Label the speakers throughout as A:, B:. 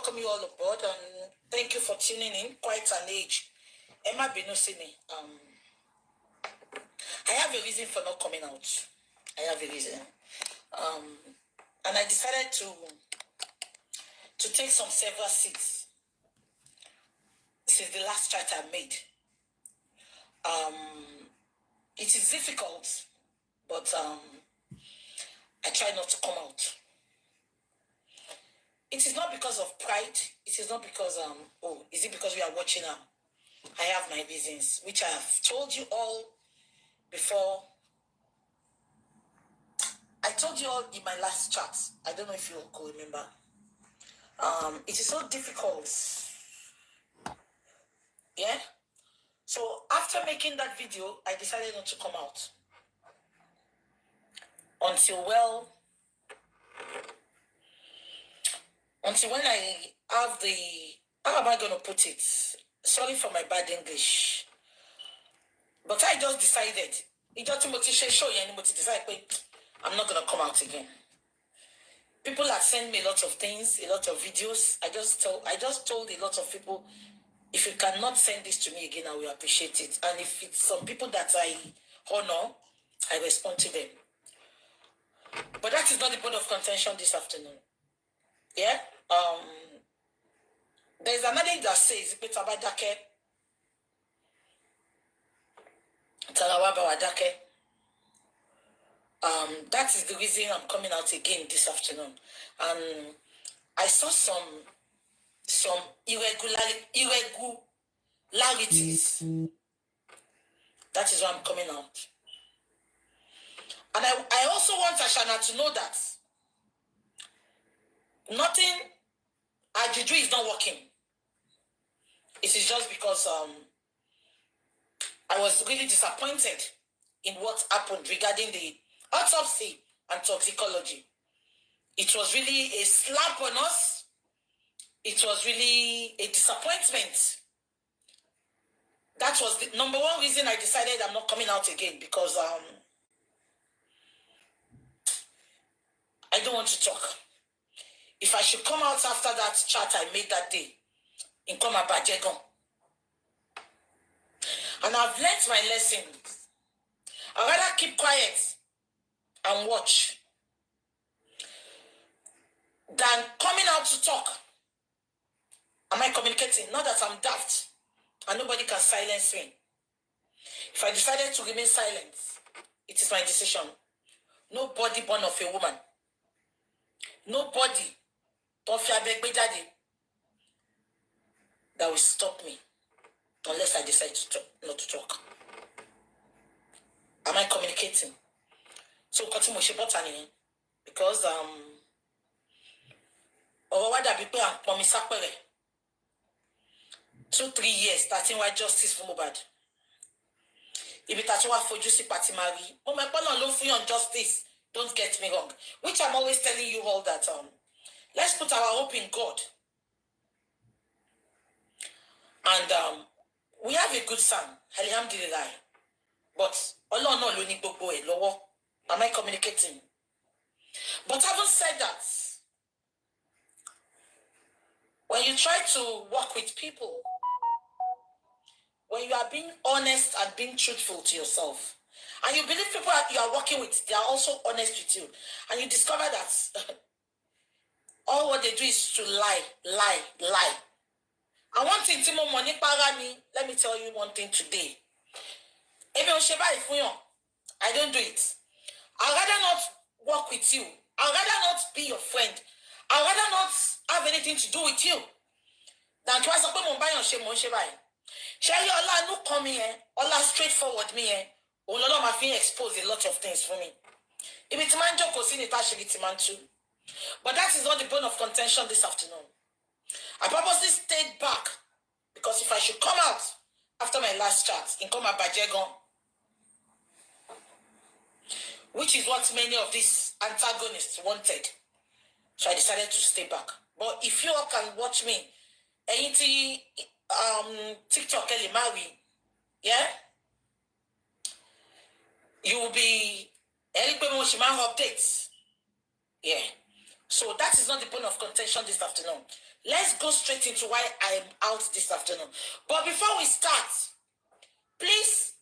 A: welcome you all aboard and thank you for tuning in. Quite an age. Emma Benosini. I have a reason for not coming out. I have a reason. And I decided to take some several seats since the last chat I made. It is difficult, but I try not to come out. It is not because of pride. It is not because, is it because we are watching now? I have my reasons, which I have told you all before. I told you all in my last chat. I don't know if you could remember. It is so difficult. Yeah? So after making that video, I decided not to come out. Until when I have the, how am I going to put it? Sorry for my bad English. But I just decided, I'm not going to come out again. People have sent me a lot of things, a lot of videos. I just told a lot of people, if you cannot send this to me again, I will appreciate it. And if it's some people that I honor, I respond to them. But that is not the point of contention this afternoon. Yeah? There's another that says, that is the reason I'm coming out again this afternoon. And I saw some irregularities. That is why I'm coming out. And I also want Ashana to know that nothing Juju is not working. It is just because I was really disappointed in what happened regarding the autopsy and toxicology. It was really a slap on us. It was really a disappointment. That was the number one reason I decided I'm not coming out again, because I don't want to talk. If I should come out after that chat I made that day, in Koma Bajegon, and I've learnt my lesson. I'd rather keep quiet and watch than coming out to talk. Am I communicating? Not that I'm daft and nobody can silence me. If I decided to remain silent, it is my decision. Nobody born of a woman, nobody that will stop me unless I decide to talk, not to talk. Am I communicating? So because 2-3 years starting with justice for Mohbad. If it actually for juicy party marry, my partner low free on justice. Don't get me wrong. Which I'm always telling you all that let's put our hope in God. And we have a good son, alhamdulillah. But Allah no loni gbogbo e lọ́wọ́. Am I communicating? But having said that, when you try to work with people, when you are being honest and being truthful to yourself, and you believe people you are working with, they are also honest with you, and you discover that all what they do is to lie. And one thing, Timo Money Parani, let me tell you one thing today. I don't do it. I'd rather not work with you. I'd rather not be your friend. I'd rather not have anything to do with you than to ask Sherry Allah no come here, Allah straightforward me here. Ololo ma fin expose a lot of things for me. If it's man joke in it actually man too. But that is not the bone of contention this afternoon. I purposely stayed back because if I should come out after my last chat in Koma Bajegon, which is what many of these antagonists wanted, so I decided to stay back. But if you all can watch me, anything TikTok Mari, yeah, you will be updates. Yeah. So that is not the point of contention this afternoon. let's go straight into why I am out this afternoon. But before we start, please,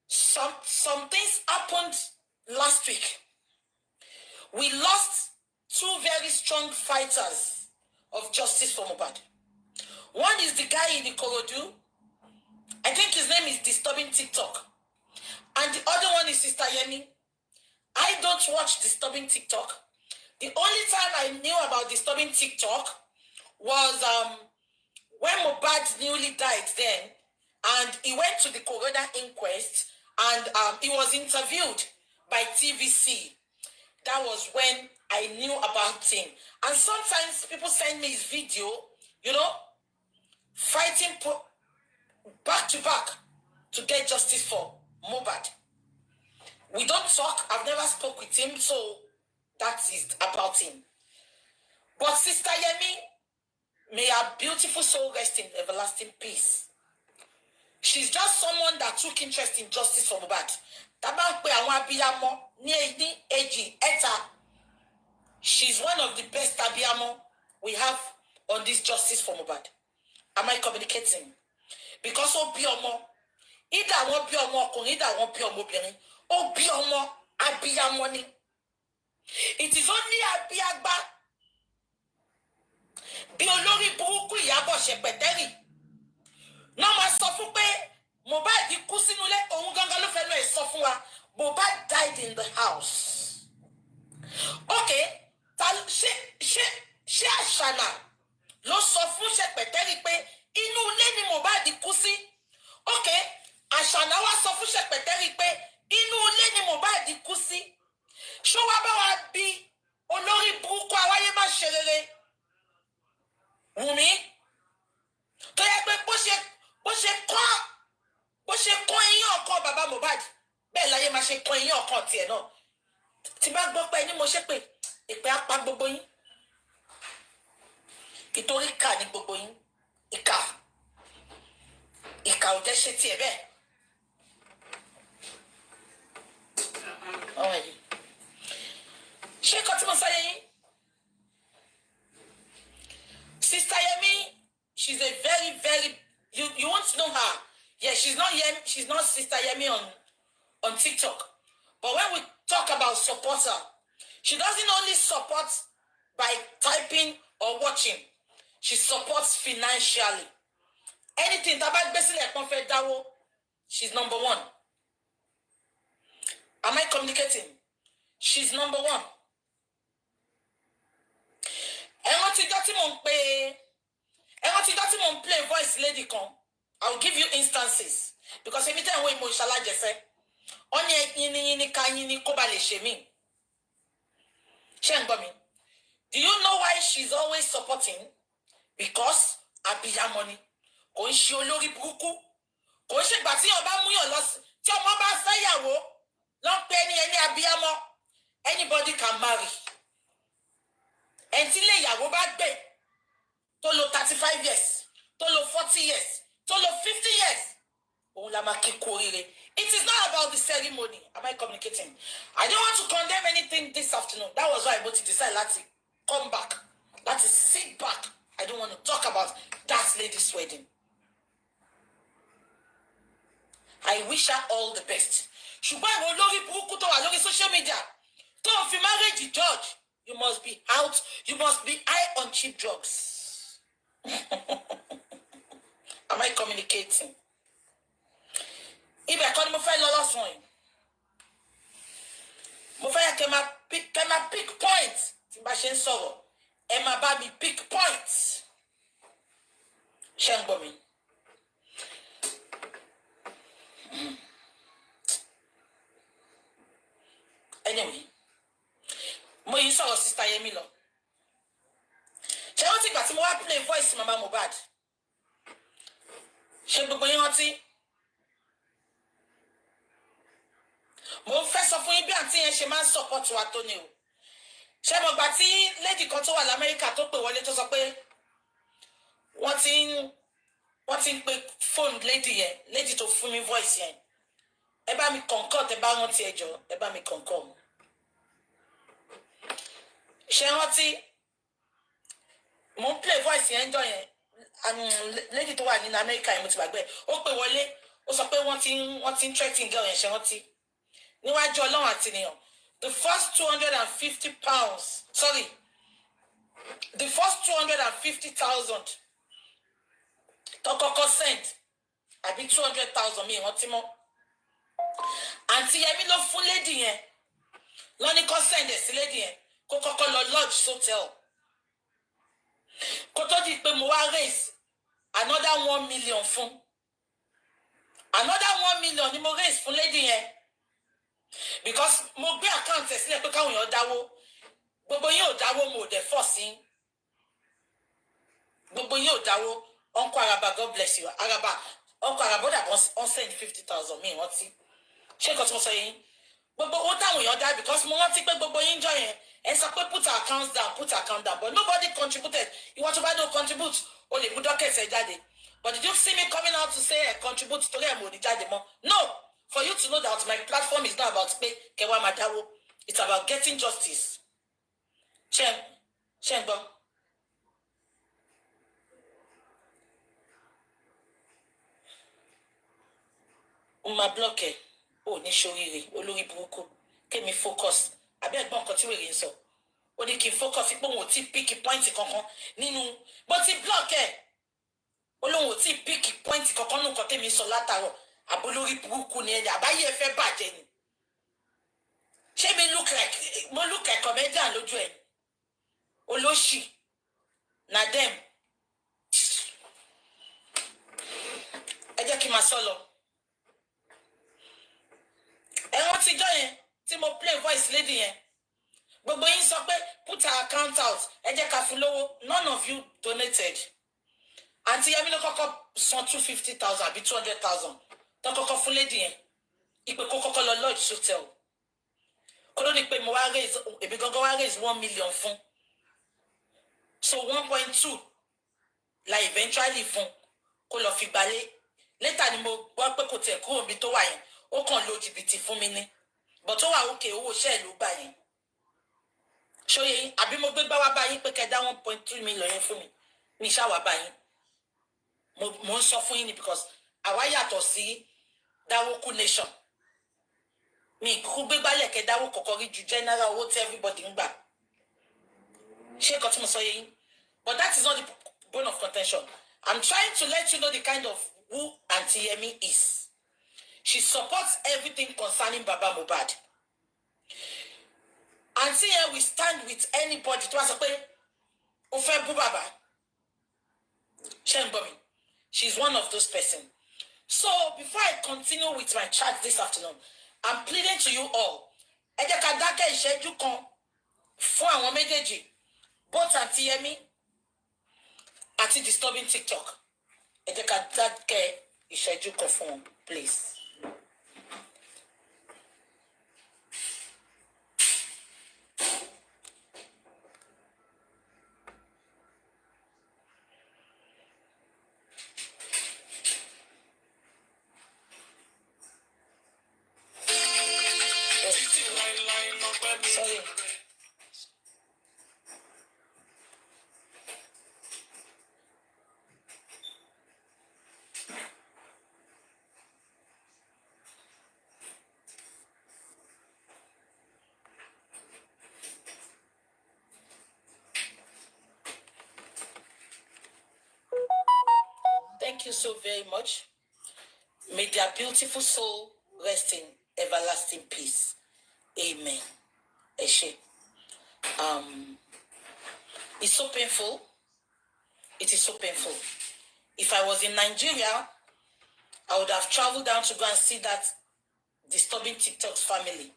A: some things happened last week. We lost two very strong fighters of justice for Mohbad. One is the guy in the Ikorodu. I think his name is Disturbing TikTok. And the other one is Sister Yemi. I don't watch Disturbing TikTok. The only time I knew about Disturbing TikTok was when Mohbad newly died then, and he went to the Coroner inquest, and he was interviewed by TVC. That was when I knew about him. And sometimes people send me his video, you know, fighting back to back to get justice for Mohbad. We don't talk. I've never spoke with him, so that is about him. But Sister Yemi, may her beautiful soul rest in everlasting peace. She's just someone that took interest in justice for Mohbad. She's one of the best abiyamo we have on this justice for Mohbad. Am I communicating? Because Obiomo, either one Biomo, either one Biomo, Obiomo, abiyamo. It is only abiyagba. Bí olórí burúkú Ìyábọ̀ Ṣẹ̀pẹ̀tẹ́rì. No ma sọ fún pé Mohbad kú sínú ilé, òun gangan ló fẹ́nu ẹ̀ sọ fún wa. Mohbad died in the house. Okay, ṣé Àṣànà ló sọ fún Ṣẹ̀pẹ̀tẹ́rì pé inú ilé ni Mohbad kú sí? Okay, Àṣànà wá sọ fún Ṣẹ̀pẹ̀tẹ́rì pé inú ilé ni Mohbad kú sí. Ṣó wá bá wa bí olórí burúkú awáyé má ṣe rere? Wùmí tó yẹ pé bó ṣe kọ́ eyín ọkàn bàbá Mohbad bẹ́ẹ̀ láyé máa ṣe kọ́ eyín ọkàn tiẹ̀ náà. Tí bá gbọ́ pé ní mo ṣe pé ìpè apá gbogbo yín. Ìtorí ìkà ní gbogbo yín. Ìkà ò jẹ́ ṣe tiẹ̀ bẹ́ẹ̀. Ṣé kọ́ tí mo sọ yẹ yín? Sister Yemi, she's a very, very, you want to know her. Yeah, she's not Sister Yemi on TikTok. But when we talk about supporter, she doesn't only support by typing or watching. She supports financially. Anything that basically she's number one. Am I communicating? She's number one. Play voice lady come. I'll give you instances. Because every time we Moshala Jesse, only yini kanyini kobale shemi. Do you know why she's always supporting? Because abiya money. Kon shi olori buruku. Kon se gba ti o ba mu yan lo ti omo ba fe yawo lo pe ni abiyamo. Anybody can marry. Until yawo ba gbe to lo 35 years, to lo 40 years, to lo 50 years. It is not about the ceremony. Am I communicating? I don't want to condemn anything this afternoon. That was why I wanted to decide to come back. Let's sit back. I don't want to talk about that lady's wedding. I wish her all the best. Ṣùgbọ́n olórí burúkú tó wà lórí social media. Tó fi marriage judge. You must be out. You must be high on cheap drugs. Am I communicating? If I call him a fellow one, can I pick points? Timbashin sorrow. Emma Baby pick points. Shangomi. Anyway, mo yin sọ̀rọ̀ Sister Yemi lọ. Ṣé wọ́n ti gbà tí mo wá play voice Mama Mohbad? Ṣé gbogbo yín rántí? Mo fẹ́ sọ fún yín bí àǹtí yẹn ṣe máa ń support wa tó ní o. Ṣé mo gbà tí lady kan tó wà l'Amẹ́ríkà tó pè wọlé tó sọ pé wọ́n ti ń pe phone lady tó fún mi voice yẹn. Ẹ bá mi concur, ẹ bá rántí ẹ jọ̀ọ́, ẹ bá mi concur. Ṣé rántí mo play voice yẹn jọ yẹn lady tó wà ní America yẹn mo ti gbàgbé ó pè wọlé ó sọ pé wọ́n ti ń threatening girl yẹn ṣe rántí níwájú Ọlọ́run àti ènìyàn the first £250 sorry the first 250,000 tó kọ́kọ́ send àbí 200,000 mi ìrántí mọ́ àǹtí Yẹmí ló fún lady yẹn lọ́ní kọ́ send ẹ̀ sí lady yẹn kó kọ́kọ́ lọ lodge hotel kó tó di pé mo wá raise another 1 million fún another 1 million ni mo raise fún lady yẹn because mo gbé account ẹ̀ sílẹ̀ pé káwọn èèyàn dáwó gbogbo yín ò dáwó mo ò dẹ̀ fọ́ sí gbogbo yín ò dáwó uncle Araba God bless you Araba uncle Araba ó dàbọ̀ on send 50,000 mi rántí ṣé nǹkan tí mo sọ yín gbogbo owó táwọn èèyàn dá because mo rántí pé gbogbo yín jọ yẹn ẹ sọ pé put our accounts down but nobody contributed ìwọ tó bá dé contribute o lè mú docket ẹ jáde but did you see me coming out to say I contribute torí ẹ mo ní jáde mọ́ no for you to know that my platform is not about pé kẹwàá máa dáwó it's about getting justice ṣe ń gbọ́. Ma block ẹ ò ní ṣoríire olórí burúkú kémi focus àbí ẹ̀gbọ́n kan tí wèrè ń sọ ó ní kí n focus pé òun ò tí pick point kankan nínú bó ti block ẹ olóhùn ò tí pick point kankan nínú nǹkan tèmi sọ látàárọ̀ àbólórí burúkú ni ẹni àbáyé ẹ fẹ́ bàjẹ́ ni ṣé mi look like comedian lójú ẹ olóṣì na dem ẹ jẹ́ kí n máa sọ lọ. ẹ̀wọ̀n ti jọ yẹn tí mo play voice lady yẹn gbogbo yín sọ pé put her account out ẹ jẹ́ ká fún lówó none of you donated àǹtí Yẹmí ló kọ́kọ́ san 250,000 àbí 200,000 tó kọ́kọ́ fún lady yẹn ìpè kó kọ́kọ́ lọ lodge hotel kó ló ní pé mo wá raise èmi gangan wá raise 1 million fún so 1.2 la eventually fún kó lọ fi gbalé later ni mo gbọ́ pé kò tẹ̀ kúrò níbi tó wà yẹn ó kàn lo jìbìtì fún mi ní but tó wà òkè owó iṣẹ́ ìlú gbà yẹn ṣóyè yín àbí mo gbé gbá wá bá yín pé kẹ́ dá 1.3 million yẹn fún mi ní ṣáwá bá yín mo ń sọ fún yín ni because àwa yàtọ̀ sí dáwókú nation mi kúkú gbé gbálẹ̀ kẹ́ dáwó kọ̀ọ̀kan rí ju general owó tí everybody ń gbà ṣé nǹkan tí mo sọ yé yín but that is not the bone of contention I'm trying to let you know the kind of who Aunty Yemi is. She supports everything concerning Baba Mohbad. Aunty here we stand with anybody to ask o fẹ́ bú bàbá. She's one of those persons. So before I continue with my chat this afternoon, I'm pleading to you all. Ẹ jẹ́ ká dákẹ́ ìṣẹ́jú kan fún àwọn méjèèjì, both Aunty Yemi àti disturbing TikTok. Ẹ jẹ́ ká dákẹ́ ìṣẹ́jú kan fún wọn, please. Sorry. Thank you so very much. May their beautiful soul rest in everlasting peace. Amen. Eshe. It's so painful. It is so painful. If I was in Nigeria, I would have traveled down to go and see that disturbing TikTok's family.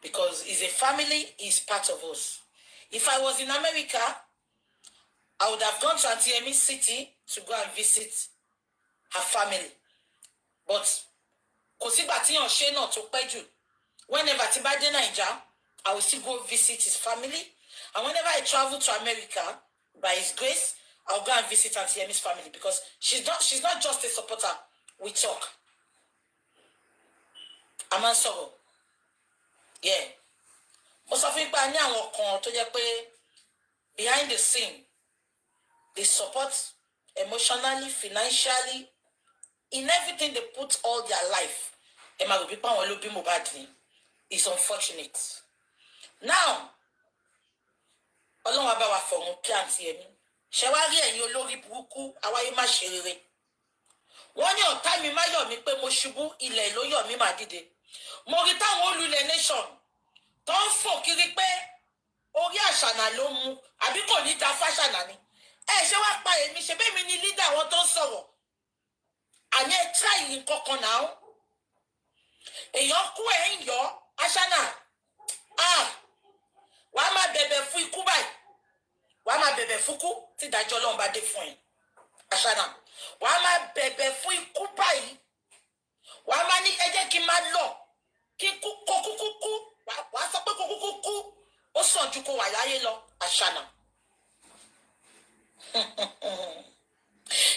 A: Because it's a family, it's part of us. If I was in America, I would have gone to Aunty Yemi's city to go and visit her family. But whenever I go to Nigeria, I will still go visit his family. And whenever I travel to America, by his grace, I'll go and visit Aunty Yemi's family because she's not just a supporter. We talk. I'm not sorry. Yeah. Most of you behind the scene, They support emotionally, financially, in everything they put all their life. It's unfortunate. Now, Ọlọ́run bá wa fọ̀run kí àǹtí ẹ̀mí. Ṣé wá rí ẹ̀yin olórí burúkú àwáyé má ṣe rere. Wọ́n ní ọ̀tá mi má yọ̀ mí pé mo ṣubú ilẹ̀ ló yọ̀ mí má dìde. Mo rí táwọn olùlẹ̀ nation tó ń fò kiri pé orí àṣànà ló mú àbí kò ní da fáṣànà ni. Ṣé wá pa èmi ṣe bẹ́ẹ̀ mi ni lídà àwọn tó ń sọ̀rọ̀. Àní ẹ tíráì nǹkan kan náà. Èèyàn kú ẹ̀ ń yọ àṣànà. Wàá máa bẹ̀bẹ̀ fún ikú báyìí. Wàá máa bẹ̀bẹ̀ fún ikú tí ìdájọ́ Ọlọ́run bá dé fún ẹ. Àṣànà. Wàá máa bẹ̀bẹ̀ fún ikú báyìí. Wàá máa ní ẹ jẹ́ kí n máa lọ. Kí kó kúkú kú. Wàá sọ pé kó kúkú kú. Ó sàn ju kó wà láyé lọ. Àṣànà.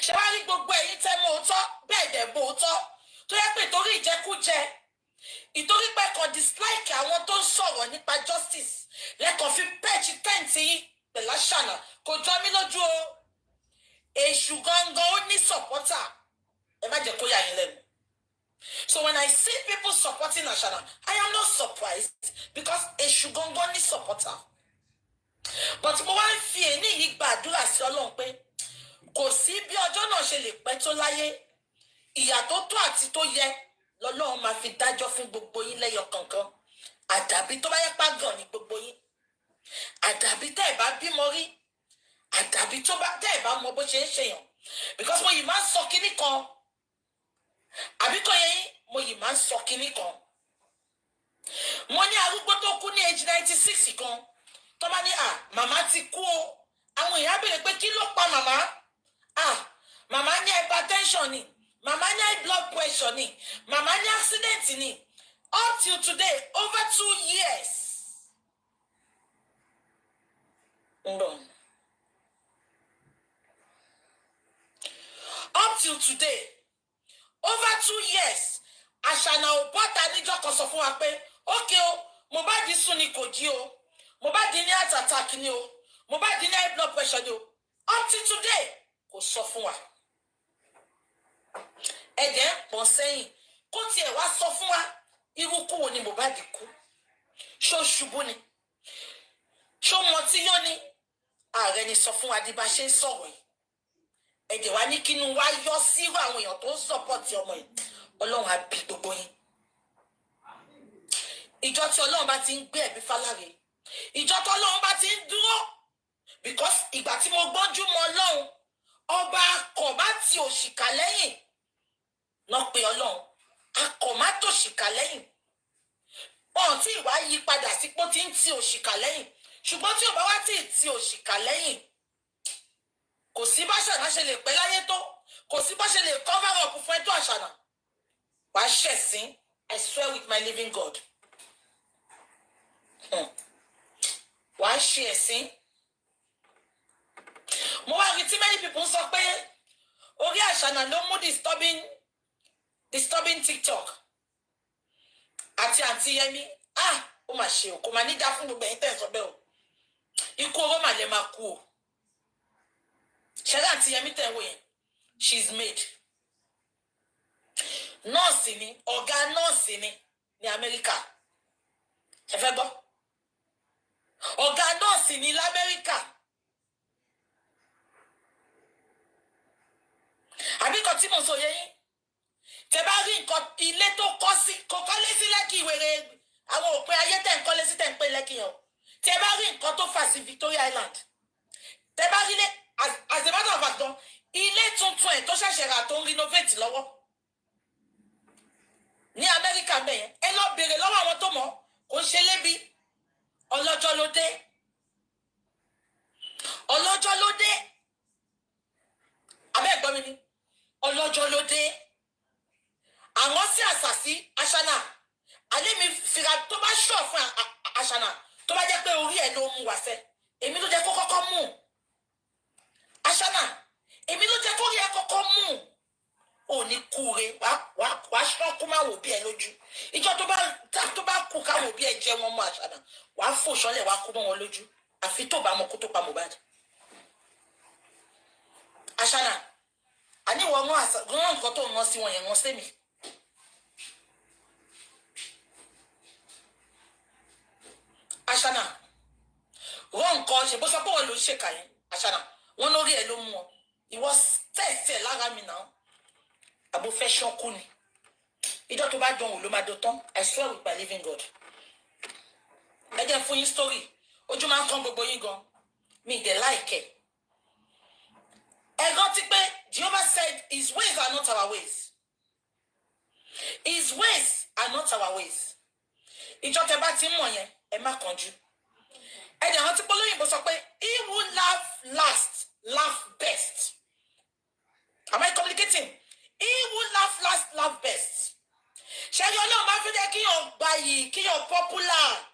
A: Ṣé wàá rí gbogbo ẹ̀yin tẹ́ mọ òótọ́ bẹ́ẹ̀ dẹ̀ bó òótọ́ tó yẹ pé torí ìjẹkújẹ ìtorí pé kan dislike àwọn tó ń sọ̀rọ̀ nípa justice lẹ́kàn fi pẹ́ẹ̀chì tẹ́ǹtì pẹ̀lú Àṣànà kò jọ mí lójú o. Èṣù gangan ó ní supporter. Ẹ má jẹ́ kó yà yín lẹ́nu. So when I see people supporting Àṣànà, I am not surprised because èṣù gangan ní supporter. But mo wá ń fi èní yìí gbàdúrà sí Ọlọ́run pé kò sí bí ọjọ́ náà ṣe lè pẹ́ tó láyé ìyà tó tó àti tó yẹ lọ́lọ́run máa fi dájọ́ fún gbogbo yín lẹ́yọ kankan. Àdàbí tó bá yẹ pàgàn ní gbogbo yín. Àdàbí tẹ́ ẹ̀ bá bímọ rí. Àdàbí tó bá tẹ́ ẹ̀ bá mọ bó ṣe ń ṣèyàn. Because mo yìí máa ń sọ kinní kan. Àbí kò yẹ yín mo yìí máa ń sọ kinní kan. Mo ní arúgbó tó kú ní age 96 kan. Tó bá ní màmá ti kú o. Àwọn èèyàn béèrè pé kí ló pa màmá? Màmá ní hypertension ni. Màmá ní high blood pressure ni. Màmá ní accident ni. Up till today, over 2 years. Up till today, over 2 years, Àṣànà ò bọ́ta níjọ́ kan sọ fún wa pé, okay o, Mohbad sùn ni kò jí o. Mohbad ní heart attack ni o. Mohbad ní high blood pressure ni o. Up till today, kò sọ fún wa. Ẹ̀jẹ̀ ń pọ̀ sẹ́yìn kó tiẹ̀ wá sọ fún wa irú kú wo ni Mohbad kú. Ṣó ṣubú ni? Ṣó mọtí yó ni? Ààrẹ ni sọ fún wa di bá ṣe ń sọ̀rọ̀ yìí. Ẹ̀jẹ̀ wa ní kínú wa yọ sírú àwọn èèyàn tó ń sọ́pọ̀tì ọmọ yìí. Ọlọ́run á bí gbogbo yín. Ìjọ tí Ọlọ́run bá ti ń gbé ẹ̀bí fáláre. Ìjọ tí Ọlọ́run bá ti ń dúró. Because ìgbà tí mo gbọ́njú mọ́ Ọlọ́run, ọba akọ̀ má ti òṣìkà lẹ́yìn. Lọ pé Ọlọ́run, akọ̀ má tòṣìkà lẹ́yìn. Wọ́n tí ìwà yí padà sí pé ó ti ń ti òṣìkà lẹ́yìn. Ṣùgbọ́n tí ò bá wá ti òṣìkà lẹ́yìn, kò sí bá Àṣànà ṣe lè pẹ́ láyé tó, kò sí bá ṣe lè cover up fún ẹ̀tọ́ Àṣànà. Wàá ṣẹ̀sín, I swear with my living God. Wàá ṣe ẹ̀sín. Mo wá rí tí many people sọ pé orí Àṣànà ló mú disturbing TikTok. Àti àǹtí Yẹmí, ó mà ṣe o, kò mà ní dá fún gbogbo ẹ̀yin tẹ́ ẹ̀ sọ bẹ́ẹ̀ o. Ikú oró mà lè máa kú o. Ṣẹlẹ̀ àǹtí Yẹmí tẹ̀ wò yẹn, she's made. Nọ́ọ̀sì ni, ọ̀gá nọ́ọ̀sì ni ní Amẹ́ríkà. Ẹ fẹ́ gbọ́? Ọ̀gá nọ́ọ̀sì ni l'Amẹ́ríkà. Àbí kan tí mo sọ yẹ yín? Tẹ bá rí nǹkan ilé tó kọ́ sí, kò kọ́lé sí Lẹ́kì ìwèrè àwọn òpin ayé tẹ̀ ń kọ́lé sí tẹ̀ ń pè Lẹ́kì yẹn o. Tẹ bá rí nǹkan tó fà sí Victoria Island. Tẹ bá rí ilé, as a matter of fact, ilé tuntun ẹ̀ tó ṣẹ̀ṣẹ̀ rà tó ń renovate lọ́wọ́. Ní Amẹ́ríkà bẹ́ẹ̀ ẹ lọ bèrè lọ́wọ́ àwọn tó mọ̀ kò ń ṣe lébi. Ọlọ́jọ́ ló dé. Ọlọ́jọ́ ló dé. Abẹ́ ẹ̀gbọ́n mi ni. Ọlọ́jọ́ ló dé. Àwọn sí àṣàsí Àṣànà. Alẹ́ mi fìrà tó bá ṣọ̀ fún Àṣànà tó bá jẹ́ pé orí ẹ̀ ló mú wá fẹ́. Èmi ló jẹ́ kó kọ́kọ́ mú. Àṣànà, èmi ló jẹ́ kó rí ẹ kọ́kọ́ mú. Ò ní kúre, wàá ṣọ́kú máa wò bí ẹ lójú. Ìjọ tó bá kú káwọn òbí ẹ jẹ́ wọn mọ́ Àṣànà. Wàá fò sọ́lẹ̀ wàá kú mọ́ wọn lójú. Àfi tó bá mọ kó tó pa Mohbad. Ashana, I need one more got to no see one and see me. Ashana, one call, she was a boy who shake Ashana, one only a little more. It was tested like me now. A profession kuni. You don't buy don't luma doton. I swear with my living God. Again for your story. Ojuma come go go. Me they like it. Jehovah said his ways are not our ways. His ways are not our ways. He talked about him moyen and my country. And the people he will laugh last, laugh best. Am I communicating? He will laugh last, laugh best. Shall you know my video kí o popular?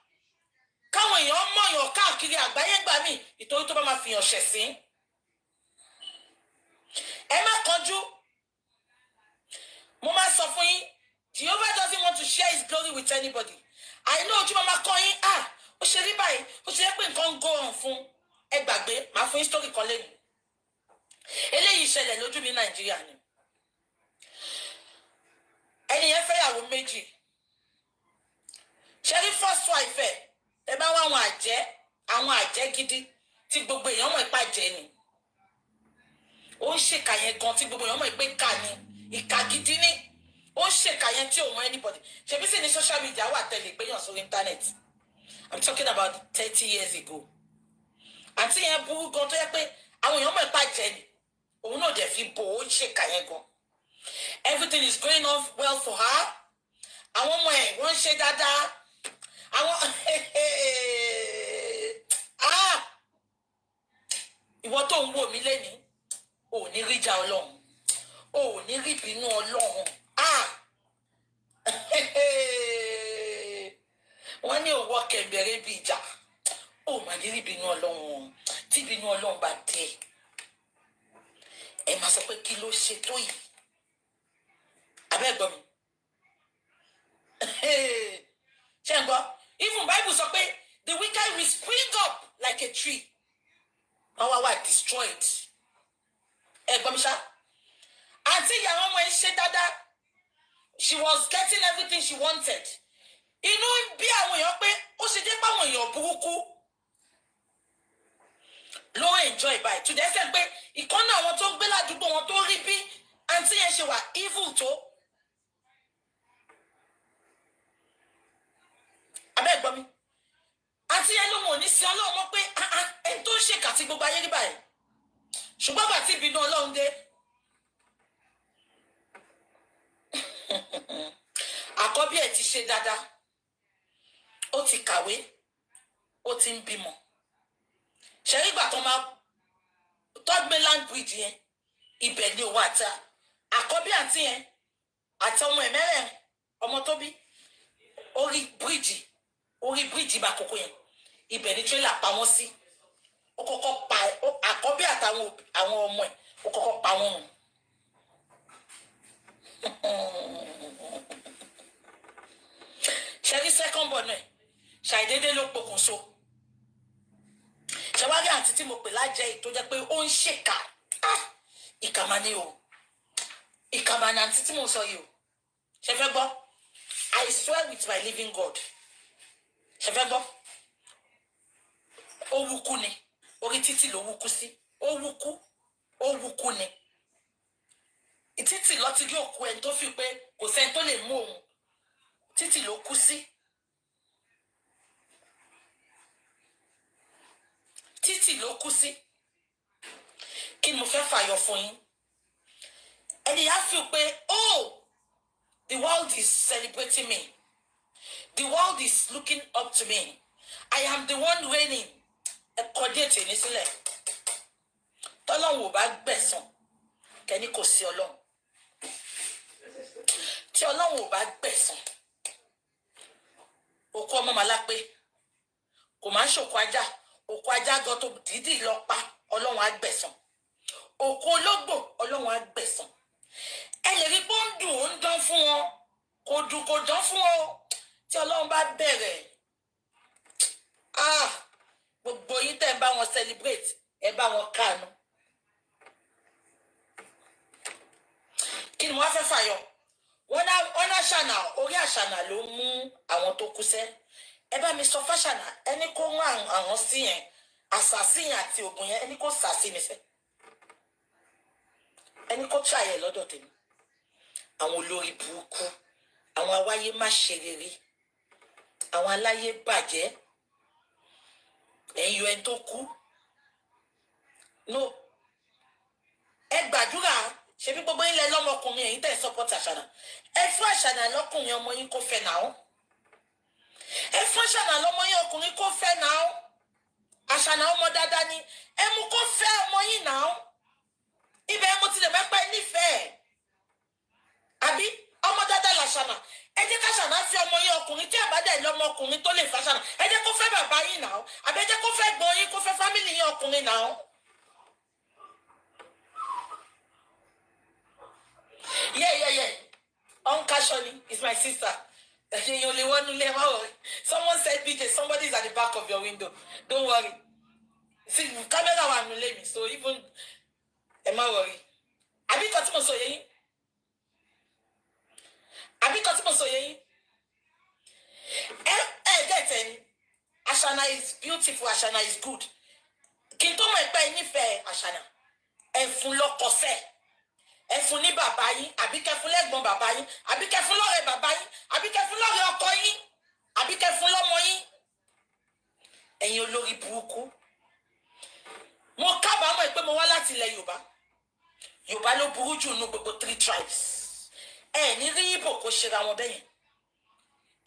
A: Káwọn èèyàn mọ̀ yàn káàkiri àgbáyé gbà mí ìtorí tó bá máa fi hàn ṣẹ̀sín. Ẹ má kánjú. Mo máa sọ fún yín, Jehovah doesn't want to share his glory with anybody. I know ojú mama kọ́ yín, ó ṣe rí báyìí, ó ṣe pé nǹkan go on fún ẹ gbàgbé, màá fún yín story kan lẹ́nu. Eléyìí ṣẹlẹ̀ lójú mi Nàìjíríà ni. Ẹni yẹn fẹ́ yàwó méjì. Ṣé rí first wife ẹ̀? Ẹ bá wá àwọn àjẹ́ gidi tí gbogbo èèyàn mọ̀ ipa jẹ́ ni. Ó ń ṣèkà yẹn gan tí gbogbo èèyàn mọ̀ pé ká ni, ìkà gidi ni. Ó ń ṣèkà yẹn tí ò mọ̀ anybody. Ṣebí sì ní social media wà tẹ̀lé gbéyàn sórí internet. I'm talking about 30 years ago. Àǹtí yẹn burú gan tó yẹ pé àwọn èèyàn mọ̀ ipa jẹ́ ni. Òun náà dẹ̀ fi bò ó ń ṣèkà yẹn gan. Everything is going off well for her. Àwọn ọmọ ẹ̀ wọ́n ń ṣe dáadáa. Àwọn ìwọ tó ń wò mí lẹ́ni ò ní rí ìjà Ọlọ́run ò ní rí ìbínú Ọlọ́run wọ́n ní òwò kẹ̀mbẹ̀rẹ̀ bí ìjà ò mà ní rí ìbínú Ọlọ́run tí ìbínú Ọlọ́run bá dé ẹ máa sọ pé kí ló ṣe tó yìí abẹ́gbọ́n mi ṣé ń gbọ́. Even Bible say the wicked will spring up like a tree. Our destroyed. Gomisha. Auntie Yahoma said that she was getting everything she wanted. Inú bí àwọn èèyàn pé ó ṣe jẹ́ pé àwọn èèyàn burúkú ló enjoy by. To the extent pé ìkànnì àwọn tó ń gbé ládùúgbò wọn tó rí bí auntie yẹn ṣe wà evil tó. Abẹ́gbọ́n mi àti ẹnu mọ̀ ní sí Ọlọ́run mọ̀ pé ẹni tó ń ṣèkà tí gbogbo ayé rí báyìí ṣùgbọ́n bá ti bínú Ọlọ́run dé àkọ́bí ẹ̀ ti ṣe dáadáa ó ti kàwé ó ti ń bímọ ṣẹ́rí ìgbà tó máa third mainland bridge yẹn ibẹ̀ ni òun àti àkọ́bí àti yẹn àti ọmọ ẹ̀ mẹ́rẹ̀ẹ̀rin ọmọ tó bí orí bíríìjì bá kókó yẹn ibẹ̀ ni trailer pa wọ́n sí ó kọ́kọ́ pa àkọ́bí àtàwọn ọmọ ẹ̀ ó kọ́kọ́ pa wọ́n run. ṣẹ́rí second born ẹ̀ ṣàìdédé ló pokùnso ṣẹwárí àǹtí tí mo pè lájẹ́ tó jẹ́ pé ó ń ṣèkà ìkàmà ni o ìkàmà ni àǹtí tí mo sọ yìí o ṣe fẹ́ gbọ́ I swear with my living God ṣe fẹ́ gbọ́ ó wúkú ni orí títì ló wúkú sí ó wúkú ni títì lọ ti gé òkú ẹni tó fi pé kò sẹ́ni tó lè mú òun títì ló kú sí kí ni mo fẹ́ fàyọ fún yín ẹni yà fi pé the world is celebrating me. The world is looking up to me. I am the one reigning. Ẹ̀kọ́déètì ní sílẹ̀. Tọ́lọ́run ò bá gbẹ̀san. Kẹ́ni kò sí Ọlọ́run. Tí Ọlọ́run ò bá gbẹ̀san. Òkú ọmọ màlápé. Kò máa ń ṣòkú ajá. Òkú ajá gan tó dídì lọ pa. Ọlọ́run á gbẹ̀san. Òkú ológbò. Ọlọ́run á gbẹ̀san. Ẹ lè rí pé ó ń dùn ó ń dán fún wọn. Kò dùn kò dán fún wọn. Tí Ọlọ́run bá bẹ̀rẹ̀ gbogbo yín tẹ́ ẹ bá wọn celebrate ẹ bá wọn kànú fẹ́ fàyọ wọ́n náà ṣànà orí àṣànà ló mú àwọn tó kú sẹ́ ẹ bá mi sọ fáṣànà ẹni kó rán àwọn sí yẹn àṣàsí yẹn àti ògùn yẹn ẹni kó sàsí mi sẹ́ ẹni kó tíráyẹ lọ́dọ̀ tèmi àwọn olórí burúkú àwọn awáyé má ṣe rere àwọn aláyé bàjẹ́ ẹ̀yọ ẹni tó kú no ẹ gbàdúrà ṣebí gbogbo yín lẹ lọ́mọkùnrin ẹ̀yin tẹ́ support àṣànà ẹ fún àṣànà lọ́kùnrin ọmọ yín kó fẹ́ náà ẹ fún àṣànà lọ́mọ yín ọkùnrin kó fẹ́ náà àṣànà ọmọ dáadáa ni ẹ mú kó fẹ́ ọmọ yín náà ibẹ̀ mo ti lè mẹ́pẹ́ nífẹ̀ẹ́ àbí ọmọ dáadáa làṣànà ẹ jẹ́ káṣànà fi ọmọ yín ọkùnrin tí àbádẹ́ lọ́mọkùnrin tó lè fàṣànà ẹ jẹ́ kó fẹ́ bàbá yín náà àbí ẹ jẹ́ kó fẹ́ gbọ́n yín kó fẹ́ fámìlì yín ọkùnrin náà. Yeah. Uncashoni is my sister. You only want to leave out. Someone said, BJ, somebody is at the back of your window. Don't worry. See, camera one will let me. So even, am I worry? Abi Kotimo Soyeyin. Abi Kotimo Soyeyin. Getting. Ashana is beautiful. Ashana is good. Kintomo Ekpe Nife Ashana. Efulo Kose. Ẹ fún ní bàbá yín àbí kẹ́ fún lẹ́gbọ̀n bàbá yín àbí kẹ́ fún lọ́rẹ́ bàbá yín àbí kẹ́ fún lọ́rẹ́ ọkọ yín àbí kẹ́ fún lọ́mọ yín ẹ̀yin olórí burúkú mo kábàámọ̀ pé mo wá láti ilẹ̀ Yorùbá ló burú jù nínú gbogbo 3 tribes ẹ ní rí Ìgbò kó ṣera wọn bẹ́yẹn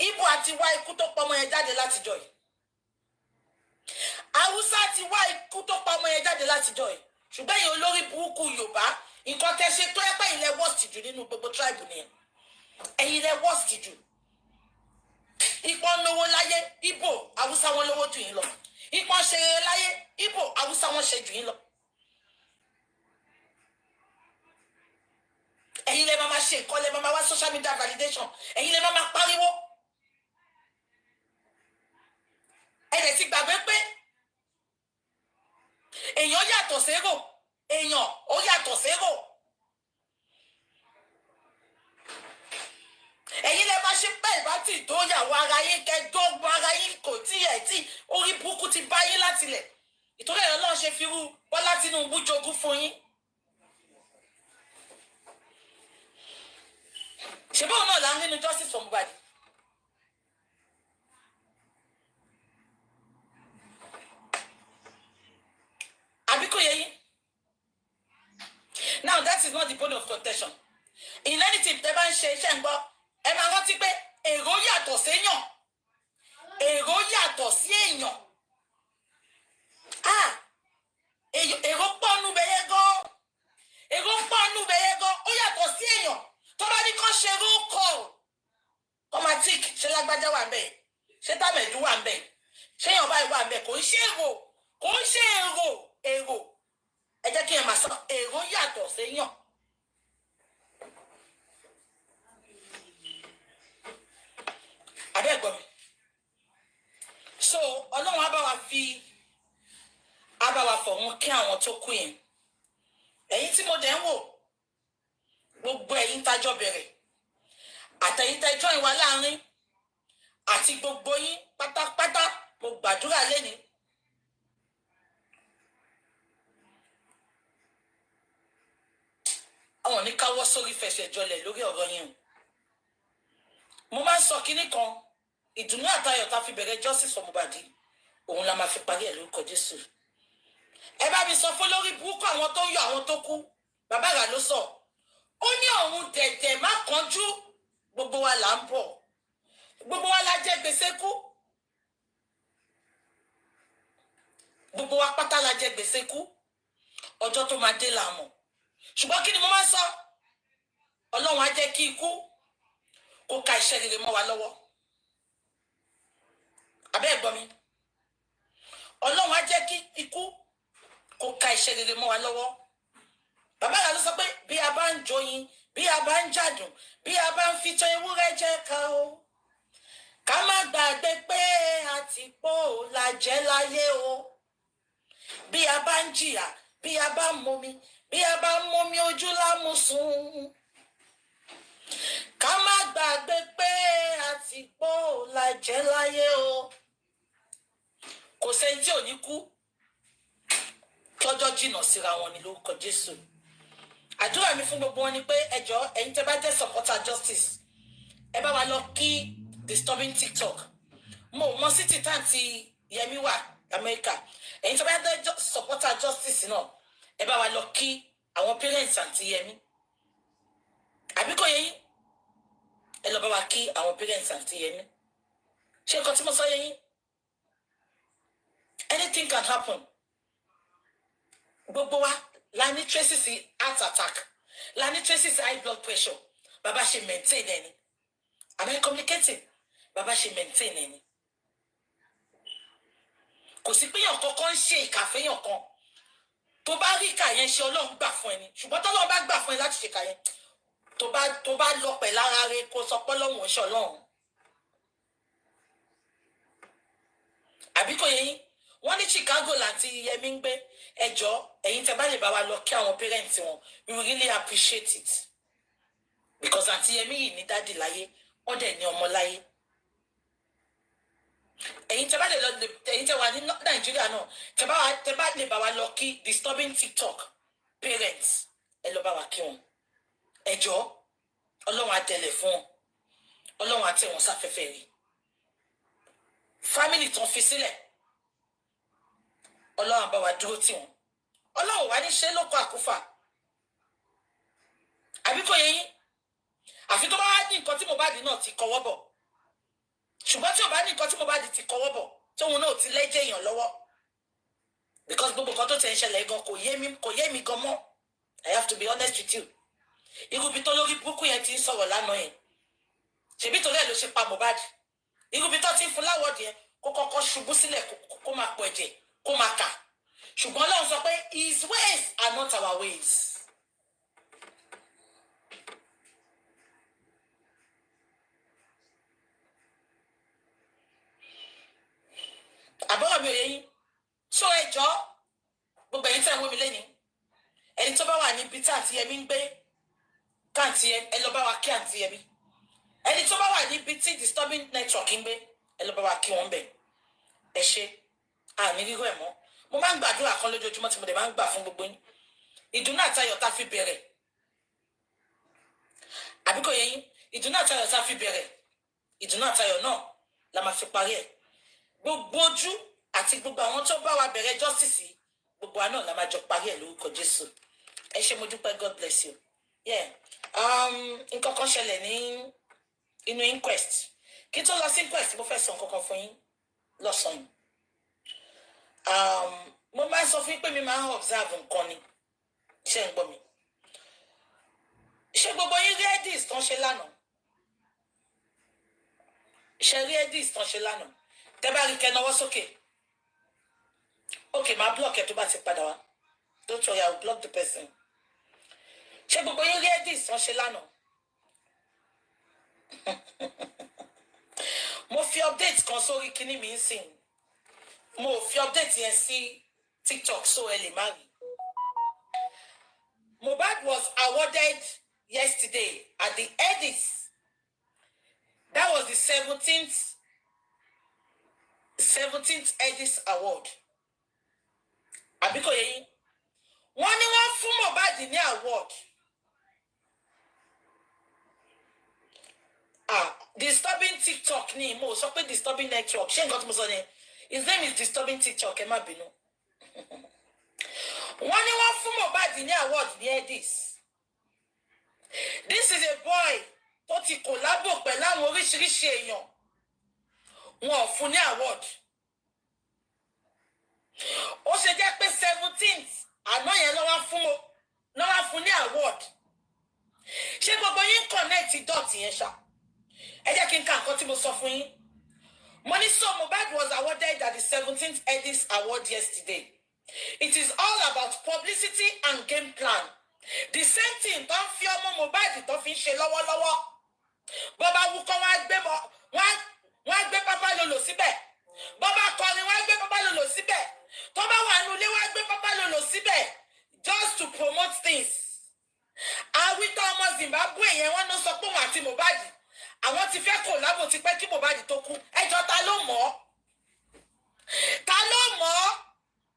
A: Ìgbò àti wá ikú tó pọ̀ ọmọ yẹn jáde látijọ́ yìí Haúsá ti wá ikú tó pọ̀ ọmọ yẹn jáde látijọ́ yìí ṣùgbọ́n ẹ̀yin olórí burúkú Yorùbá nǹkan tẹ́ ṣe tó ẹ̀pẹ́ ilẹ̀ worst jù nínú gbogbo tribe nìyẹn ẹ̀yin ilẹ̀ worst jù ipò lówó láyé Ìgbò Haúsá wọn lówó jù yín lọ ipò ṣeré láyé Ìgbò Haúsá wọn ṣe jù yín lọ ẹ̀yin lè máa ṣe nǹkan lè máa wá social media validation ẹ̀yin lè máa pariwo ẹ̀rẹ̀ ti gbàgbé pé èèyàn yàtọ̀ sérò èèyàn ó yàtọ̀ sérò ẹ̀yin lè máa ṣe pẹ́ ìbátì tó yàwó ara yín kẹdọ́gbọ́n ara yín kò tí ẹ̀ tí orí burúkú ti bá yín látilẹ̀ ìtòrí ẹ̀rọ náà ṣe fi rú Bọ́lá Tinubu jogún fún yín ṣe báwọn náà là ń nínú justice for Mohbad àbí kò yẹ yín. Now that is not the point of contention. In anything, tẹ́ bá ń ṣe iṣẹ́ ń gbọ́, ẹ máa rántí pé èrò yàtọ̀ séèyàn. Èrò yàtọ̀ sí èèyàn. Èrò pọ̀ nù bẹ̀yẹ gan. Èrò pọ̀ nù bẹ̀yẹ gan. Ó yàtọ̀ sí èèyàn. Tó bá ní kán ṣe roll call. Automatic ṣé lágbájá wà ń bẹ̀? Ṣé Tàmẹ̀dú wà ń bẹ̀? Ṣé èèyàn báyìí wà ń bẹ̀? Kò ń ṣe èrò. Kò ń ṣe èrò. Ẹ jẹ́ kí ẹ máa sọ èrò yàtọ̀ séèyàn. Abẹ́gbọ́n mi. So Ọlọ́run á bá wa fọ̀ wọ́n kí àwọn tó kú yẹn. Ẹ̀yin tí mo dẹ̀ ń wò gbogbo ẹ̀yin tájọ́ bẹ̀rẹ̀ àtẹ̀yin tẹ́jọ́ ìwà láàrin àti gbogbo yín pátápátá mo gbàdúrà lẹ́ni. Àwọn ní káwọ́ sórí fẹsẹ̀ jọlẹ̀ lórí ọ̀rọ̀ yẹn o. Mo máa ń sọ kinní kan ìdùnnú àtayọ̀ tá fi bẹ̀rẹ̀ justice for Mohbad òun la máa fi parí ẹ̀ lórúkọ Jésù. Ẹ bá mi sọ fún lórí burúkú àwọn tó yọ àwọn tó kú bàbá rà ló sọ ó ní òun dẹ̀dẹ̀ má kánjú gbogbo wa là ń bọ̀ gbogbo wa la jẹ gbèsè kú gbogbo wa pátá la jẹ gbèsè kú ọjọ́ tó máa dé là mọ̀ ṣùgbọ́n kí ni mo máa sọ Ọlọ́run á jẹ́ kí ikú kó ka iṣẹ́ rere mọ́ wa lọ́wọ́ abẹ́ ẹ̀gbọ́n mi Ọlọ́run á jẹ́ kí ikú kó ka iṣẹ́ rere mọ́ wa lọ́wọ́ bàbá rẹ̀ ló sọ pé bí a bá ń joyin bí a bá ń jàdùn bí a bá ń fi tan ewúrẹ́ jẹ ká o ká má gbàgbé pé àtìpó la jẹ́ láyé o bí a bá ń jìyà bí a bá ń momi bí a bá ń momi ojú lámùsùn ká má gbàgbé pé àtìpó la jẹ́ láyé o kò sẹ́ni tí ò ní kú tọ́jọ́ jìnnà síra wọn ní lórúkọ Jésù àdúrà mi fún gbogbo wọn ni pé ẹjọ́ ẹ̀yin tẹ́ bá jẹ́ supporter justice ẹ bá wa lọ kí disturbing TikTok mo city tanti Yẹmí wà Amẹ́ríkà ẹ̀yin tẹ́ bá jẹ́ supporter justice náà ẹ bá wa lọ kí àwọn parents àti Yẹmí àbí kò yẹ yín ẹ lọ bá wa kí àwọn parents àti Yẹmí ṣé nǹkan tí mo sọ yẹ yín anything can happen gbogbo wa la ní traces heart attack la ní traces high blood pressure bàbá ṣe maintain ẹni am I communicating bàbá ṣe maintain ẹni kò sí pé yàn kankan ń ṣe ìkàfẹ́yàn kan tó bá rí ìkà yẹn ṣe Ọlọ́run gbà fún ẹni ṣùgbọ́n tọ́lọ́run bá gbà fún ẹ láti ṣe ìkà yẹn tó bá lọ pẹ̀ lára rẹ kó sọ pé Ọlọ́run ṣe Ọlọ́run àbí kò yẹ yín wọ́n ní Chicago láti Yẹmí ń gbé ẹjọ́ ẹ̀yin tẹ́ bá lè bá wa lọ kí àwọn parents wọn we really appreciate it because àti Yẹmí yìí ní dádì láyé wọ́n dẹ̀ ní ọmọ láyé ẹ̀yin tẹ́ bá lè lọ ẹ̀yin tẹ́ wà ní Nàìjíríà náà tẹ́ bá lè bá wa lọ kí disturbing TikTok parents ẹ lọ bá wa kí wọn ẹjọ́ Ọlọ́run àtẹlẹ̀ fún wọn Ọlọ́run àtẹ wọn sáfẹ́fẹ́ rí family tán fi sílẹ̀ Ọlọ́run bá wa dúró tì wọ́n Ọlọ́run wá ní ṣe lóko àkúfà àbí kò yẹ yín àfi tó bá wá ní nǹkan tí Mohbad náà ti kọwọ́ bọ̀ ṣùgbọ́n tí ò bá ní nǹkan tí Mohbad ti kọwọ́ bọ̀ tóun náà ti lẹ́jẹ̀ èèyàn lọ́wọ́ because gbogbo kan tó tẹ̀ ń ṣẹlẹ̀ gan kò yé mi gan mọ́ I have to be honest with you irú bí tó lórí burúkú yẹn ti ń sọ̀rọ̀ lánàá yẹn ṣèbí torí ẹ̀ ló ṣe pa Mohbad irú bí tó ti ń fún láwọ̀dì yẹn kó kọ́kọ́ ṣubú sílẹ̀ kó máa pọ̀ ẹ̀jẹ̀ kó máa kà ṣùgbọ́n Ọlọ́run sọ pé his ways are not our ways. àbọ̀wọ̀ mi ò yẹ yín ṣó ẹjọ́ gbogbo ẹ̀yin tẹ́ ń wé mi lẹ́ni ẹni tó bá wà níbi tí àǹtí Yẹmí ń gbé káàntì ẹ lọ bá wa kí àǹtí Yẹmí ẹni tó bá wà níbi tí disturbing network ń gbé ẹ lọ bá wa kí wọn bẹ̀ ẹ ṣe àní rírọ ẹ̀ mọ́ mo máa ń gbàdúrà kan lójoojúmọ́ tí mo dẹ̀ máa ń gbà fún gbogbo yín ìdùnnú àtayọ̀ tá fi bẹ̀rẹ̀ àbí kò yẹ yín ìdùnnú àtayọ̀ tá fi bẹ̀rẹ̀ ìdùnnú àtayọ̀ náà la máa fi parí ẹ̀ gbogbo ojú àti gbogbo àwọn tó bá wa bẹ̀rẹ̀ justice gbogbo wa náà la máa jọ parí ẹ̀ lórúkọ Jésù ẹ ṣé mo dúpẹ́ God bless you nǹkan kan ṣẹlẹ̀ ní inú inquest kí tó lọ sí inquest mo fẹ́ sọ nǹkan kan fún yín lọ́sàn-án mo máa ń sọ fún yín pé mi máa ń observe nǹkan ni ṣé ń gbọ́ mi ṣé gbogbo yín rí edies tán ṣe lánàá ṣe rí edies tán ṣe lánàá tẹ́ bá rí kẹ́ nawọ́ sókè okay máa block ẹ tó bá ti padà wá don't worry I will block the person ṣé gbogbo yín rí edies tán ṣe lánàá mo fi update kan sórí kíní mi ń sìn mo fi update yẹn sí TikTok so ẹ lè má rí. Mohbad was awarded yesterday at the edies. That was the 17th edies award. Àbíkò yẹn wọ́n ní wọ́n fún Mohbad ní award. Disturbing TikTok ni mo sọ pé disturbing network ṣé nǹkan tí mo sọ ni his name is disturbing TikTok ẹ má bínú. Wọ́n ní wọ́n fún Mohbad ní award ní edies. This is a boy tó ti collabo pẹ̀lú àwọn oríṣiríṣi èèyàn wọn ò fún ní award. Ó ṣe jẹ́ pé 17th àná yẹn lọ́wọ́ fún ní award. Ṣé gbogbo yín connect dot yẹn ṣá? Ẹ jẹ́ kí n ka nǹkan tí mo sọ fún yín. Mo ní so Mohbad was awarded at the 17th Edies Award yesterday. It is all about publicity and game plan. The same thing tó ń fi ọmọ Mohbad tó fi ń ṣe lọ́wọ́lọ́wọ́. Bọ́bá wúkọ́ wọ́n á gbé pápá lòlò síbẹ̀. Bọ́bá kọrin wọ́n á gbé pápá lòlò síbẹ̀. Tó bá wà nulẹ̀ wọ́n á gbé pápá lòlò síbẹ̀. Just to promote things. awítọ́ ọmọ Zimbabwe yẹn wọ́n ló sọ pé òun àti Mohbad àwọn ti fẹ́ kòlábò ti pẹ́ kí Mohbad tó kú ẹjọ́ ta ló mọ̀ ọ́ ta ló mọ̀ ọ́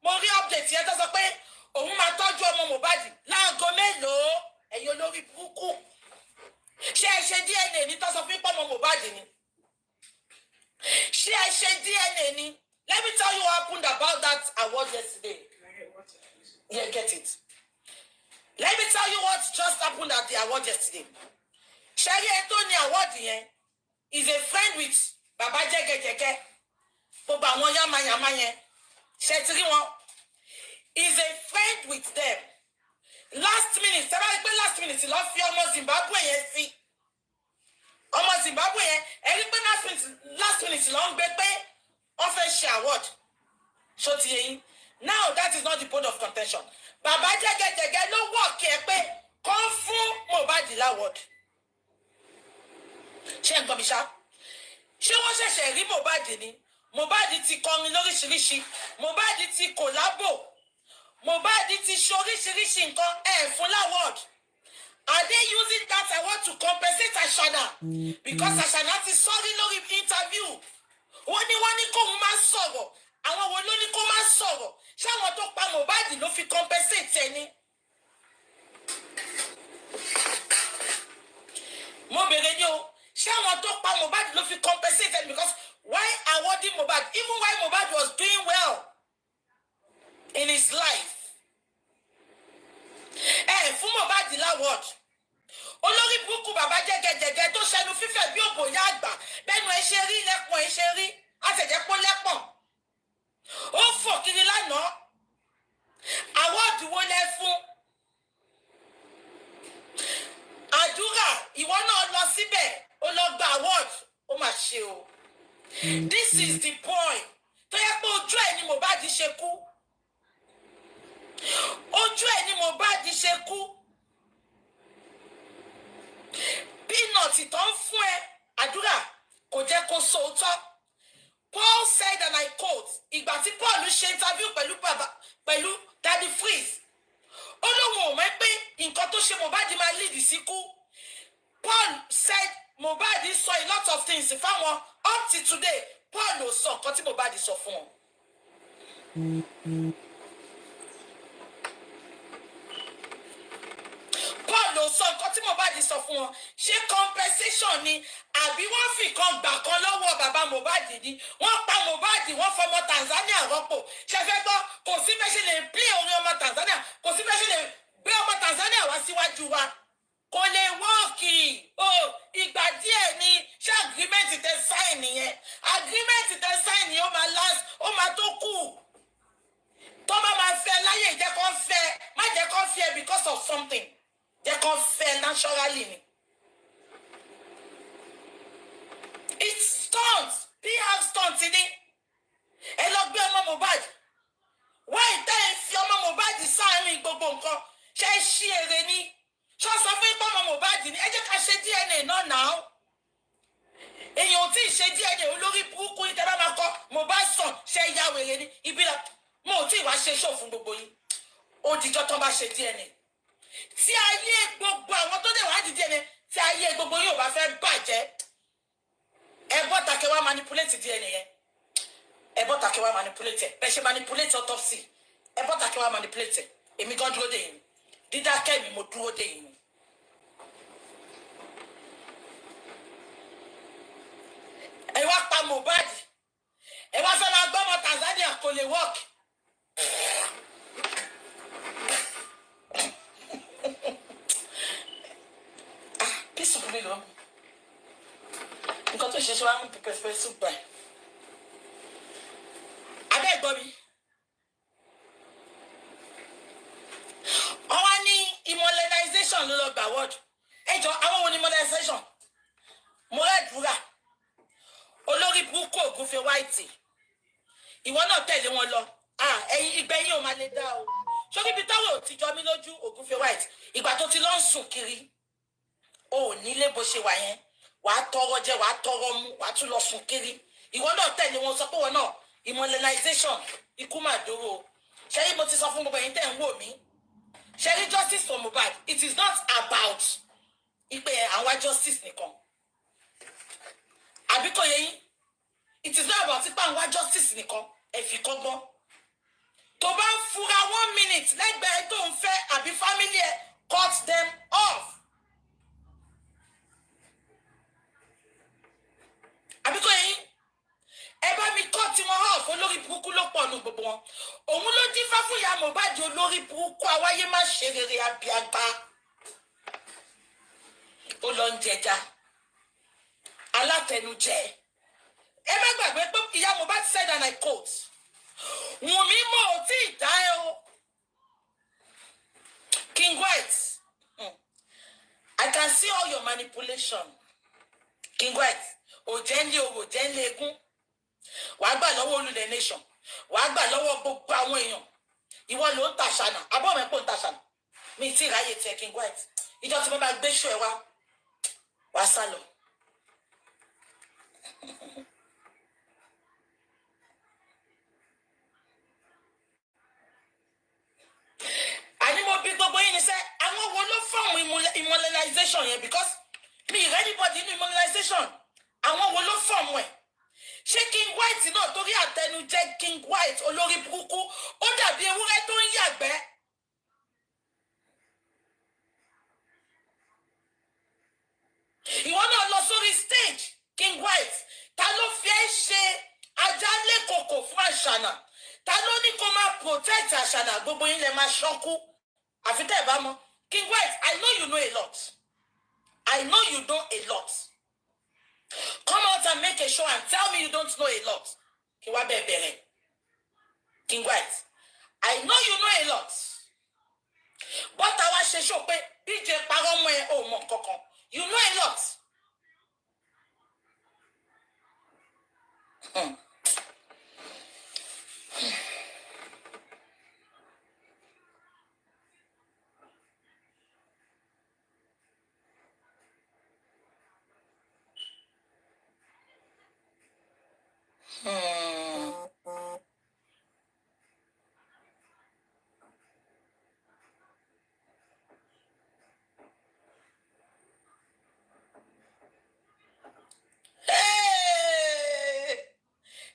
A: mo rí update yẹn tó sọ pé òun máa tọ́jú ọmọ Mohbad láago mélòó ẹ̀yin olórí burúkú ṣé ẹ ṣe DNA ní tó sọ fún pọ́nmọ Mohbad ni ṣé ẹ ṣe DNA ni. Let me tell you what happened about that award yesterday. Yeah, get it. Let me tell you what just happened at the award yesterday. Sherry Anthony award yẹn is a friend with Baba Jegejege. Gbogbo àwọn yamayama yẹn. Ṣẹ̀tìrí wọn is a friend with them. Last minute, tẹ́ bá rí pé last minute lọ fi ọmọ Zimbabwe yẹn sí. Ọmọ Zimbabwe yẹn, ẹ rí pé last minute lọ ń gbé pé official award. So ti yẹn. Now that is not the point of contention. Baba Jegejege ló work ẹ pé kàn fún Mohbad award. Ṣé ń gbọ́ mi ṣá? Ṣé wọ́n ṣẹ̀ṣẹ̀ rí Mohbad ni? Mohbad ti kọrin lóríṣiríṣi. Mohbad ti kòlábò. Mohbad ti ṣoríṣiríṣi nǹkan fún award. Are they using that award to compensate Ashana? Because Ashana ti sọ́rí lórí interview. Wọ́n ní kóun máa sọ̀rọ̀. Àwọn wo ló ní kó máa sọ̀rọ̀? Ṣé àwọn tó pa Mohbad ló fi compensate ẹni? Mo bèrè ní o. Ṣé àwọn tó pa Mohbad ló fi compensate ẹni? Because why awarding Mohbad? Even while Mohbad was doing well in his life. Fún Mohbad láwọ́d. Olórí burúkú Baba Jegejege tó ṣẹnu fífẹ̀ bí òbòyá àgbà. Bẹ́ẹ̀nu ẹ ṣe rí lẹ́pọ̀n ẹ ṣe rí. Àtẹ̀jẹ́pọ̀ lẹ́pọ̀n. Ó fò kiri lánàá. Awọ́ọ̀dù wo lẹ fún? Àdúrà ìwọ náà lọ síbẹ̀. Ó lọ gba award. Ó mà ṣe o. This is the point. Tó yẹ pé ojú ẹ̀ ni Mohbad ṣe kú. Ojú ẹ̀ ni Mohbad ṣe kú. Peanut tó ń fún ẹ àdúrà kò jẹ́ kó sòótọ́. Paul said, and I quote, ìgbà tí Paul ṣe interview pẹ̀lú Daddy Freeze. Ó lóun ò mọ̀ pé nǹkan tó ṣe Mohbad máa lead síkú. Paul said Mohbad sọ a lot of things fáwọn up till today. Paul ò sọ nǹkan tí Mohbad sọ fún wọn. Paul ò sọ nǹkan tí Mohbad sọ fún wọn. Ṣé compensation ni àbí wọ́n fi kan gbà kan lọ́wọ́ bàbá Mohbad ni? Wọ́n pa Mohbad wọ́n fọmọ Tanzania rọ́pò. Ṣé fẹ́ gbọ́ kò sí bẹ́ẹ̀ ṣe lè play orin ọmọ Tanzania, kò sí bẹ́ẹ̀ ṣe lè gbé ọmọ Tanzania wá síwájú wa. Kò lè wọ́ọ̀kì o ìgbà díẹ̀ ni ṣé agreement tẹ sign nìyẹn. Agreement tẹ sign ni ó máa last ó máa tó kù. Tó bá máa fẹ́ láyé jẹ́ kó fẹ́ má jẹ́ kó fẹ́ because of something. Jẹ́ kó fẹ́ naturally ni. It's stunts. PR stunts ni. Ẹ lọ gbé ọmọ Mohbad. Why tẹ́ fi ọmọ Mohbad sáárín gbogbo nǹkan? Ṣé ṣí èrè ni? Ṣé sọ fún ipá ọmọ Mohbad ni? Ẹ jẹ́ ká ṣe DNA náà náà. Èèyàn ò tí ì ṣe DNA olórí burúkú ní tẹ́ bá máa kọ́ Mohbad sàn ṣe ya wèrè ni. Ibi la mo ò tí ì wá ṣe ṣó fún gbogbo yín. Ó dijọ́ tó bá ṣe DNA. Tí ayé gbogbo àwọn tó dẹ̀ wá di DNA tí ayé gbogbo yín ò bá fẹ́ bàjẹ́. Ẹ bọ́ ta kẹ́ wá manipulate DNA yẹn. Ẹ bọ́ ta kẹ́ wá manipulate. Bẹ́ẹ̀ ṣe manipulate autopsy. Ẹ bọ́ ta kẹ́ wá manipulate. Èmi gan dúró dè yín. Dídákẹ́ mi mo dúró dè yín. Ẹ wá pa Mohbad. Ẹ wá fẹ́ máa gbọ́ ọmọ Tanzania kò lè work. Peace of me, Lord. Nǹkan tó ṣe ṣe wá ń pẹpẹ soup báyìí. Abẹ́ gbọ́ mi. Ọwọ́ ní immunization ló lọ gbà wọ́ọ̀dù. Ẹ jọ àwọn wo ni immunization? Mo rẹ̀ dúrà. Olórí burúkú ògúnfe white. Ìwọ náà tẹ̀lé wọn lọ. Ẹ̀yin ìgbẹ́yìn ò máa lè dá o. Ṣé ibi táwọn ò ti jọ mí lójú ògúnfe white? Ìgbà tó ti lọ ń sùn kiri. O ò nílé bó ṣe wà yẹn. Wàá tọrọ jẹ, wàá tọrọ mu, wàá tún lọ sùn kiri. Ìwọ náà tẹ̀lé wọn sọ pé wọn náà immunization ikú mà dúró o. Ṣé yí mo ti sọ fún gbogbo ẹ̀yin tẹ́ ń wò mí? Ṣé rí justice for Mohbad? It is not about about our justice nìkan. Àbíkọ́ yẹn, it is not about our justice nìkan. Ẹ fi kọ́gbọ́n. Tó bá fura 1 minute lẹ́gbẹ̀ẹ́ tó ń fẹ́ àbí family ẹ̀ cut them off. Àbíkọ́ yẹn, ẹ bá mi cut wọn off olórí burúkú ló pọ̀ nù gbogbo wọn. Òun ló dífá fún ìyá Mohbad olórí burúkú àwáyé má ṣe rere abiagba. Ó lọ ń jẹja. Alátẹnujẹ. Ẹ má gbàgbé pé ìyá Mohbad said and I quote. Wummi mo ò tí ì dá ẹ o. King White. I can see all your manipulation. King White. Òjẹ́nlé owó òjẹ́nlé egún. Wàá gbà lọ́wọ́ olùdẹ nation. Wàá gbà lọ́wọ́ gbogbo àwọn èèyàn. Ìwọ ló ń tàṣànà. Abọ́ mi pò ń tàṣànà. Mi ti ráyè tiẹ̀ King White. Ìjọ tí mo bá gbé ṣó ẹ wá. Wàá sá lọ. Àní mo bí gbogbo yín ni sẹ́, àwọn wo ló fọ́ọ̀mù immobilization yẹn because mi ì anybody nínú immobilization. Àwọn wo ló fọ́ọ̀mù ẹ̀? Ṣé King White náà torí àtẹnujẹ King White olórí burúkú ó dàbí ewúrẹ́ tó ń yàgbẹ́? Ìwọ náà lọ sórí stage King White ta ló fi ẹ́ ṣe ajálẹ̀ kòkò fún àṣànà ta ló ní kó máa protect àṣànà gbogbo yín lè máa ṣọ́kú àfi tẹ́ ẹ̀ bá mọ̀. King White, I know you know a lot. I know you know a lot. Come out and make a show and tell me you don't know a lot. Kí wá bẹ́ẹ̀ bẹ̀rẹ̀. King White, I know you know a lot. But àwa ṣe show pé BJ parọ́ mọ́ ẹ ò mọ̀ kankan. You know a lot.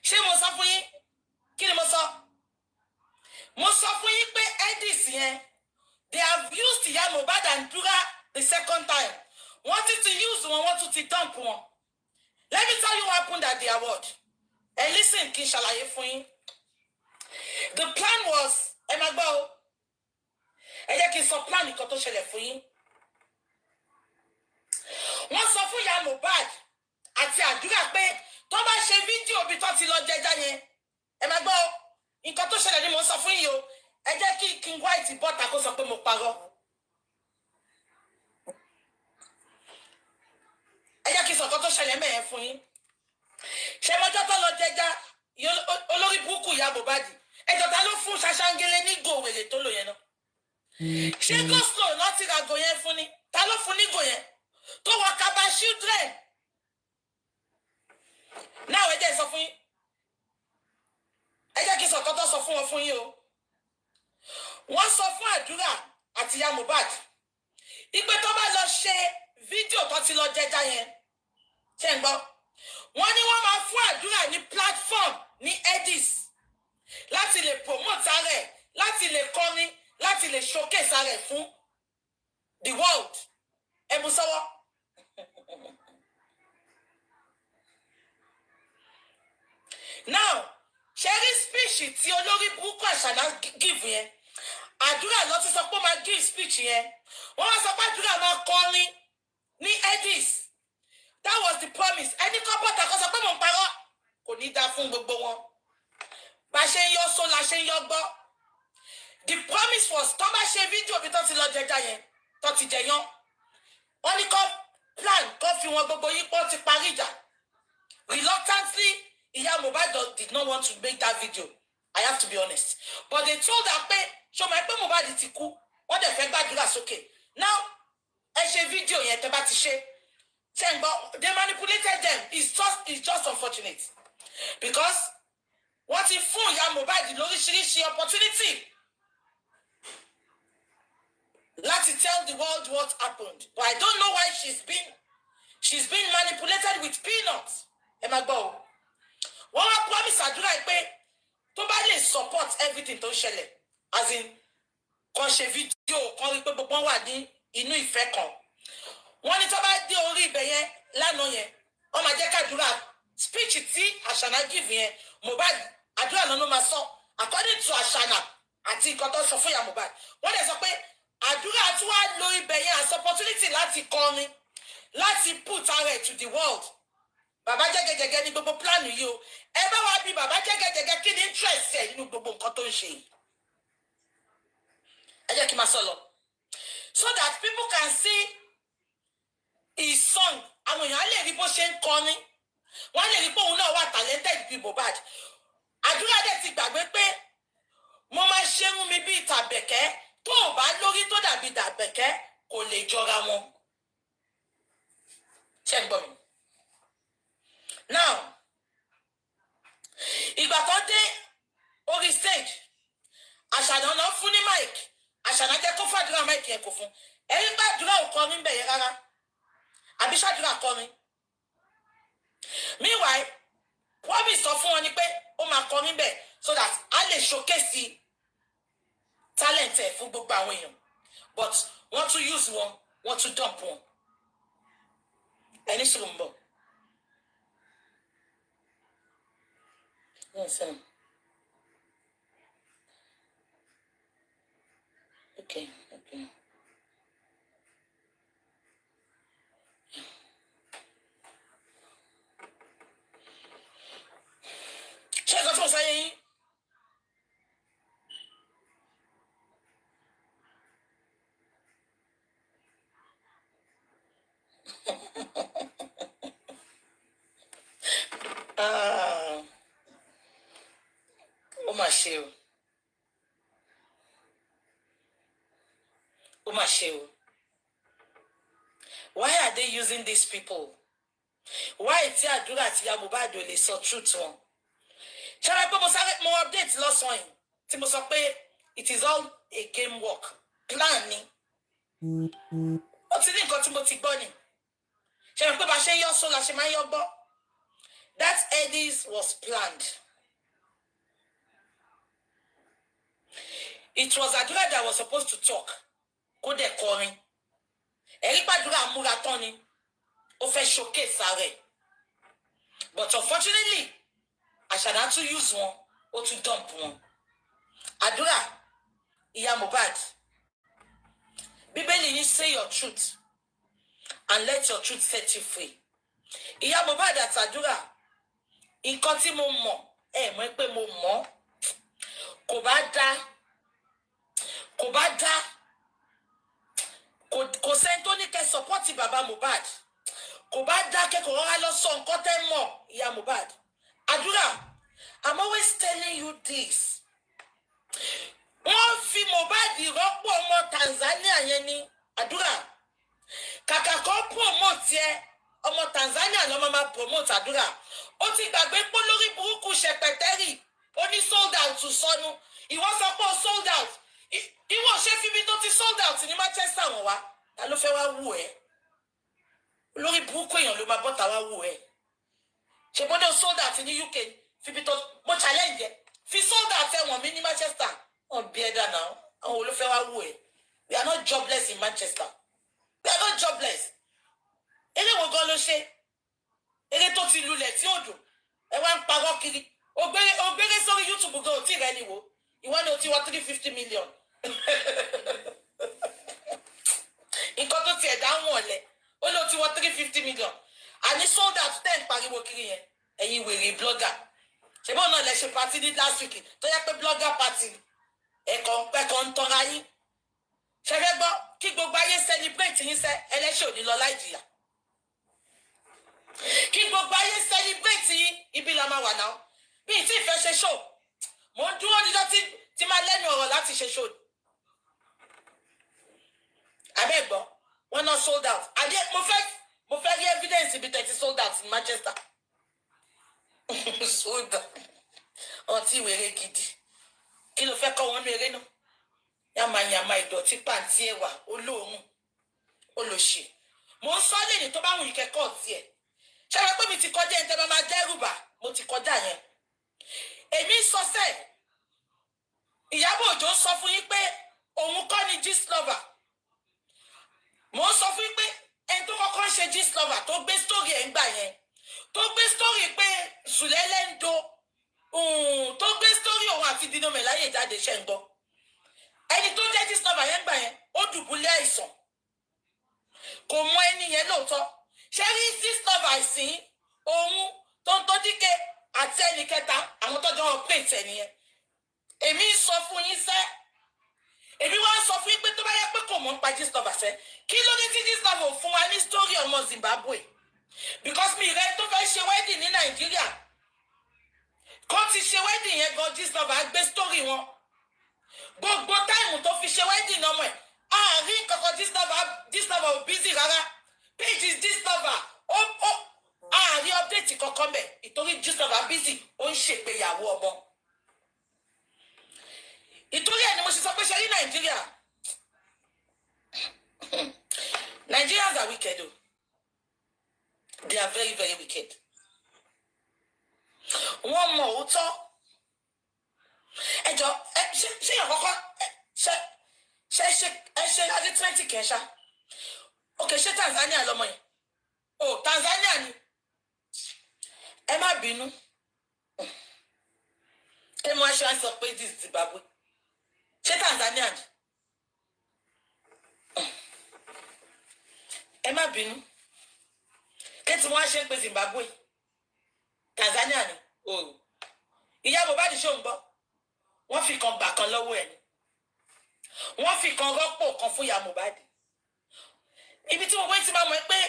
A: Ṣé mo sọ fún yín? Kí ni mo sọ? Mo sọ fún yín pé edies yẹn, they have used ìyá Mohbad and Dura the second time. Wanted to use wọn, want to dump wọn. Let me tell you what happened at the award. And listen, kí n ṣàlàyé fún yín. The plan was, ẹ máa gbọ́ o. Ẹ jẹ́ kí n sọ plan nǹkan tó ṣẹlẹ̀ fún yín. Wọ́n sọ fún ìyá Mohbad àti àdúrà pé tó bá ṣe fídíò bí tó ti lọ jẹjá yẹn. Ẹ máa gbọ́ o. Nǹkan tó ṣẹlẹ̀ ni mo sọ fún yín o. Ẹ jẹ́ kí King White bọ́ta kó sọ pé mo parọ́. Ẹ jẹ́ kí n sọ nǹkan tó ṣẹlẹ̀ mẹ́yẹn fún yín. Ṣé mọ́jọ́ tó lọ jẹjá olórí burúkú ìyá Mohbad? Ẹjọ́ ta ló fún Ṣaṣangele ní ìgò wèrè tó lò yẹn náà? Ṣé Goslow láti ra àgò yẹn fún ni? Ta ló fún nígò yẹn? Tó wọ kaba children. Náà ẹ jẹ́ sọ fún yín. Ẹ jẹ́ kí n sọ nǹkan tó sọ fún wọn fún yín o. Wọ́n sọ fún àdúrà àti ìyá Mohbad. Ìpè tó bá lọ ṣe fídíò tó ti lọ jẹjá yẹn. Ṣé ń gbọ́? Wọ́n ní wọ́n máa fún àdúrà ní platform ní edies láti lè promote rẹ̀, láti lè kọrin, láti lè showcase rẹ̀ fún the world. Ẹ mú sọ́wọ́. Now, ṣẹ́rí speech tí olórí burúkú àṣàlá give yẹn. Àdúrà lọ ti sọ pé ó máa give speech yẹn. Wọ́n wá sọ pé àdúrà máa kọrin ní edies. That was the promise. Ẹni kan bọ́ta kan sọ pé mò ń parọ́. Kò ní dá fún gbogbo wọn. Bá ṣe ń yọ só la ṣe ń yọ gbọ́. The promise was tó bá ṣe fídíò bí tó ti lọ jẹjá yẹn, tó ti jẹyán. Wọ́n ní kó plan kó fi wọn gbogbo yín pọ́ ti parí ìjà. Reluctantly, ìyá Mohbad did not want to make that video. I have to be honest. But they told her pé ṣọmọ ẹ pé Mohbad ti kú. Wọ́n dẹ̀ fẹ́ gbàdúrà sókè. Now, ẹ ṣe fídíò yẹn tẹ́ bá ti ṣe. They manipulated them. It's just unfortunate. Because wọ́n ti fún ìyá Mohbad lóríṣiríṣi opportunity láti tell the world what happened. But I don't know why she's been manipulated with peanuts. Ẹ máa gbọ́ o. Wọ́n wá promise àdúrà pé tó bá lè support everything tó ń ṣẹlẹ̀. As in, kan ṣe fídíò kan rí pé gbogbo wọn wà ní inú ìfẹ́ kan. Wọ́n ní tó bá dé orí ibẹ̀ yẹn lánàá yẹn, wọ́n máa jẹ́ kádùrà speech tí Àṣànà give yẹn, Mohbad àdúrà náà ló máa sọ. According to Àṣànà àti nǹkan tó sọ fún ìyá Mohbad, wọ́n dẹ̀ sọ pé àdúrà tí wàá lo ibẹ̀ yẹn as opportunity láti kọrin, láti put her to the world. Bàbá jẹ́gẹ́jẹ́gẹ́ ní gbogbo plan yìí o. Ẹ bá wa bí bàbá jẹ́gẹ́jẹ́gẹ́ kí ni interest ẹ̀ nínú gbogbo nǹkan tó ń ṣe yìí. Ẹ jẹ́ kí n máa sọ lọ. So that people can see his song. Àwọn èèyàn lè rí bó ṣe ń kọrin. Wọ́n lè rí pé òun náà wà talented bí Mohbad. Àdúrà dẹ̀ ti gbàgbé pé mo máa ṣerun mi bí tàbẹ̀kẹ́. Tó o bá lórí tó dàbí dàbẹ̀kẹ́ kò lè jọra wọn. Ṣé ń gbọ́ mi? Now, ìgbà tó dé orí stage, Àṣànà náà fún ní mic. Àṣànà jẹ́ kó fàdúrà mic yẹn kò fún. Ẹ̀yin gbàdúrà ò kọrin bẹ̀yẹ rárá. Àbí ṣàdúrà kọrin. Meanwhile, promise sọ fún wọn ni pé ó máa kọrin bẹ̀ so that a lè showcase talent ẹ̀ fún gbogbo àwọn èèyàn. But wọ́n tún use wọn, wọ́n tún dump wọn. Ẹni sùn ń bọ̀. Yes, sir. Okay. Ṣé ẹ̀ka tó ń sáyé yín? Ó mà ṣe o. Ó mà ṣe o. Why are they using these people? Why tí àdúrà àti ìyá Mohbad ò lè sọ truth wọn? Ṣé ẹ pé mo update lọ́sàn-án yìí tí mo sọ pé it is all a game work plan ni. Ó ti ní nǹkan tí mo ti gbọ́ ni. Ṣé ẹ pé bá ṣe ń yọ só la ṣe máa ń yọ gbọ́? That edies was planned. It was Adura that was supposed to talk. Kó dẹ̀ kọrin. Ẹ̀rí pàdúrà múra tán ni. Ó fẹ́ showcase ààrẹ. But unfortunately, Àṣànà tún use wọn, ó tún dump wọn. Àdúrà, ìyá Mohbad. Bíbélì ní say your truth and let your truth set you free. Ìyá Mohbad àti Àdúrà, nǹkan tí mo mọ̀, mọ̀ pé mo mọ̀, kò bá dá, kò sẹ́ni tó ní kẹ́ support bàbá Mohbad. Kò bá dá kẹ́kọ̀ọ́ rárá lọ sọ nǹkan tẹ́ mọ̀, ìyá Mohbad. Àdúrà, I'm always telling you this. Wọ́n fi Mohbad rọ́pò ọmọ Tanzania yẹn ní Àdúrà. Kàkà kó promote ẹ, ọmọ Tanzania ló máa promote Àdúrà. Ó ti gbàgbé pé lórí burúkú ṣẹpẹtẹ́rì, ó ní sold out sọnù. Ìwọ sọ pé ó sold out. Ìwọ ṣe fi bí tó ti sold out ní Manchester wọn wá. Ta ló fẹ́ wá wù ẹ́? Lórí burúkú èèyàn ló máa bọ́ta wá wù ẹ́. Ṣé bọ́dọ̀ sold out ní UK fi bí tó mo challenge ẹ. Fi sold out ẹ̀wọ̀n mi ní Manchester. Wọ́n bí ẹ̀dá náà. Àwọn olùfẹ́ wá wù ẹ́. We are not jobless in Manchester. We are not jobless. Eré wo gan ló ṣe? Eré tó ti lulẹ̀ tí ò dùn. Ẹ wá ń parọ́ kiri. Ògbéré sórí YouTube gan ò tí rẹ ni wo. Ìwọ ni o ti wọ 350 million. Nǹkan tó tiẹ̀ dáhùn ọ̀lẹ́. Ó ló ti wọ 350 million. Àní sold out 10 pariwo kiri yẹn. Ẹ̀yin wèrè blogger. Ṣèbọn náà lẹ ṣe party ní last week. Tó yẹ pé blogger party. Ẹ̀kọ́ ń tọ́ra yín. Ṣẹ́fẹ́ gbọ́ kí gbogbo ayé celebrate yín sẹ́ ẹlẹ́ṣẹ̀ ò ní lọ láì jìyà. Kí gbogbo ayé celebrate yín ibi la máa wà náà. Bí tí ìfẹ́ ṣe show. Mo ń dúró níjọ́ tí máa lẹ́nu ọ̀rọ̀ láti ṣe show. Abẹ́gbọ́, wọ́n náà sold out. Mo fẹ́ rí evidence ibi tẹ̀ ti sold out in Manchester. Sold out. Ọtí ìwéré gidi. Kí ló fẹ́ kọ́ wọn ní eré náà? Yàmàyàmà ìdọ̀tí pàǹtí ẹ̀wà olóòórùn olóṣì. Mo ń sọ lẹ́yìn tó bá wù ìkẹ́kọ̀ọ́ tiẹ̀. Ṣé wọ́n pé mi ti kọjá ẹni tẹ́ máa dẹ́rùbà? Mo ti kọjá yẹn. Èmi sọ sẹ́ẹ̀. Ìyábọ̀ Òjó sọ fún yín pé òun kọ́ ni gist lover. Mo sọ fún yín pé ẹni tó kọ́kọ́ ń ṣe gist lover tó gbé story ẹ̀ ń gbà yẹn. Tó gbé story pé Sùlẹ́lẹ́ ń do. Tó gbé story òun àti Dínàmẹ̀ láyé jáde ṣẹ́ ń gbọ́. Ẹni tó jẹ́ gist lover yẹn gbà yẹn ó dùbúlẹ̀ àìsàn. Kò mọ ẹni yẹn lóòótọ́. Ṣé rí gist lover ìsìn òun tó ń tọ́jíkẹ́ àti ẹnì kẹta àwọn tọ́jọ́ wọn pè tẹ̀ nìyẹn. Èmi sọ fún yín sẹ́. Èmi wá sọ fún yín pé tó bá yẹ pé kò mọ̀ ń pa gist lover sẹ́. Kí ló dé tí gist lover fún wa ní story ọmọ Zimbabwe? Because mi rẹ tó fẹ́ ṣe wedding ní Nàìjíríà. Kó ti ṣe wedding yẹn gan gist lover gbé story wọn. Gbogbo táìmù tó fi ṣe wedding ọmọ ẹ̀. Àárín kankan gist lover ò busy rárá. Page gist lover àárín update kankan bẹ̀. Ìtorí gist lover busy ó ń ṣègbéyàwó ọmọ. Ìtorí ẹni mo ṣe sọ pé ṣe rí Nàìjíríà. Nigerians are wicked o. They are very, very wicked. Wọ́n mọ òótọ́. Ẹ jọ ṣé yàn kọ́kọ́ ṣe adé 20 kẹ́ṣá. Ok, ṣé Tanzania lọmọ yẹn? Oh, Tanzania ni. Ẹ má bínú. Ẹ mọ aṣọ àìsàn pé this is Zimbabwe. Ṣé Tanzania ni? Ẹ má bínú. Kí tí wọ́n ṣe ń pe Zimbabwe? Tanzania ni. Oh. Ìyá Mohbad ṣó ń gbọ́. Wọ́n fi kan gbà kan lọ́wọ́ ẹ̀ ni. Wọ́n fi kan rọ́pò kan fún ìyá Mohbad. Ibi tí mo wé ti máa mọ̀ pé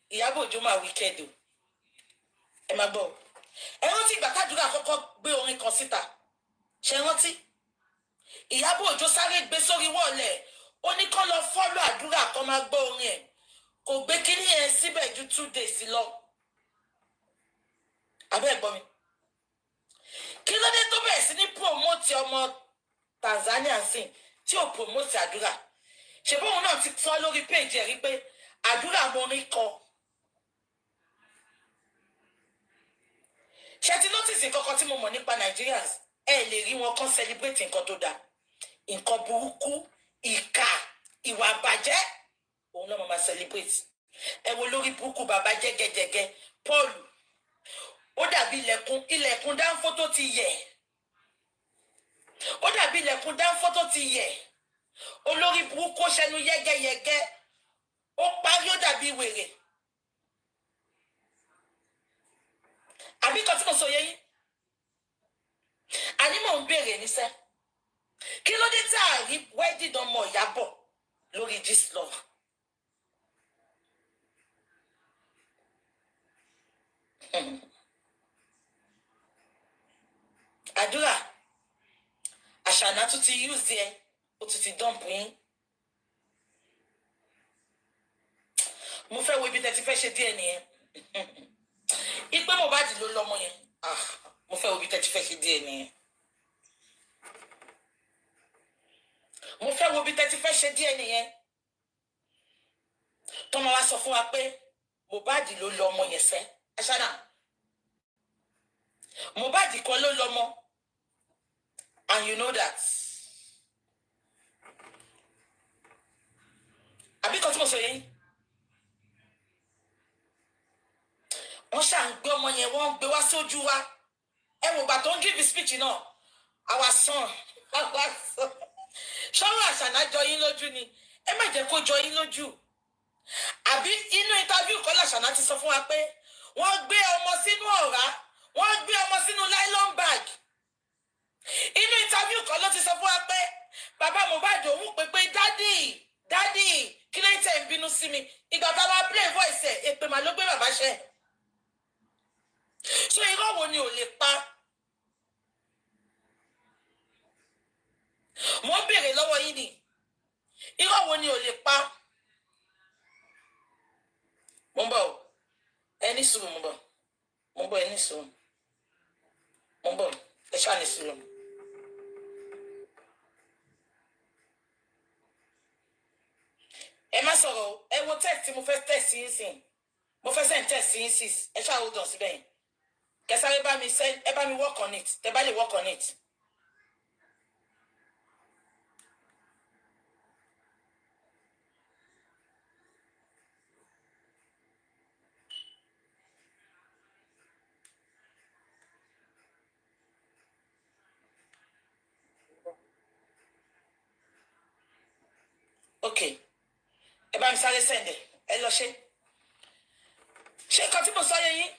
A: Ìyábọ̀ Òjó máa wicked o. Ẹ máa gbọ́. Ẹ rántí ìgbà kádùrá àkọ́kọ́ gbé orin kan síta. Ṣé rántí? Ìyábọ̀ Òjó sáré gbé sórí wọ́ọ̀lẹ̀. Ó ní kán lọ fọ́lọ̀ àdúrà kan máa gbọ́ orin ẹ̀. Kò gbé kíní yẹn síbẹ̀ ju 2 days lọ. Abẹ́ ẹ̀gbọ́n mi. Kí ló dé tó bẹ̀rẹ̀ sí ní promote ọmọ Tanzania sìn tí ò promote àdúrà? Ṣé bóun náà ti sọ lórí page ẹ̀ rí pé àdúrà mo rí kọ. Ṣé ti notice nǹkan kan tí mo mọ̀ nípa Nigerians? Ẹ lè rí wọn kàn celebrate nǹkan tó dáa. Nǹkan burúkú, ìkà, ìwà àbàjẹ́ òun náà máa celebrate. Ẹ wo lórí burúkú bàbá jẹ́gẹ́jẹ́gẹ́ Paul. Ó dàbí ilẹ̀kùn dáńfó tó ti yẹ̀. Ó dàbí ilẹ̀kùn dáńfó tó ti yẹ̀. Olórí burúkú ṣẹnu yẹ́gẹ́yẹ́gẹ́. Ó parí ó dàbí wèrè. Àbí kan tí mo sọ yẹ yín. Àní mò ń béèrè níṣẹ́. Kí ló dé tí a rí wedding ọmọ Ìyábọ̀ lórí gist lover? Àdúrà àṣànà tún ti use ẹ ó tún ti dump yín. Mo fẹ́ wo ibi tẹ́ ti fẹ́ ṣe díẹ̀ nìyẹn. Ipe Mohbad ló lọ́mọ yẹn. Mo fẹ́ wo ibi tẹ́ ti fẹ́ ṣe díẹ̀ nìyẹn. Mo fẹ́ wo ibi tẹ́ ti fẹ́ ṣe díẹ̀ nìyẹn. Tọ́mọ wa sọ fún wa pé Mohbad ló lọ́mọ yẹn sẹ́. Àṣànà Mohbad kan ló lọ́mọ. And you know that. Àbí kan tí mo sọ yẹn. Wọ́n ṣà ń gbé ọmọ yẹn, wọ́n ń gbé wá sójú wa. Ẹ wò gbà tó ń give speech náà. Our son. Ṣọ́rọ̀ Àṣànà jọ yín lójú ni. Ẹ má jẹ́ kó jọ yín lójú. Àbí inú interview kan l'Àṣànà ti sọ fún wa pé wọ́n gbé ọmọ sínú ọ̀rá. Wọ́n gbé ọmọ sínú nylon bag. Inú interview kan ló ti sọ fún wa pé bàbá Mohbad òun pé dádì kí ló ń tẹ̀ ń bínú sí mi. Ìgbà tá a bá play voice ẹ̀ èpè mà ló gbé bàbá ṣẹ́. So irọ́ wo ni ò lè pa? Mo ń béèrè lọ́wọ́ yín ni. Irọ́ wo ni ò lè pa? Mo ń bọ̀ o. Ẹni sùúrù mo ń bọ̀. Mo ń bọ̀ ẹni sùúrù. Mo ń bọ̀. ẹ ṣáà ní sùúrù. Ẹ má sọ̀rọ̀ ẹ wo text tí mo fẹ́ text yín sìn mo fẹ́ send text yín sí ẹ ṣáà hold on síbẹ̀ yẹn kẹsàrẹ́ bá mi send ẹ bá mi work on it tẹ bá lè work on it. Okay ẹ bá mi sáré send ẹ lọ ṣe nǹkan tí mo sọ yẹ yín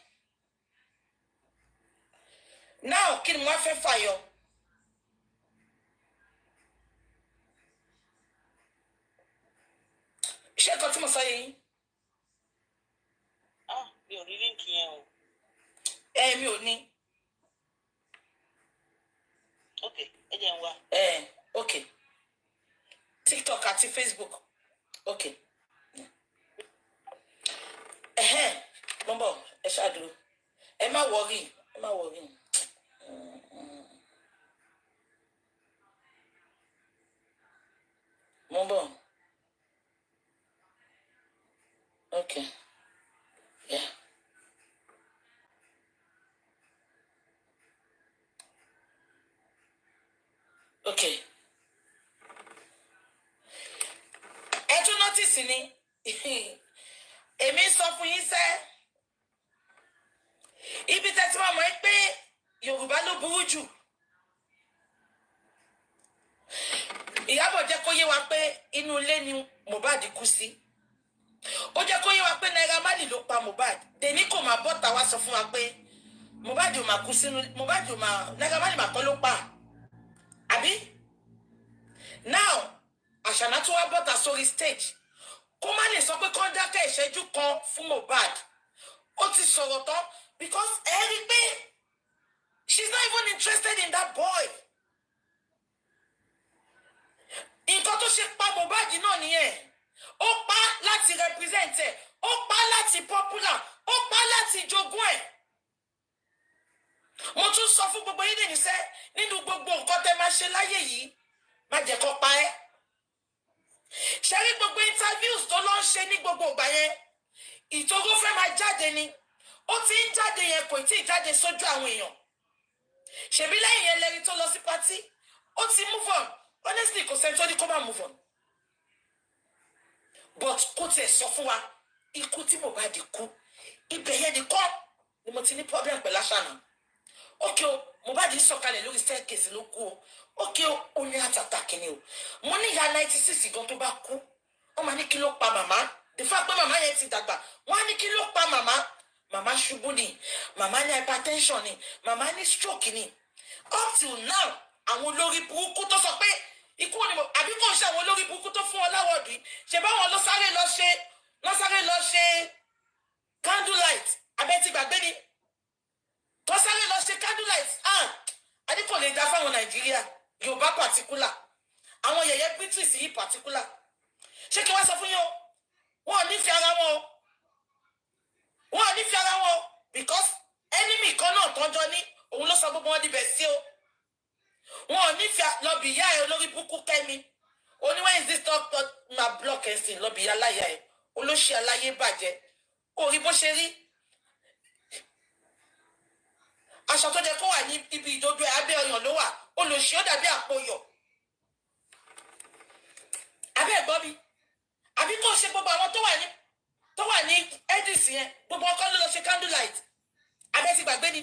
A: now kí ni mo wá fẹ́ fàyọ. Ṣé nǹkan tí mo sọ yẹ yín.
B: mi ò rí líǹkì yẹn o.
A: Mi ò ní.
B: ok ẹ jẹ́ n wá.
A: ok TikTok àti Facebook ok mo ń bọ̀ ẹ ṣáàdúró ẹ má wọrí mo ń bọ̀ ok yeah. ok ẹ tún nọ́tìsì ni èmi sọ fún yín sẹ́ ibi tẹ́tí máa mọ̀ ẹ́ pé Yorùbá ló burú jù Ìyábọ̀ jẹ́ kó yé wa pé inú ilé ni Mohbad kú sí ó jẹ́ kó yé wa pé Naira Marley ló pa Mohbad dèní kò máa bọ́ta wá sọ fún wa pé Mohbad ò máa kú sínú Mohbad ò máa Naira Marley máa kọ́ ló pa àbí now Àṣànà tó wá bọ́ta sórí stage kó má lè sọ pé kán dákẹ́ ìṣẹ́jú kan fún Mohbad ó ti sọ̀rọ̀ tán because ẹ rí i pé she's not even interested in that boy. Nǹkan tó ṣe pa Mohbad náà nìyẹn ó pa láti represent ẹ ó pa láti popular ó pa láti jogún ẹ. Mo tún sọ fún gbogbo yín níṣẹ́ nínú gbogbo nǹkan tẹ́ máa ṣe láyé yìí má jẹ́ kó pa ẹ́. Ṣé rí gbogbo interviews tó lọ ń ṣe ní gbogbo ìgbà yẹn ìtòrò fẹ́ máa jáde ni ó ti ń jáde yẹn kò tí ì jáde sójú àwọn èèyàn. Ṣèbí lẹ́yìn yẹn lẹ́ni tó lọ sí pátí ó ti move on honestly kò sẹ́ni tó ní kó má move on but kó tiẹ̀ sọ fún wa ikú tí Mohbad kú ibẹ̀ yẹn nìkan ni mo ti ní problem pẹ̀lú Àṣànà. Ókè o Mohbad sọ̀kalẹ̀ lórí staircase ló kú o ókè o ó ní àtàtàkì ni o mo ní ìyá 96 gan tó bá kú wọ́n máa ní kí ló pa màmá the fact pé màmá yẹn ti dàgbà wọ́n á ní kí ló pa màmá màmá ṣubú ni màmá ní hypertension ni màmá ní stroke ni up till now àwọn olórí burúkú tó sọ pé ikú ni mo àbí kò ṣe àwọn olórí burúkú tó fún wọn láwọ̀dù ṣe báwọn lọ sáré lọ ṣe candlelight abẹ́tí gbàgbé ni tó sáré lọ ṣe candlelight adé kò lè dá fáwọn Nàìjíríà Yorùbá particular àwọn yẹ̀yẹ́ British yìí particular ṣé kí wọ́n sọ fún yín o wọn ò nífẹ̀ẹ́ ara wọn o because enemy kan náà tọ́jọ́ ní òun ló sọ gbogbo wọn dibẹ̀ sí o wọn ò nífẹ̀ẹ́ lọ́bì ìyá ẹ̀ olórí burúkú Kẹ́mi oníwẹ̀ is this talk ma block ẹ̀ sìn lọ́bì ìyá aláya ẹ̀ olóṣì aláyé bàjẹ́ orí bó ṣe rí aṣọ tó jẹ kó wà ní ibi ìdodo ẹ̀ abẹ́ ọyàn ló wà olóṣì ó dàbí àpòyọ̀ abẹ́ ẹ̀gbọ́n mi àbí kò ṣe gbogbo àwọn tó wà ní edies yẹn gbogbo ọkọ ló lọ ṣe candlelight abẹ́ ti gbàgbé ni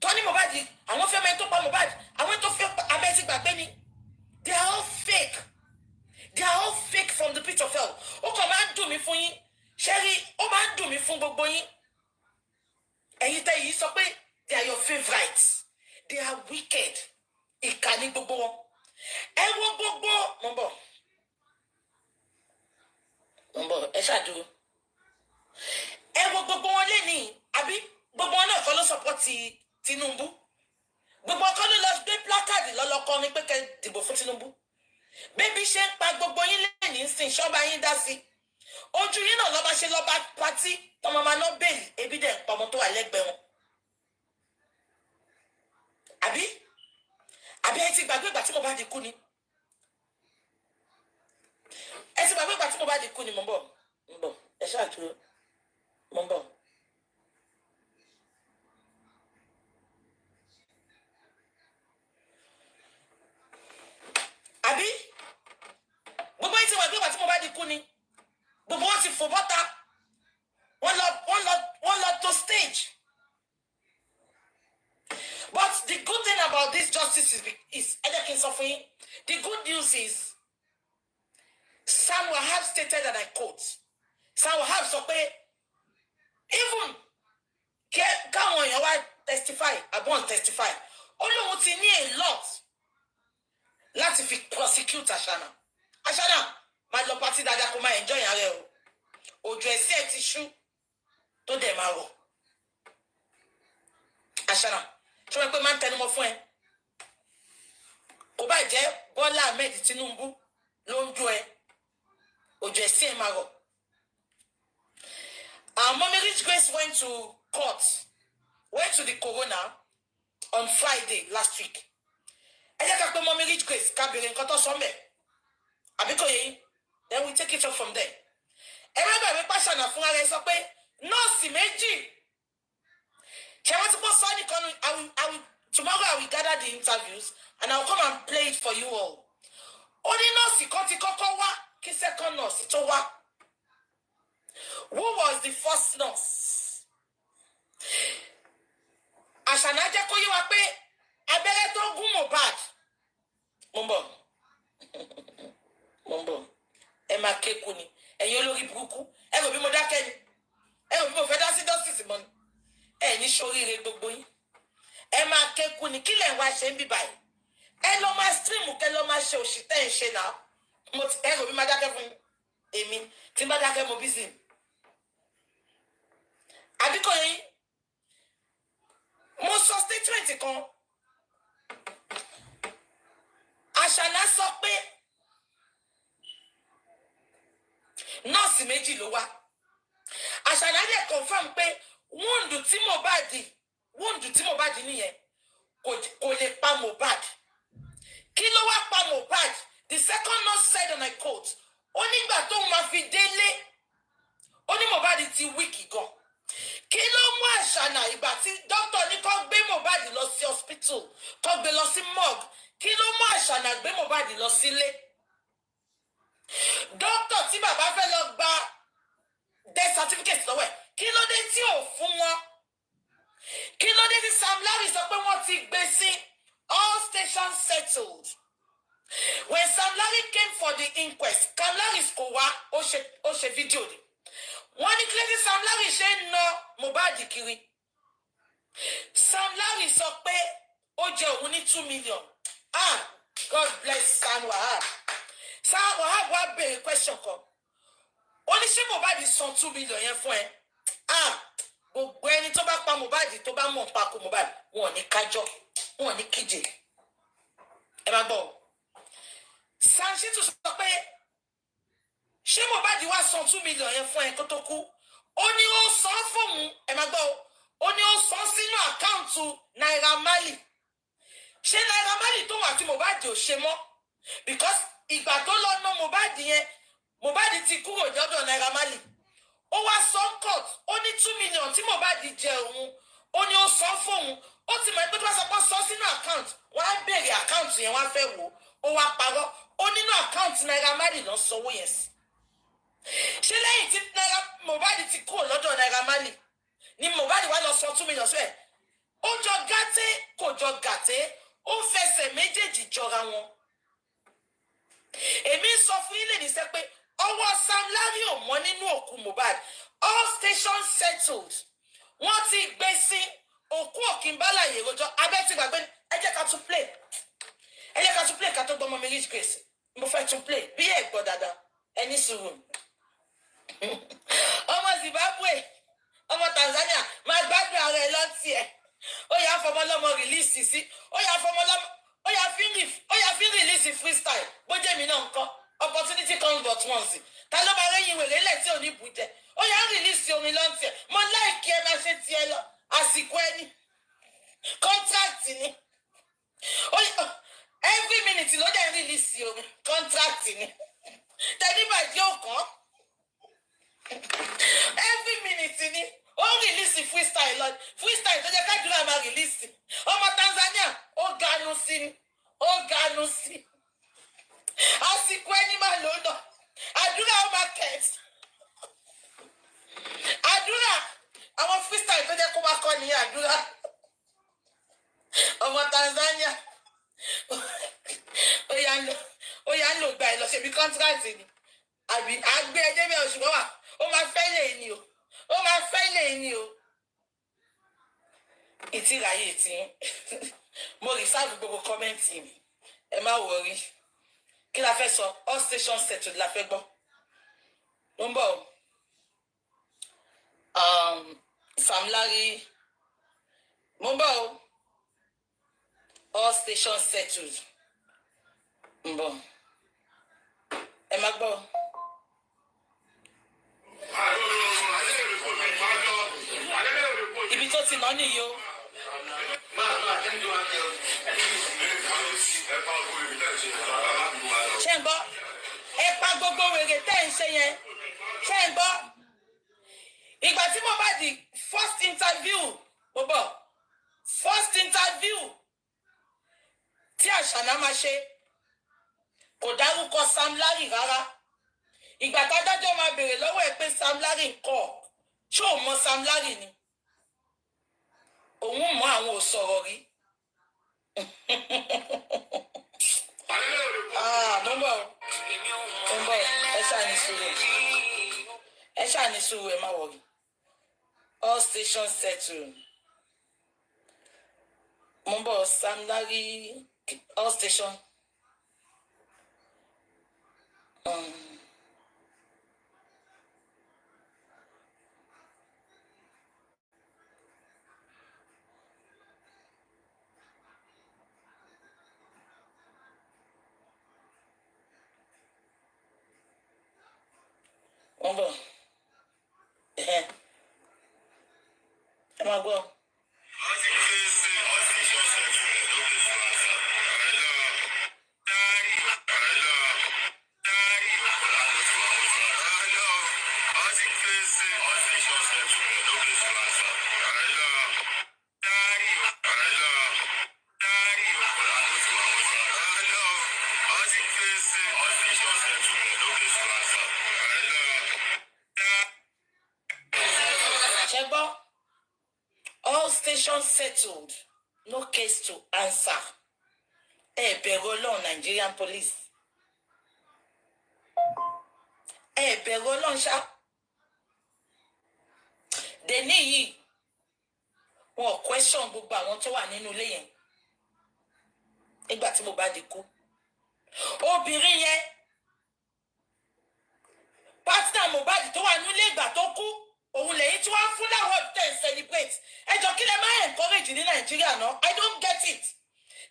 A: tọ́ni Mohbad àwọn fẹ́ mẹ́rin tó pa Mohbad àwọn tó fẹ́ abẹ́ ti gbàgbé ni they are all fake from the pit of hell ó kàn máa ń dùn mí fún yín ṣẹ́rí ó máa ń dùn mí fún gbogbo yín ẹ̀yin tẹ́ yìí sọ pé they are your favourites they are wicked ìkà ní gbogbo wọn ẹ wo gbogbo mo ń bọ̀ ẹ ṣàdúró ẹ wo gbogbo wọn lẹ́nìí àbí gbogbo wọn náà kọ́ ló sọpọ́tì Tinubu gbogbo ọkọ ló lọ gbé plákàdì lọ́lọ́kọ́ ní pé kẹ́ dìbò fún Tinubu bébí ṣe ń pa gbogbo yín lẹ́nìí sìn ṣọ́ba yín dá sí ojú yín náà lọ́ba ṣe lọ́ba pátí tọmọ máa ná bẹ́ẹ̀lì ebi dẹ̀ pọmọ tó wà lẹ́gbẹ̀ẹ́ wọn Àbí ẹ ti gbàgbé ìgbà tí Mohbad kú ni. Ẹ ti gbàgbé ìgbà tí Mohbad kú ni mo ń bọ̀. Ẹ ṣáà dúró. Mo ń bọ̀. Àbí gbogbo ẹ ti gbàgbé ìgbà tí Mohbad kú ni. Gbogbo wọn ti fò bọ́ta. Wọ́n lọ to stage. But the good thing about this justice is the good news is Sam Wahab stated, and I quote, Sam Wahab sọ pé even káwọn èèyàn wá testify, àbọ̀n testify, ó lóun ti ní a lot láti fi prosecute Ashana máa lọ pátí dáadáa kó máa enjoy ààrẹ o. Òjò ẹ̀sẹ̀ ẹ̀ ti ṣú tó dẹ̀ máa rọ̀. Ashana ṣé wọ́n pé máa ń tẹnumọ́ fún ẹ? Kò bá jẹ́ Bọ́lá Ahmed Tinubu ló ń jó ẹ. Òjò ẹ̀sẹ̀ ẹ̀ máa rọ̀. Mommy Rich Grace went to court, went to the coroner on Friday last week. Ẹ jẹ́ ká pé Mommy Rich Grace ká bèrè nǹkan tó sọ mẹ́. Àbí kò yé yín? Then we take it up from there. Ẹ má gbàgbé pàṣánà fún ara ẹ sọ pé nọ́ọ̀sì méjì. Ṣé wọ́n ti pọ̀ sọ́ nìkan? Tomorrow I will gather the interviews and I will come and play it for you all. Ó ní nọ́ọ̀sì kan ti kọ́kọ́ wá kí second nurse tó wá. Who was the first nurse? Àṣànà jẹ́ kó yé wa pé abẹ́rẹ́ tó gún Mohbad. Mo ń bọ̀. Ẹ máa kéku ni. Ẹ̀yin olórí burúkú. Ẹ rò bí mo dákẹ́ ni. Ẹ rò bí mo fẹ́ dá sí justice mọ́ ni. Ẹ ní ṣoríire gbogbo yín. Ẹ máa kéku ni. Kí lẹ̀ ń wá ṣe ń bí báyìí? Ẹ lọ máa stream kẹ́ lọ máa ṣe òṣì tẹ́ ń ṣe náà. Ẹ rò bí mo dákẹ́ fún èmi. Tí n bá dákẹ́ mo busy. Àbíkọ́ yín. Mo sọ statement kan. Àṣànà sọ pé nọ́ọ̀sì méjì ló wá. Àṣànà dẹ̀ confirm pé wúndù tí Mohbad nìyẹn kò lè pa Mohbad. Kí ló wá pa Mohbad? The second nurse said, and I quote, ó nígbà tó máa fi délé, ó ní Mohbad ti wíìkì gan. Kí ló mú Àṣànà ìgbà tí dókítà ní kó gbé Mohbad lọ sí hospital, kó gbé lọ sí morgue? Kí ló mú Àṣànà gbé Mohbad lọ sílé? Dókítà tí bàbá fẹ́ lọ gba death certificate lọ́wọ́ ẹ̀, kí ló dé tí ò fún wọn? Kí ló dé tí Sam Larry sọ pé wọ́n ti gbé sí all stations settled? When Sam Larry came for the inquest, Sam Larry kò wá, ó ṣe fídíò ni. Wọ́n ní kí ló dé Sam Larry ṣe ń na Mohbad kiri? Sam Larry sọ pé ó jẹ òun ní 2 million. God bless Sam Wahab. Sam Wahab wá béèrè question kan. Ó ní ṣé Mohbad san 2 million yẹn fún ẹ? Gbogbo ẹni tó bá pa Mohbad tó bá mọ̀ pa kó Mohbad, wọn ò ní kájọ́, wọn ò ní kíje. Ẹ máa gbọ́. Sam Shitu sọ pé ṣé Mohbad wá san 2 million yẹn fún ẹ kó tó kú? Ó ní ó san fóun, ẹ máa gbọ́. Ó ní ó san sínú àkáǹtù Naira Marley. Ṣé Naira Marley tó wà tí Mohbad ò ṣe mọ́? Because ìgbà tó lọ ná Mohbad yẹn, Mohbad ti kúrò lọ́dọ̀ Naira Marley. Ó wá san court, ó ní 2 million tí Mohbad jẹ òun, ó ní ó san fóun. Ó ti mọ̀ pé tó bá sọ pé san sínú account, wọ́n á béèrè account yẹn, wọ́n á fẹ́ wò. Ó wá parọ́. Ó nínú account Naira Marley lọ sanwó yẹn sí. Ṣé lẹ́yìn tí Mohbad ti kúrò lọ́dọ̀ Naira Marley ni Mohbad wá lọ san 2 million sí ẹ̀? Ó jọ gàtẹ́, kò jọ gàtẹ́, ó fẹsẹ̀ méjèèjì jọra wọn. Èmi sọ fún yín lè ní sẹ́ pé ọwọ́ Sam Larry ò mọ́ nínú òkú Mohbad. All stations settled. Wọ́n ti gbé sí òkú Òkínbálàyé rojọ́. Abẹ́ ti gbàgbé ní ẹ jẹ́ ká tún play. Ẹ jẹ́ ká tún play ká tó gbọ́ Mommy Rich Grace. Mo fẹ́ tún play bí ẹ̀ gbọ́ dáadáa. Ẹni sùúrù. Ọmọ Zimbabwe, ọmọ Tanzania, máa gbádùn ara ẹ lọ́tì ẹ̀. Ó yá fọmọ lọ́mọ release sí. Ó yá fọmọ lọ́mọ. Ó yá fi release freestyle. Bó jẹ́ mi náà nǹkan. Opportunity comes but once. Ta ló máa rẹ́yìn wèrè lẹ̀ tí ò ní bùjẹ́? Ó yá release orin lọ́tì ẹ̀. Mo láìkí ẹ máa ṣe tiẹ̀ lọ. Àsìkò ẹni. Contract ni. Every minute ló dẹ̀ release your contract ni. Tẹ́lifà yóò kàn. Every minute ni ó release freestyle lọ. Freestyle tó jẹ́ kájúlá máa release. Ọmọ Tanzania ó ganu sí ni. Ó ganu sí. Àsìkò ẹni máa lò lọ. Àdúrà ó máa kẹ̀t. Àdúrà àwọn freestyle tó jẹ́ kó máa kọ́ ní àdúrà. Ọmọ Tanzania ó yá ń lò gba ẹ lọ ṣe bí contract ni. Àbí àgbẹ̀ ẹjẹ́ bẹ́ẹ̀ oṣù mọ́wà ó máa fẹ́ lè ní o. Ó máa fẹ́ lè ní o. Ìtìráyè tí mo reserve gbogbo kọ́mẹ́ǹtì mi. Ẹ má wọrí. Kí la fẹ́ sọ? All stations settled la fẹ́ gbọ́. Mo ń bọ̀ o. Sam Larry. Mo ń bọ̀ o. All stations settled. Mo ń bọ̀. Ẹ má gbọ́. Ibi tó ti ná nìyí o. Ṣé ń gbọ́? Ẹ pa gbogbo wèrè tẹ́ ń ṣe yẹn. Ṣé ń gbọ́? Ìgbà tí mo bá di first interview, mo bọ̀. First interview tí Àṣànà máa ṣe kò dárúkọ Sam Larry rárá. Ìgbà tádájọ́ máa béèrè lọ́wọ́ ẹ̀ pé Sam Larry ńkọ́. Ṣé o mọ Sam Larry ni? Òun mọ àwọn ò sọ̀rọ̀ rí. Mo ń bọ̀. Ẹ ṣàní sùúrù. Ẹ ṣàní sùúrù ẹ má wọrí. All stations settled. Mo ń bọ̀ Sam Larry all station. Mo ń bọ̀. Ẹ má gbọ́. All stations settled. No case to answer. Bẹ̀rù Ọlọ́run Nigerian police. Bẹ̀rù Ọlọ́run ṣá. Dèní yìí wọn question gbogbo àwọn tó wà nínú ilé yẹn. Nígbà tí Mohbad kú. Obìnrin yẹn pátínà Mohbad tó wà nílé ìgbà tó kú. Òun lẹ́yìn tí wọ́n fún láwọ̀ tẹ̀ celebrate. Ẹjọ́ kí lẹ máa encourage ní Nàìjíríà náà? I don't get it.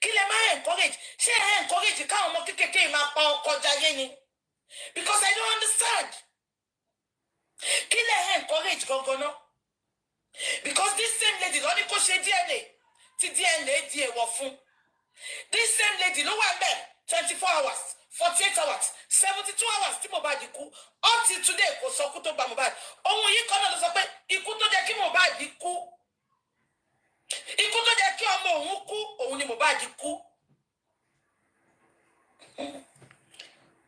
A: Kí lẹ máa encourage? Ṣé ẹ encourage káwọn ọmọ kékeré máa pa ọkọ jayé ni? Because I don't understand. Kí lẹ encourage gangan náà? Because this same lady ló ní kó ṣe DNA tí DNA di èèwọ̀ fún. This same lady ló wà ńbẹ̀ 24 hours, 48 hours, 72 hours tí Mohbad kú. Up till today kò sọ kú tó gba Mohbad. Ohun yìí kan náà ló sọ pé ikú tó jẹ́ kí Mohbad kú. Ikú tó jẹ́ kí ọmọ òun kú, òun ni Mohbad kú.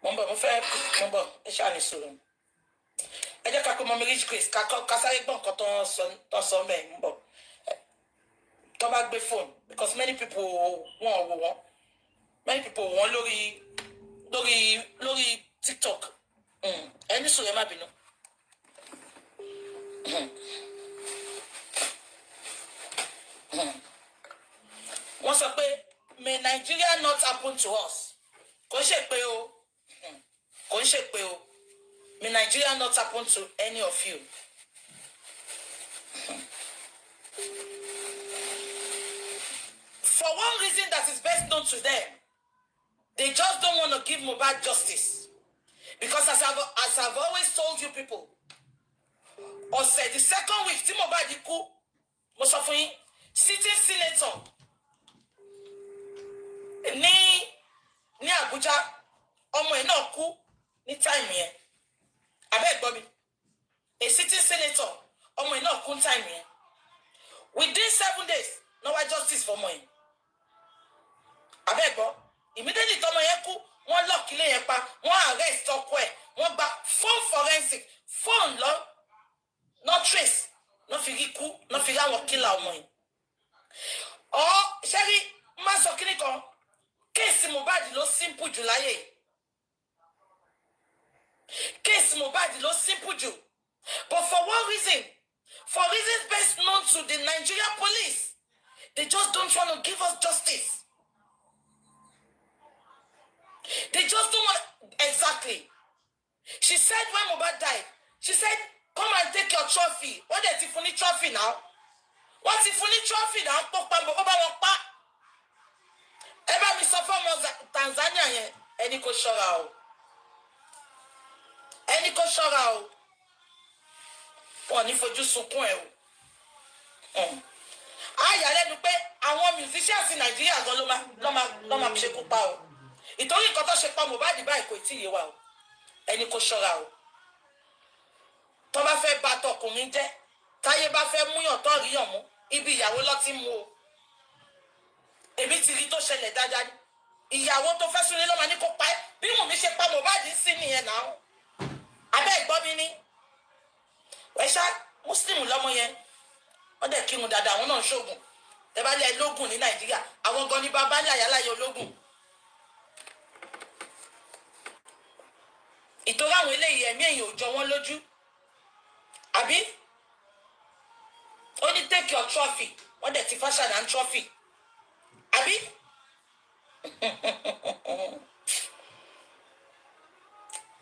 A: Mo ń bọ̀, ẹ ṣàní sùúrù. Ẹ jẹ́ ká pé mọ́mí rich grace ká sáré gbọ́n nǹkan tó sọ mẹ́ẹ̀ ń bọ̀. Tó bá gbé phone because many people wọ́n wò wọ́n. Many people wọ́n lórí TikTok. Ẹni sùn ẹ má bínú. Wọ́n sọ pé may Nigeria not happen to us. Kò ń ṣe pé o. Kò ń ṣe pé o. May Nigeria not happen to any of you. For one reason that is best known to them, they just don't want to give Mohbad justice. Because as I've always told you people, or said the second week, tí Mohbad kú, mo sọ fún yín, sitting senator, ní Abuja ọmọ ẹ̀ náà kú ní time yẹn abẹ́ gbọ́ mi a sitting senator ọmọ ẹ̀ náà kú ní time yẹn within 7 days no wá justice for ọmọ yẹn abẹ́ gbọ́ immediately tọmọ yẹn kú wọ́n lock ilé yẹn pa wọ́n arrest ọkọ ẹ̀ wọ́n gba phone forensic phone lọ no trace no fi rí kú no fi rí àwọn killer ọmọ yẹn ṣẹ́rí má sọ kíní kan kéèsì Mohbad ló simple jù láyé kéèsì Mohbad ló simple jù but for one reason for reasons best known to the Nigerian police they just don't want to give us justice they just don't want exactly she said when Mohbad died she said come and take your trophy what did ti fún ní trophy now what ti fún ní trophy now ó bá wọn pa ẹ bá mi sọ fún ọmọ Tanzania yẹn ẹni kò ṣọ́ra o ẹni kò ṣọ́ra o wọn ní fojú sunkún ẹ o àyà lẹ́nu pé àwọn musicians Nàìjíríà gan ló máa ṣekú pa o ìtorí nǹkan tó ṣe pa Mohbad báyìí kò tí ì yé wa o ẹni kò ṣọ́ra o tó bá fẹ́ bà tọkùnrin jẹ́ táyé bá fẹ́ múyàn tó ríyàn mú ibi ìyàwó ló ti mú o èmi ti rí tó ṣẹlẹ̀ dáadáa ní ìyàwó tó fẹ́ súnlé ló máa ní kó pa ẹ́ bí Wùmí ṣe pa Mohbad sí nìyẹn náà abẹ́ ìgbọ́ mi ní ẹ̀ṣá muslim lọ́mọ yẹn wọ́n dẹ̀ kírun dáadáa àwọn náà ń ṣoògùn ẹ bá lẹ́ lógún ní Nàìjíríà àwọn gan ní bàbá ní àyáláyé ológun ìtorí àwọn eléyìí ẹ̀mí èèyàn ò jọ wọ́n lójú àbí ó ní take your trophy wọ́n dẹ̀ ti fáṣàdá ń trophy àbí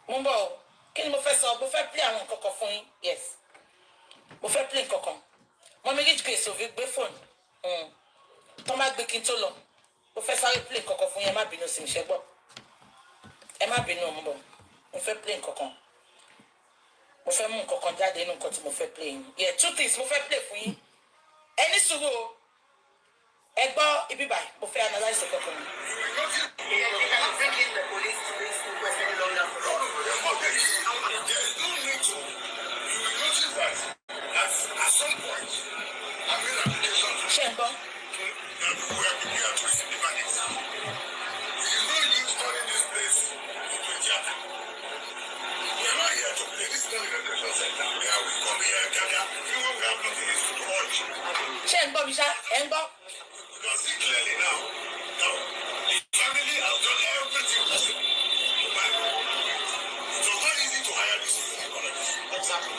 A: mo ń bọ̀ o kí ni mo fẹ́ sọ mo fẹ́ play àwọn nǹkan kan fún yín yes mo fẹ́ play nǹkan kan mọ́mí rich grace ò fi gbé fóònù tó má gbé kí n tó lọ mo fẹ́ sáré play nǹkan kan fún yín ẹ má bínú sí mi ṣe gbọ́ ẹ má bínú mo bọ̀ mo fẹ́ play nǹkan kan mo fẹ́ mú nǹkan kan jáde nínú nǹkan tí mo fẹ́ play yín yeah 2 things mo fẹ́ play fún yín ẹ ní sùúrù o ẹ gbọ́ ibi báyìí mo fẹ́ analyse kankan. ṣé ń gbọ́. ṣé ń gbọ́ mi ṣá ẹ ń gbọ́.
C: You can see clearly now. Now, the family has done everything possible to buy me. It was not easy to hire this psychologist.
A: Exactly.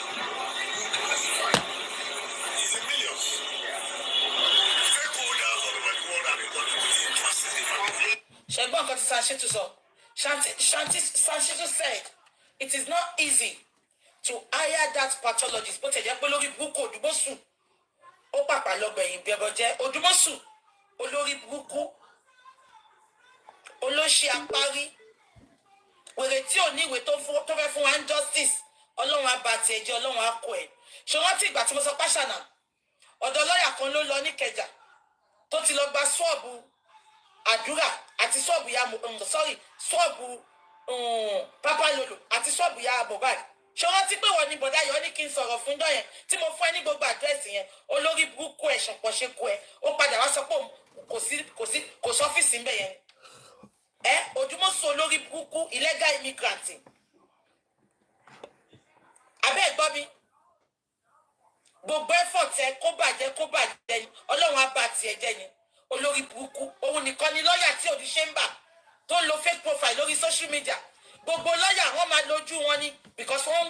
C: That's fine. It's in millions. Stakeholders all over the world have been contributing to assist the family.
A: Ṣẹ́gbọ́n nǹkan tí Sanchitu sọ. Sanchitu said it is not easy to hire that pathologist bó ti jẹ́ pé lórí burúkú Odùmọ̀ṣù ó pàpà lọ́gbẹ̀yìn bí ẹbọ jẹ́ Odùmọ̀ṣù olórí burúkú olóṣì apárí wèrè tí ò ní ìwé tó fẹ́ fún wa justice ọlọ́run àbá ti ẹ̀jẹ̀ ọlọ́run á kọ ẹ̀ ṣé wọ́n ti ìgbà tí mo sọ pàṣánà ọ̀dọ̀ lọ́ọ̀yà kan ló lọ níkẹjà tó ti lọ gba ṣọ́ọ̀bù àdúrà àti ṣọ́ọ̀bù ya ṣọ́ọ̀bù pápá lolo àti ṣọ́ọ̀bù ya Mohbad ṣé wọ́n ti pé wọ́n ní bọ̀dá yọ ní kí n sọ̀rọ̀ fún dọ́yẹn tí mo fún ẹ ní gbogbo àdírẹ́sì yẹn olórí burúkú ẹ̀ ṣọ̀pọ̀ṣẹ́kù ẹ̀ ó padà wá sọ pé kò sọ́fíìsì ńbẹ̀ yẹn Odùmọ̀ṣù olórí burúkú illegal immigrant abẹ́ ẹ̀gbọ́n mi gbogbo effort ẹ kó bàjẹ́ ni ọlọ́run á bá tiẹ̀ jẹ́ ni olórí burúkú òun nìkan ni lọ́ọ̀yà tí òdi ṣe ń bà tó ń lo fake profile lórí social media gbogbo lọ́ọ̀yà wọ́n máa lójú wọn ni because wọ́n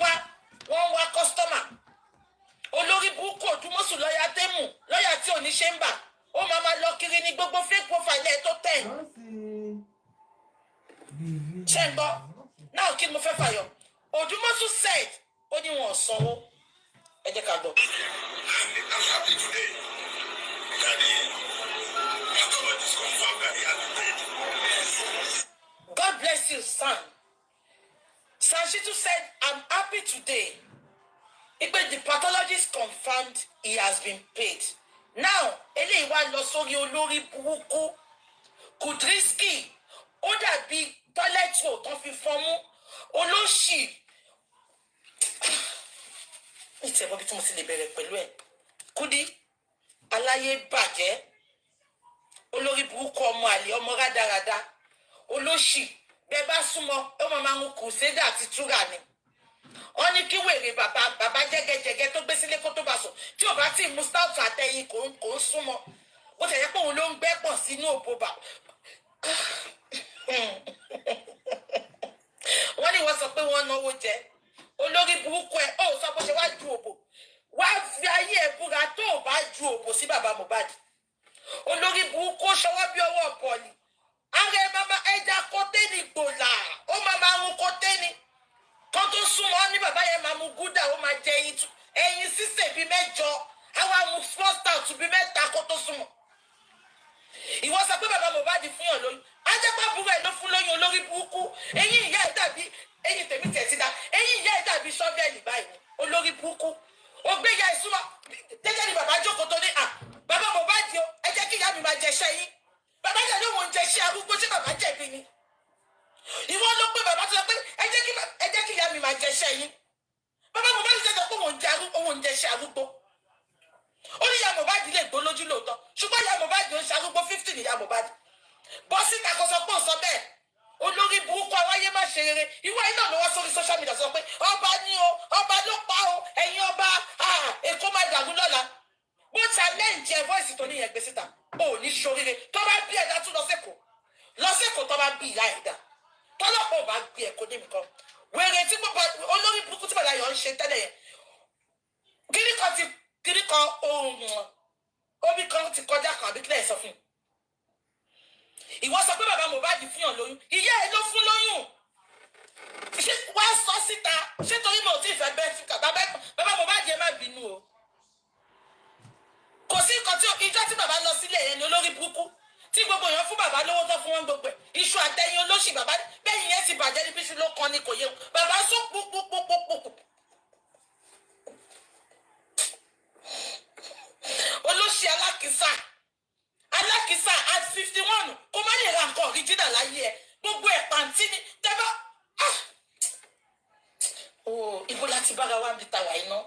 A: wá customer olórí burúkú Odùmọ̀ṣù lọ́ọ̀yà tẹ́mù lọ́ọ̀yà tí òní ṣe ń bà ó máa lọ kiri ní gbogbo fake profile ẹ̀ tó tẹ̀ ṣe ń gbọ́ náà kí ni mo fẹ́ fàyọ Odùmọ̀ṣù said ó ní wọn ò sanwó ẹ jẹ́ ká gbọ́.
C: I'm happy today that the authorities confirmed that he had been paid.
A: God bless you, son. Sanchitu said, I'm happy today. But the pathologist confirmed he has been paid. Now, eléyìí wá lọ sórí olórí burúkú Kudrisky ó dàbí tọ́lẹ́tì ò tán fi fọ́n mú olóṣì ìtẹ̀wọ́ bí tí mo ti lè bẹ̀rẹ̀ pẹ̀lú ẹ̀ Kudi aláyé bàjẹ́ olórí burúkú ọmọ àlè ọmọ rádaràda olóṣì bẹ́ẹ̀ bá súnmọ́ ó máa ń kùsẹ́dà àti túrà ni wọ́n ní kí wèrè bàbá jẹ́gẹ́jẹ́gẹ́ tó gbé sílé kó tó bá sùn tí ò bá tí ì mú stout àtẹ̀yìn kò ń súnmọ́ bó tẹ̀yẹ́ pé òun ló ń gbẹ́ pọ̀ sínú òbò bà wọ́n ní wọ́n sọ pé wọ́n náwó jẹ olórí burúkú ẹ̀ ó sọ bó ṣe wá ju òbò wá fi ayé ẹ̀ búra tó ò bá ju òbò sí bàbá Mohbad olórí burúkú ṣọwọ́ bí ọwọ́ bọ̀ọ̀lì ààrẹ bàbá ẹja kọ́tẹ́nì gbòòlà ó máa ń kọ́tẹ́nì kan tó súnmọ́ ní bàbá yẹn máa mú gúdà ó máa jẹ ẹyin sísè bíi 8 àwa mú first out bíi 3 kó tó súnmọ́ ìwọ sọ pé bàbá Mohbad fún yàn lóyún ajẹ́pá burú ẹ̀ ló fún lóyún olórí burúkú eyín ìyá ẹ̀ dàbí eyín tèmi tẹ̀ sí da eyín ìyá ẹ̀ dàbí ṣọ́bẹ̀lì báyìí olórí burúkú ó gbé ìyá ẹ̀ súnmọ́ jẹ́jẹ́ ni bàbá jókòó tó ní bàbá Mohbad o ẹ jẹ́ kí ìyá mi máa jẹṣẹ́ yín bàbá jẹ́ ló wọ́n ń jẹṣẹ́ arúgbó tí bàbá jẹ̀bi ni ìwọ ló pé bàbá tó sọ pé ẹ jẹ́ kí ìyá mi máa jẹṣẹ́ yín bàbá Mohbad jẹ́ sọ pé òun ń jẹṣẹ́ arúgbó ó ní ìyá Mohbad lè gbó lójú lóòótọ́ ṣùgbọ́n ìyá Mohbad ó ń ṣarúgbó 50 ní ìyá Mohbad bọ́ síta kó sọ pé ó sọ bẹ́ẹ̀ olórí burúkú awáyé má ṣe rere ìwọ iná ló wá sórí social media sọ pé ọba ní o ọba ló pa o ẹ̀yin ọba èkó má dàrú lọ́la bó challenge ẹ voice tó níyẹn gbé síta ó ní ṣoríire tó bá bí ẹ̀dá tún lọ sẹ́kọ̀ọ́ tó bá bí ìyá ẹ̀dá tọ́lọ́pọ̀ ò bá gbé ẹ̀kọ́ débi kan wèrè tí olórí burúkú tí bàdá yọ̀ ń ṣe tẹ́lẹ̀ yẹn kiri kan ohun omi kan ti kọjá kan àbí kílẹ̀ sọ fún ìwọ sọ pé bàbá Mohbad fún yàn lóyún ìyá ẹ ló fún lóyún ṣé wá sọ síta ṣé torí mo ti fẹ́ bẹ́ẹ̀ fún bàbá Mohbad yẹn má bínú o kò sí nǹkan tí ìjọ tí bàbá lọ sílé yẹn ni olórí burúkú tí gbogbo èèyàn fún bàbá lówó tó fún wọn gbogbo iṣu àtẹ̀yìn olóṣì bàbá bẹ́yìn yẹn ti bàjẹ́ níbi iṣu ló kan ni kò yẹ bàbá sọ púpúpúpúpú olóṣì alákìsà at 51 kó má lè ra nǹkan original láyé ẹ gbogbo ẹ̀ pàǹtí ni tẹ́bá ibo láti bára wa ń bi tàwa iná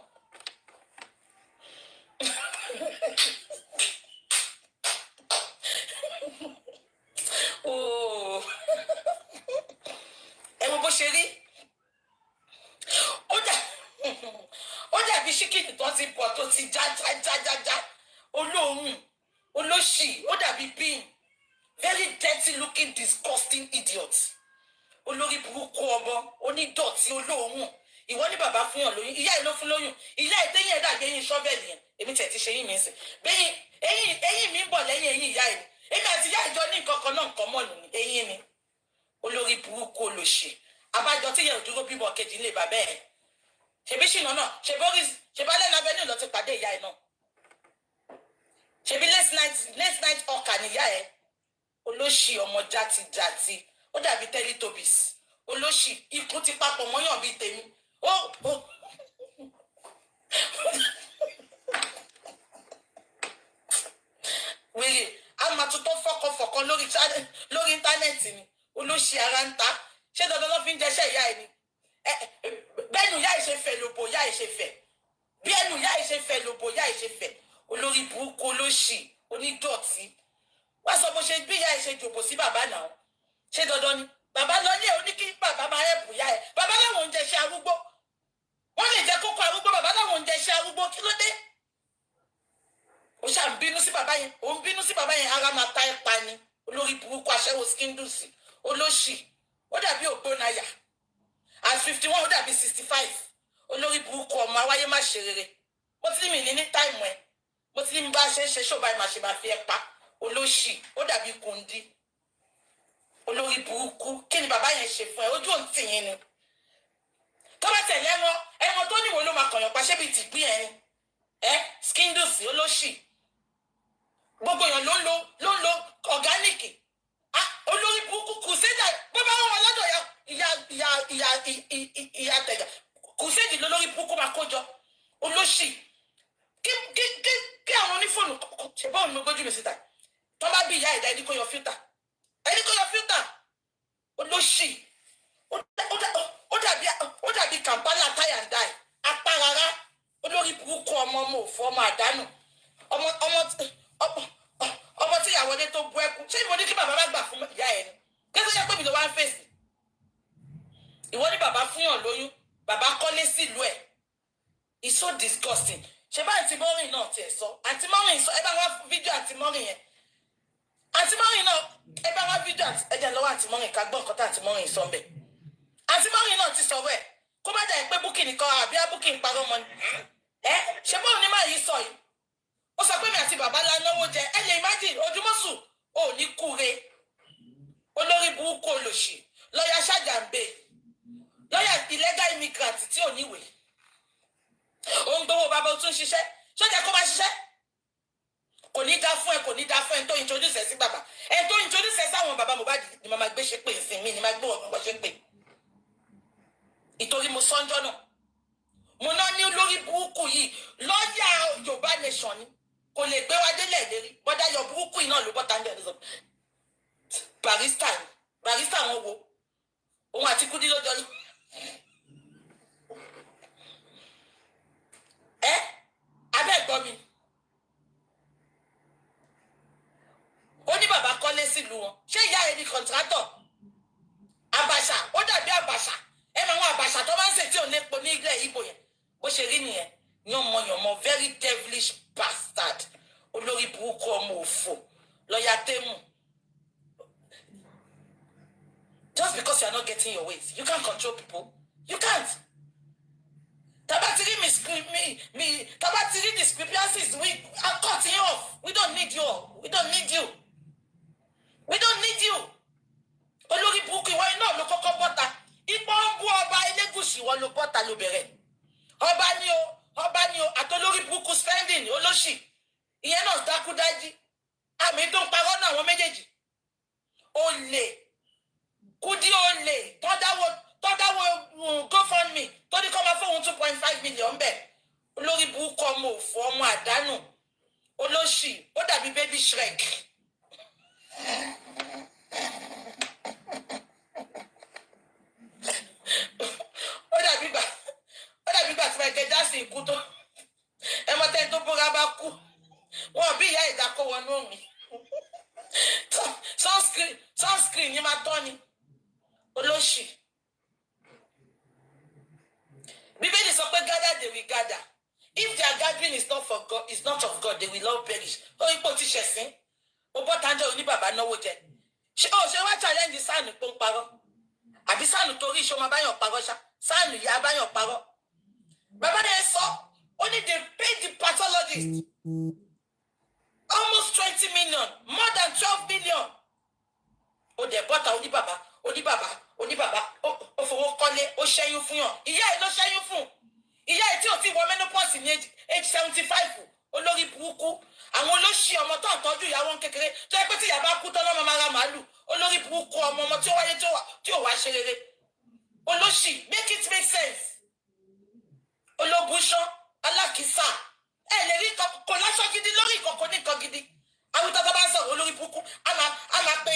A: ẹ wo bó ṣe rí ó dàbí ṣíkìtì tó ti bọ̀ tó ti já olóhùn olóṣì ó dàbí bean very dirty looking disgusting idiot olórí burúkú ọmọ onídọ̀tí olóhùn ìwọ ní bàbá fún yàn lóyún ìyá ẹ ló fún lóyún ìyá ẹ tẹ́yìn ẹ dàbí eyín ṣọ́bẹ̀lì yẹn èmi tẹ̀ ti ṣe yín mi sìn bẹ́yìn eyín mi ń bọ̀ lẹ́yìn eyín ìyá ẹ èmi àti ìyá ìjọ ní nǹkan kan náà nǹkan mọ́ọ̀lù ní eyín mi olórí burúkú olóṣì abájọ tí yẹn ò dúró bíbọ kejì lè bàbá ẹ ṣebí ṣìnà náà ṣebí alẹ́ náà bẹ́ẹ̀ ní ìlọ ti pàdé ìyá ẹ náà ṣebí last night ọkà níyà ẹ olóṣì ọmọ játijàti ó dàbí Teletubbies olóṣì ikú ti papọ̀ mọ́yàn bíi tèmi wèrè a máa tuntun fọkànfọkàn lórí íńtánẹ́ẹ̀tì ni olóṣì ara ń ta ṣé dandan ló fi ń jẹṣẹ́ ìyá ẹ ni bẹ́ẹ̀nu ìyá ẹ ṣe fẹ́ lóbo ìyá ẹ ṣe fẹ́ bí ẹnu ìyá ẹ ṣe fẹ́ lóbo ìyá ẹ ṣe fẹ́ olórí burúkú olóṣì onídọ̀tí wá sọ bó ṣe bí ìyá ẹ ṣe jòbó sí bàbá náà ṣé dandan ni bàbá lọ ní òní kí bàbá máa ẹ̀bù ìyá ẹ bàbá láwọn oúnjẹ ṣe arúgbó wọ́n lè jẹ́ kókó arúgbó bàbá láwọn oúnjẹ ṣe arúgbó kí ló dé ó ṣà ń bínú sí bàbá yẹn ó ń bínú sí bàbá yẹn ara máa ta ẹ pa ni olórí burúkú aṣẹ́wó skindus olóṣì ó dàbí ògbónayà at 51 ó dàbí 65 olórí burúkú ọmọ awáyé má ṣe rere mo ti ní mi ní táìmù ẹ mo ti ní mi bá ṣe ń ṣe ṣó báyìí máa ṣe máa fi ẹ pa olóṣì ó dàbí kùndí olórí burúkú kí ni bàbá yẹn ṣe fún ẹ ojú òun tì yín ni tó bá tẹ̀lé ẹran tó níwò ló máa kọ̀yàn pa ṣé bíi tìgbín ẹ skindus olóṣì gbogbo èèyàn ló ń lo ọ̀gáníìkì olórí burúkú kùsẹ́dà bó bá wọn lọ́dọ̀ ìyá tẹ̀gà kùsẹ́dì lólórí burúkú máa kó jọ olóṣì kí àwọn onífóònù ṣe báwọn ní gbójú mi síta tó bá bí ìyá ẹ̀dá ẹni kó yọ fíltà ẹni kọ́ lọ fíltà olóṣì ó dàbí Kampala táyà ń dá ẹ̀ apá rárá olórí burúkú ọmọ òfò ọmọ àdánù ọmọ tí ìyàwó dé tó bú ẹkún ṣé ìwọ ní kí bàbá bá gbà fún ìyá ẹ ni kẹsàn-án yẹ pé mi ló wá ń fèsì ìwọ ní bàbá fúnyàn lóyún bàbá kọ́lé sílùú ẹ̀ it's so disgusting ṣe bá àǹtí mọ́rin náà tiẹ̀ sọ àǹtí mọ́rin sọ ẹ bá wá fídíò àǹtí mọ́rin yẹn àǹtí mọ́rin náà ẹ bá wá fídíò ẹ̀jẹ̀ lọ́wọ́ àǹtí mọ́rin ká gbọ́ nǹkan tá àǹtí mọ́rin sọ mbẹ̀ àǹtí mọ́rin náà ti sọ̀rọ̀ ẹ̀ kó má dà pé búkì nìkan àbí abúkì ń parọ́ mọ́ ni ẹ ṣe bóun ní máa yí sọ yìí ó sọ pé mi àti bàbá la náwó jẹ ẹ lè imagine ojúmọ́sù ò ní kúre olórí burúkú olòṣì lọ́ọ̀yà ṣàjàmbé lọ́ọ̀yà illegal immigrant tí ò níwèé òun gbowó bàbá tún ṣiṣẹ́ sọ́jà kó máa ṣiṣẹ́ kò ní dá fún ẹ tó introduce ẹ sí bàbá ẹ tó introduce ẹ sáwọn bàbá Mohbad ni màmá gbé ṣe pé ìsinmi ni màá gbé wọn gbọ́ ṣe pé ìtorí mo sọ́njọ́ náà mo náà ní olórí burúkú yìí lọ́ọ̀yà Yorùbá nation ni kò lè gbé wa délẹ̀ lérí bọ́dá yọ burúkú yìí náà ló bọ́ta ń bẹ̀rẹ̀ sọ barista wọn wo òun àti Kúdí lọ́jọ́ lọ ẹ abẹ́ ẹ̀gbọ́n mi ó ní bàbá kọ́lé sílùú wọn ṣé ìyá ẹni kọ̀ǹtrátọ̀ àbàṣà ó dàbí àbàṣà ẹ máa wọn àbàṣà tó máa ń ṣe tí ò lépo ní ilẹ̀ Ìgbò yẹn bó ṣe rí nìyẹn yànmọ̀yànmọ̀ very devilish bastard olórí burúkú ọmọ òfò lọ́ọ̀yà tẹ́mù just because you are not getting your ways you can't control people you can't tabatiri discrepancies we are cutting you off we don't need you olórí burúkú ìwọ iná ló kọ́kọ́ bọ́ta ipò ń bú ọba Elégùṣì wọn ló bọ́ta ló bẹ̀rẹ̀ ọba ni o àtolórí burúkú spending olóṣì ìyẹn náà dákúdájí àmì tó ń parọ́ náà àwọn méjèèjì olè Kúdí olè tọ́dáwó GoFundMe tó ní kọ́ máa fóun 2.5 million bẹ́ẹ̀ olórí burúkú ọmọ òfò ọmọ àdánù olóṣì ó dàbí baby Shrek. ó dàbí gbà tí wọ́n gẹ̀ẹ́jà sí ikú tó ẹ mọ tẹ́ tó bóra bá kú wọn bí ìyá ìdákó wọnú òmì sunscreen ni máa tọ́ ni olóṣì Bíbélì sọ pé gather they will gather if their gathering is not of God they will all perish ó ipò ti ṣẹ̀sín ó bọ́ tájọ́ oníbàbá náwó jẹ ṣé wá challenge sáànù tó ń parọ́ àbí sáànù torí iṣẹ́ ọmọ abáyàn parọ́ ṣá sáànù ìyá abáyàn parọ́ bàbá yẹn sọ ó ní they paid the pathologist almost 20 million more than 12 million ó dẹ̀ bọ́ta oníbàbá ó fowó kọ́lé ó ṣẹ́yún fún yàn ìyá ẹ̀ ló ṣẹ́yún fún ìyá ẹ̀ tí ò ti wọ menopause ní age 75 olórí burúkú àwọn olóṣì ọmọ tó ń tọ́jú ìyá wọn kékeré tó yẹ pé tí ìyá bá kú tán lọ́mọ máa ra màálù olórí burúkú ọmọ tí ó wáyé tí ò wá ṣe rere olóṣì make it make sense ológun ṣán alákìísà ẹ lè rí kò láṣọ gidi lórí ìkọ̀kọ̀ ní nǹkan gidi àwọn tó bá sọ̀rọ̀ olórí burúkú a máa pe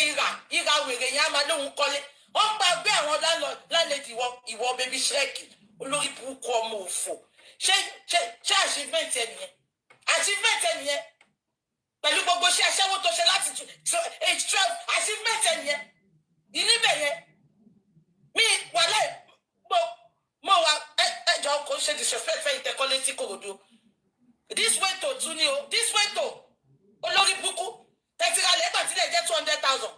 A: ìra wèrè yẹn a máa lóhun kọ́lé wọ́n pa gbé àwọn lálejò ìwọ baby Shrek olórí burúkú ọmọ òfò ṣé achievement ẹnìyẹn pẹ̀lú gbogbo iṣẹ́ aṣẹ́wó tó ṣe láti age 12 achievement ẹnìyẹn ìníbẹ̀ yẹn mi wà láì mo wà ẹjọ́ kò ṣe disrespect fẹ́ ìtẹ́kọ́lé tí kò ròdo this way to tún ní o this way to olórí burúkú tẹ̀síra lẹ́gbà tí lè jẹ́ 200,000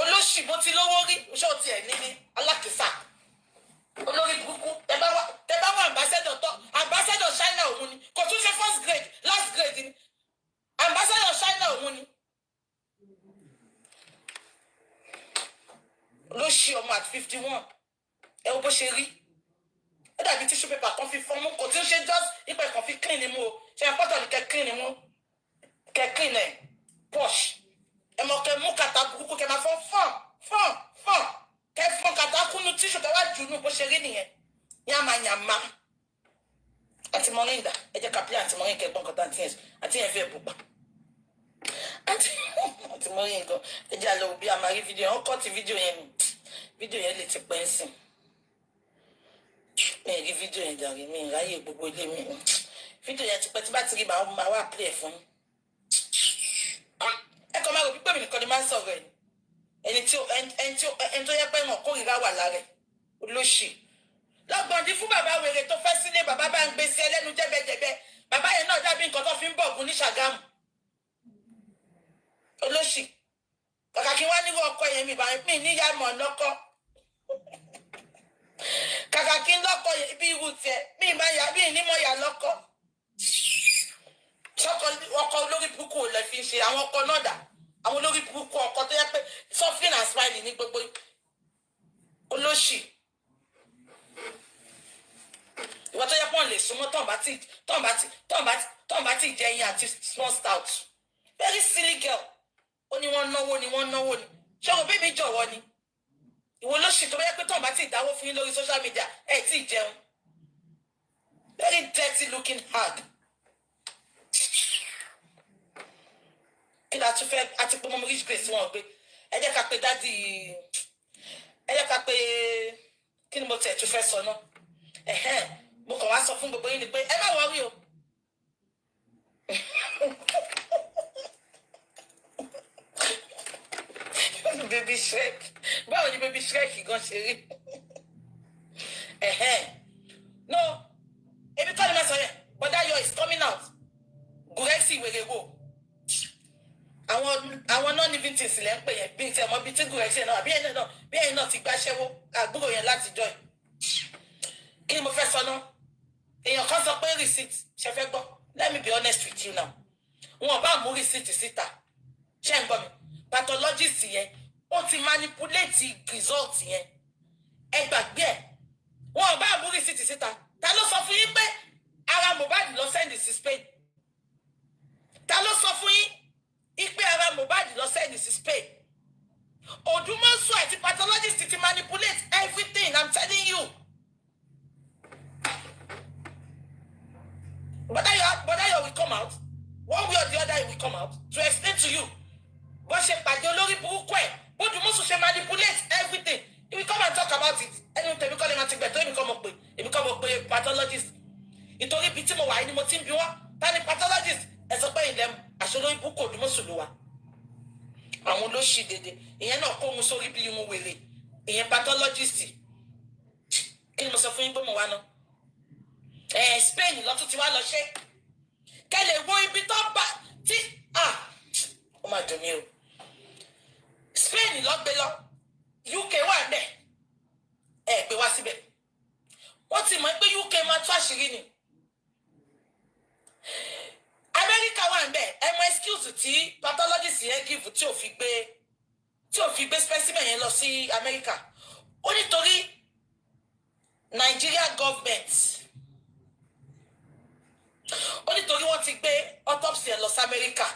A: olóṣì mo ti lówó rí ṣé o tiẹ̀ ní alákìísà olórí burúkú tẹ bá wà ambassador China òun ni kò tún ṣe first grade last grade ni ambassador China òun ni olóṣì ọmọ at 51 ẹ wo bó ṣe rí ó dàbí tissue paper kan fi fọ́n mú kò tí ń ṣe just ìpè kan fi clean ni mú o ṣe àpọ́tọ̀ ní kẹ́ clean ni mú kẹ́ clean ẹ̀ posh ẹ mọ̀ kẹ́ mú kàtà burúkú kẹ́ máa fọ́n kẹ́ fọ́n kàtà kúnú tissue kẹ́ wá jù nù bó ṣe rí nìyẹn yàmà àti mọ́rìndà ẹ jẹ́ ká pílẹ̀ àti mọ́rìndà kẹ́ gbọ́n kọ́tà àti yẹn fẹ́ bùgbà àti àti mọ́rin nǹkan ẹ jẹ́ àlọ́ òbí àmàrí fídíò yẹn ó kọ́ ti fídíò yẹn nù fídíò yẹn lè ti pẹ́ ń sìn mi rí fídíò yẹn jàre mi ráyè gbogbo ilé mi fídíò yẹn ti pẹ́ tí bá ti rí màá wà play ẹ̀ fún yín ẹ kọ́ máa rò pípé mi nìkan ni máa ń sọ̀rọ̀ ẹ̀ ẹni tó yẹ pé wọn kórìíra wà lára ẹ̀ olóṣì lọ́gbọ̀ndí fún bàbá wèrè tó fẹ́ sílé bàbá bá ń gbé sí ẹlẹ́nu jẹ́bẹ́jẹ́bẹ́ bàbá yẹn náà dàbí nǹkan tó fi ń bọ̀gùn ní Ṣàgámù olóṣì kàkà kí wọ́n níwọ̀ ọkọ yẹn mi bàá mi níyà mọ̀ lọ́kọ́ kàkà kí n lọ́kọ yẹn bí irú tiẹ̀ mi ìmọ̀ yà bí ìnímọ̀ yà lọ́kọ́ sọ́kọ ọkọ olórí burúkú ò lè fi ṣe àwọn ọkọ náà dà àwọn olórí burúkú ọkọ tó yẹ pé suffering and smiling ní gbogbo olóṣì ìwọ tó yẹ pọ́n lè súnmọ́ tọ́n bá ti jẹ ẹyin àti small stout very silly girl ó ní wọ́n náwó ni ṣé o bébí jọ̀wọ́ ni ìwọ olóṣì tó yẹ pé tọ́n bá ti dáwó fún yín lórí social media ẹ̀ tí ì jẹun very dirty looking hard. Kí la tún fẹ́ àti pé mọ́mú rich grace wọn gbé ẹ jẹ́ ká pé dádì ẹ jẹ́ ká pé kí ni mo tẹ̀ tún fẹ́ sọ náà mo kàn wá sọ fún gbogbo yín ni pé ẹ má wọrí o baby Shrek báwo ni baby Shrek gan ṣe rí no ebi kọ́ ni mo sọ yẹn but that year is coming out gùrẹ́sì wèrè wò àwọn non-living things lẹ́ ń pè yẹn bí tẹ̀ mọ́ bí tí gùrẹ́sì náà bí ẹ̀yin náà ti gbáṣẹ́wó àgbúrò yẹn láti jọ ẹ̀ kí ni mo fẹ́ sọ náà èèyàn kan sọ pé receipt ṣe fẹ́ gbọ́ let me be honest with you now wọn bá mú receipt síta ṣé ń gbọ́ mi pathologist yẹn ó ti manipulate result yẹn ẹ gbàgbé ẹ wọn bá mú receipt síta ta ló sọ fún yín pé ara Mohbad lọ send sí Spain ta ló sọ fún yín ipe ara Mohbad lọ send sí Spain Odùmọ̀ṣù àti pathologist ti manipulate everything I'm telling you. Whether you will come out, one way or the other, it will come out to explain to you. But she pàdé olórí burúkú ẹ̀, Odùmọ̀ṣù ṣe manipulate everything. He will come and talk about it. Ẹni tẹ̀mí kọ́ lè máa ti gbẹ̀ tó èmi kọ́ mọ̀ pé pathologist. Ìtorí ibi tí mo wà ní mo ti ń bi wọ́n, ta ni pathologist? Ẹ sọ pé ilẹ̀ aṣọ olórí burúkú Odùmọ̀ṣù ló wà. Àwọn olóṣì dédé, ìyẹn náà kó mu sórí bí irun wèrè. Ìyẹn pathologist. Kí ni mo sọ fún yín pé mo wá náà? Spain lọ́tún ti wá lọ ṣe kẹ́lẹ̀ wo ibi tó bá tí ó máa dùn mí o Spain lọ gbé lọ UK wà ńbẹ̀ gbé wá síbẹ̀ wọ́n ti mọ̀ pé UK máa tú àṣírí ni Amẹ́ríkà wà ńbẹ̀ excuse tí pathologist yẹn give tí ò fi gbé specimen yẹn lọ sí Amẹ́ríkà ó nítorí Nigeria government ó nítorí wọ́n ti gbé autopsy ẹ̀ lọ sí Amẹ́ríkà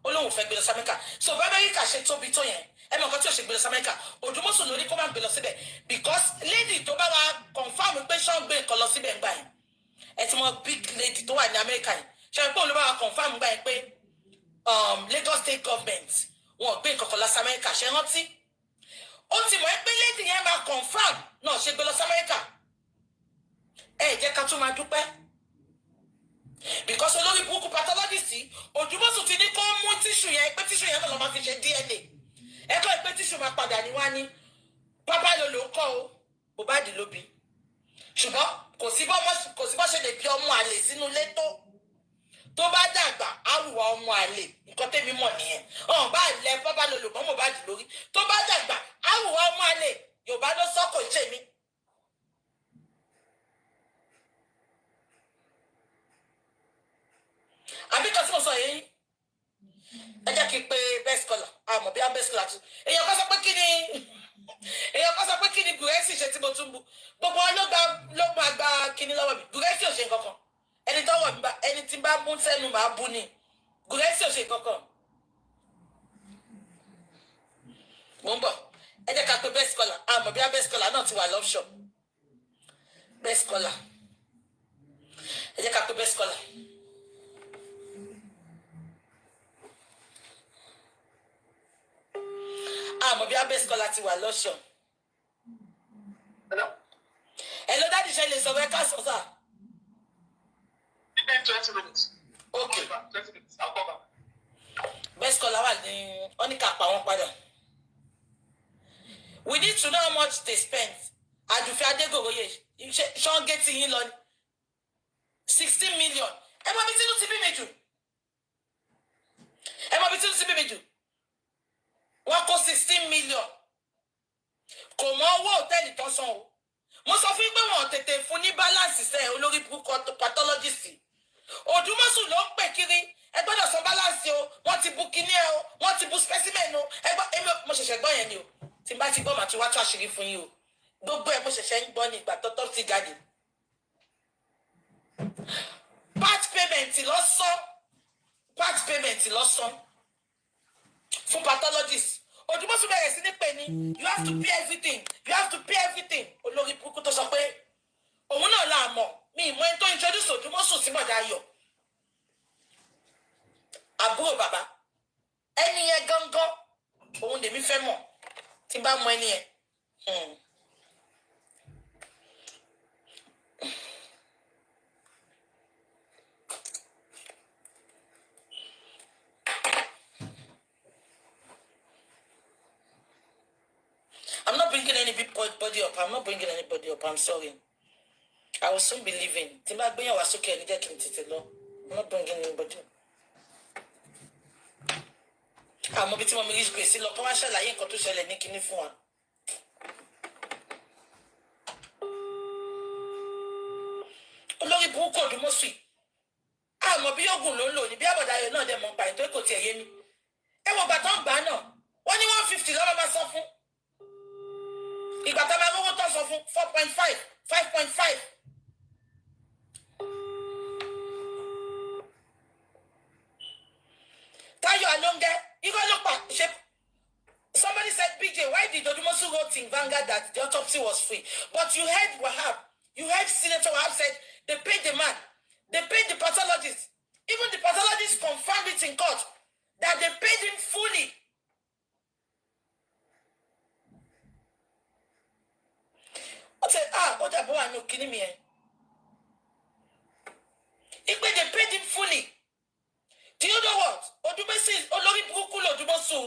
A: ó lóun fẹ́ gbé lọ sí Amẹ́ríkà so bí Amẹ́ríkà ṣe tóbi tó yẹn ẹ mọ̀ nǹkan tí ò ṣe gbé lọ sí Amẹ́ríkà Odùmọ̀ṣù lórí kó má gbé lọ síbẹ̀ because lady tó bá wa confam pé ṣọ́n gbé nǹkan lọ síbẹ̀ ńgbà yẹn ẹ ti mọ big lady tó wà ní Amẹ́ríkà yẹn ṣe pé olú bá wa confam ńgbà yẹn pé Lagos state government wọn gbé nǹkan kan lọ sí Amẹ́ríkà ṣe rántí ó ti mọ̀ pé lady yẹn máa confam náà ṣe gbé lọ sí Amẹ́ríkà ẹ jẹ́ ká tún máa dúpẹ́ because olórí burúkú pathologist Odùmọ̀ṣù ti ní kó mú tíṣù yẹn pé tíṣù yẹn náà lọ máa fi ṣe DNA ẹ̀kọ́ ìpè tíṣù máa padà ní wá ní pápá ló ló ń kọ́ o Mohbad ló bí ṣùgbọ́n kò sí bọ́ ṣe lè bí ọmọ àlè sínú ilé tó bá dàgbà àwùwà ọmọ àlè nǹkan tẹ́mi mọ̀ nìyẹn ọ̀hún bá lẹ pápá ló lò mọ́ Mohbad lórí tó bá dàgbà àwùwà ọmọ àlè Yorùbá ló sọ́kò ṣe mí. àbí kan tí mo sọ yìí ẹ jẹ́ kí n pe best caller àmọ́ bí i best caller tún èèyàn kan sọ pé kí ni gùrẹ́sì ṣe tí mo tún bu gbogbo wọn ló máa gba kíní lọ́wọ́ mi gùrẹ́sì ò ṣe nǹkan kan ẹni tí bá mú sẹ́nu máa bú ni gùrẹ́sì ò ṣe nǹkan kan mo ń bọ̀ ẹ jẹ́ ká pe best caller àmọ́ bí i best caller náà ti wà lọ́pṣọ̀ best caller ẹ jẹ́ ká pe best caller. Mo bí abẹ́ scholar ti wà lọ́ṣọ̀. Hello, Daddy Shelley, so where can Sosa?
B: 20 minutes.
A: Okay.
B: 20 minutes. I'll come back.
A: Best scholar wà ní Oníkàpá wọn padà. We need to know how much they spent. Àdùfẹ́ Adégòròyè, Sean getting in on 16 million. Ẹ máa bí sínú ti bí mi jù. Wọ́n kó 16 million. Kò mọ owó hòtẹ́ẹ̀lì tán san o. Mo sọ fún pé wọ́n tètè fún ní balance sẹ́ olórí burúkú pathologist. Òdùmọ̀sù ló ń pè kiri. Ẹ gbọ́dọ̀ san balance o. Wọ́n ti bu kíní ẹ o. Wọ́n ti bu specimen o. Mo ṣẹ̀ṣẹ̀ gbọ́ yẹn ni o. Tí n bá ti gbọ́ màá ti wá tó àṣírí fún yín o. Gbogbo ẹ̀ mo ṣẹ̀ṣẹ̀ ń gbọ́ ní ìgbà tọ́tọ́ ti jáde. Part payment lọ́sàn. Fún pathologist. Òdùmọ̀sù bẹ̀rẹ̀ sí ní pè ní. You have to pay everything. Olórí burúkú tó sọ pé òun náà là mọ̀. Mi ìmọ̀ ẹni tó introduce Òdùmọ̀sù sí Bọ̀dá Ayọ̀. Àbúrò bàbá. Ẹni yẹn gangan. Òun lèmi fẹ́ mọ̀. Tí n bá mọ ẹni yẹn. I'm not bringing anybody up. I'm sorry. I will soon be leaving. I'm not bringing anybody up. I'm bit of English grace. Look, I shall lie in Cotushell and Nicky Fua. Olórí burúkú Òdùmọ̀sù. Àmọ́ bí ogun ló ń lò ní bí Bọ̀dá Ayọ̀ náà dẹ̀ mọ̀ pa ètò ìkò tí ẹ̀yẹ mi. Ẹ wo bàtà ń gbà náà. Wọ́n ní 150 lọ́wọ́ máa sọ fún. Ìgbà tá a máa rówó tán sọ fún 4.5, 5.5. Tayo Alonge, somebody said, BJ, why did Òdùmọ̀sù wrote in Vanguard that the autopsy was free? But you heard Wahab, Senator Wahab said they paid the man, they paid the pathologist. Even the pathologist confirmed it in court that they paid him fully. I said, what about I know kidding me? They paid him fully. Do you know what? Òdùmọ̀sù is olórí burúkú Òdùmọ̀sù.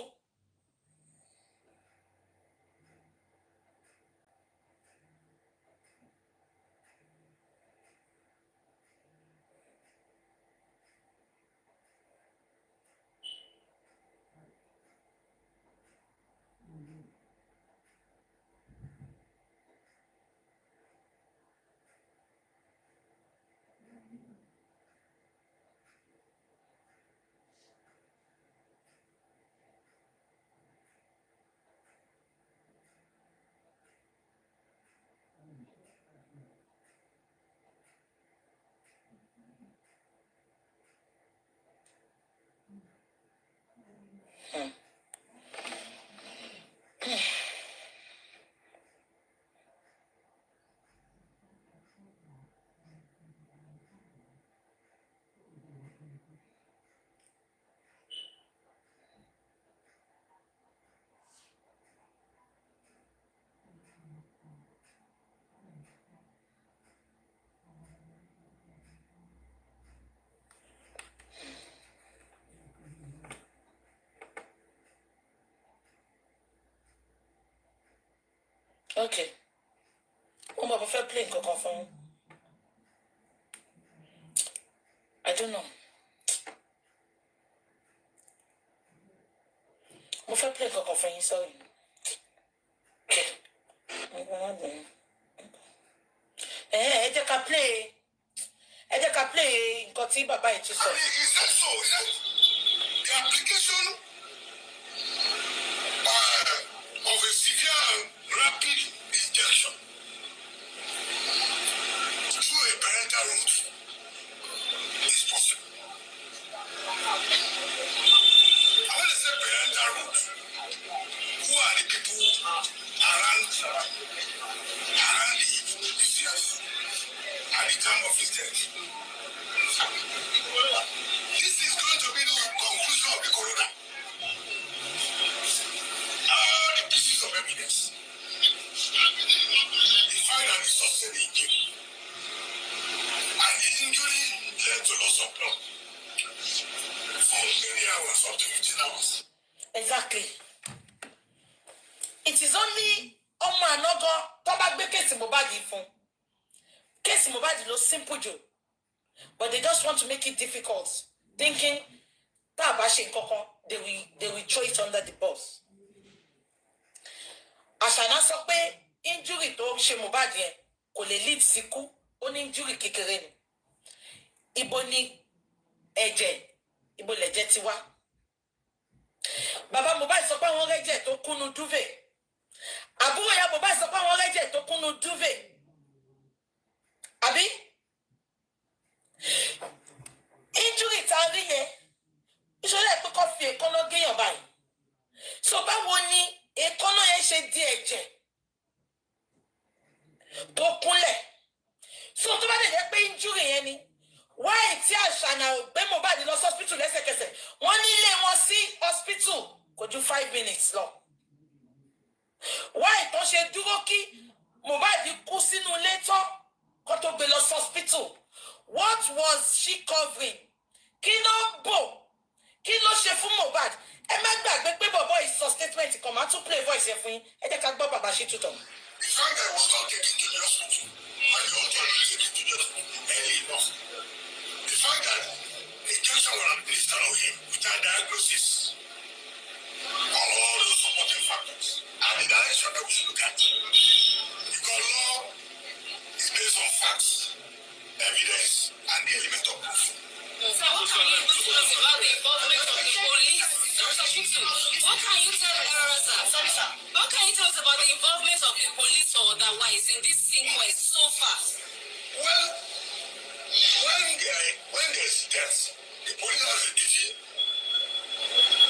A: Okay. On va faire plein de enfants. I don't know. On va faire plein de enfants, sorry. Ẹ jẹ́ ká play nǹkan tí bàbá yìí ti sọ.
C: Is that so? Is that the application of a severe and rapid injection through a parental route is possible? And when I say parental route, who are the people around the deceased at the time of his death? This is going to be the conclusion of the coroner. evidence. The fact that he sustained injury, and the injury led to loss of blood for many hours, up to 15 hours.
A: Exactly. It is only Omanogo Tobagbe case Mohbad fun. Case Mohbad lo simple job. But they just want to make it difficult, thinking they will throw it under the bus. Àṣànà sọ pé injury tó ṣe Mohbad yẹn kò lè lead síkú, ó ní injury kékeré ni. Ibo ni ẹ̀jẹ̀, ibo lẹ̀jẹ̀ ti wá. Bàbá Mohbad sọ pé àwọn rẹ́jẹ̀ tó kúnnú duvet. Àbúrò ya Mohbad sọ pé àwọn rẹ́jẹ̀ tó kúnnú duvet. Àbí? Injury tá a rí yẹn, ìṣòro ẹ̀ pé kó fi èékánná géèyàn báyìí. So báwo ni èékánná yẹn ṣe di ẹ̀jẹ̀ tó kúnlẹ̀? So tó bá lè jẹ́ pé injury yẹn ni, why tí Àṣànà ò gbé Mohbad lọ sí hospital lẹ́sẹ̀kẹsẹ̀? Wọ́n nílé wọn sí hospital kò ju 5 minutes lọ. Why tó ṣe dúró kí Mohbad kú sínú ilé tán kó tó gbé lọ sí hospital? What was she covering? Kí ló bò? Kí ló ṣe fún Mohbad? Ẹ má gbàgbé pé bọ̀bọ̀ ìsọ statement kan máa tún play voice ẹ̀ fún yín. Ẹ jẹ́ ká gbọ́ bàbá ṣe tutọ̀.
C: The fact that I was not taken to the hospital when the authorities took him to the hospital early enough. The fact that the injection was administered on him without diagnosis. All those supporting factors and the direction that we should look at. Because law is based on facts, evidence, and the element of proof.
D: So what can you do to us about the involvement of the police? What can you tell us? What can you tell us about the involvement of the police or otherwise in this inquest so far?
C: Well, when there's death, the police has a duty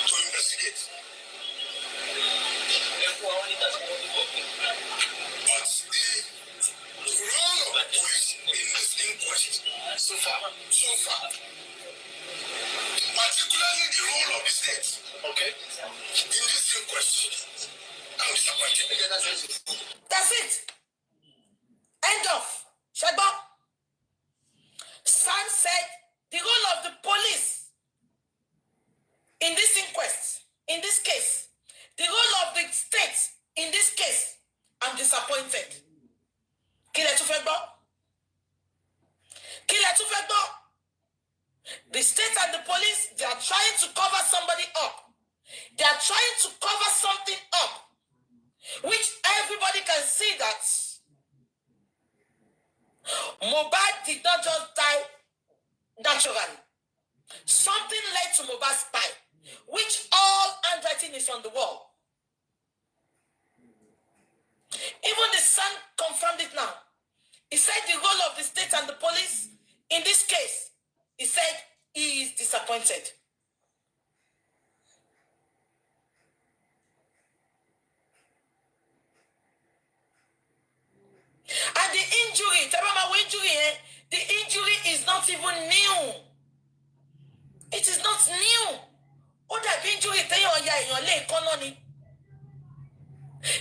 C: to investigate. But the role of the police in this inquest so far, particularly the role of the state, okay, in this inquest, I'm disappointed.
A: That's it. End of. Shagbo. Sam said the role of the police in this inquest, in this case, the role of the state in this case, I'm disappointed. Kile tu fẹ́ gbọ́? Kile tu fẹ́ gbọ́? The state and the police, they are trying to cover somebody up. They are trying to cover something up, which everybody can see that Mohbad did not just die naturally. Something led to Mohbad's spine, which all handwriting is on the wall. Even the son confirmed it now. He said the role of the state and the police in this case, he said he is disappointed. And the injury, the injury is not even new. It is not new. What that injury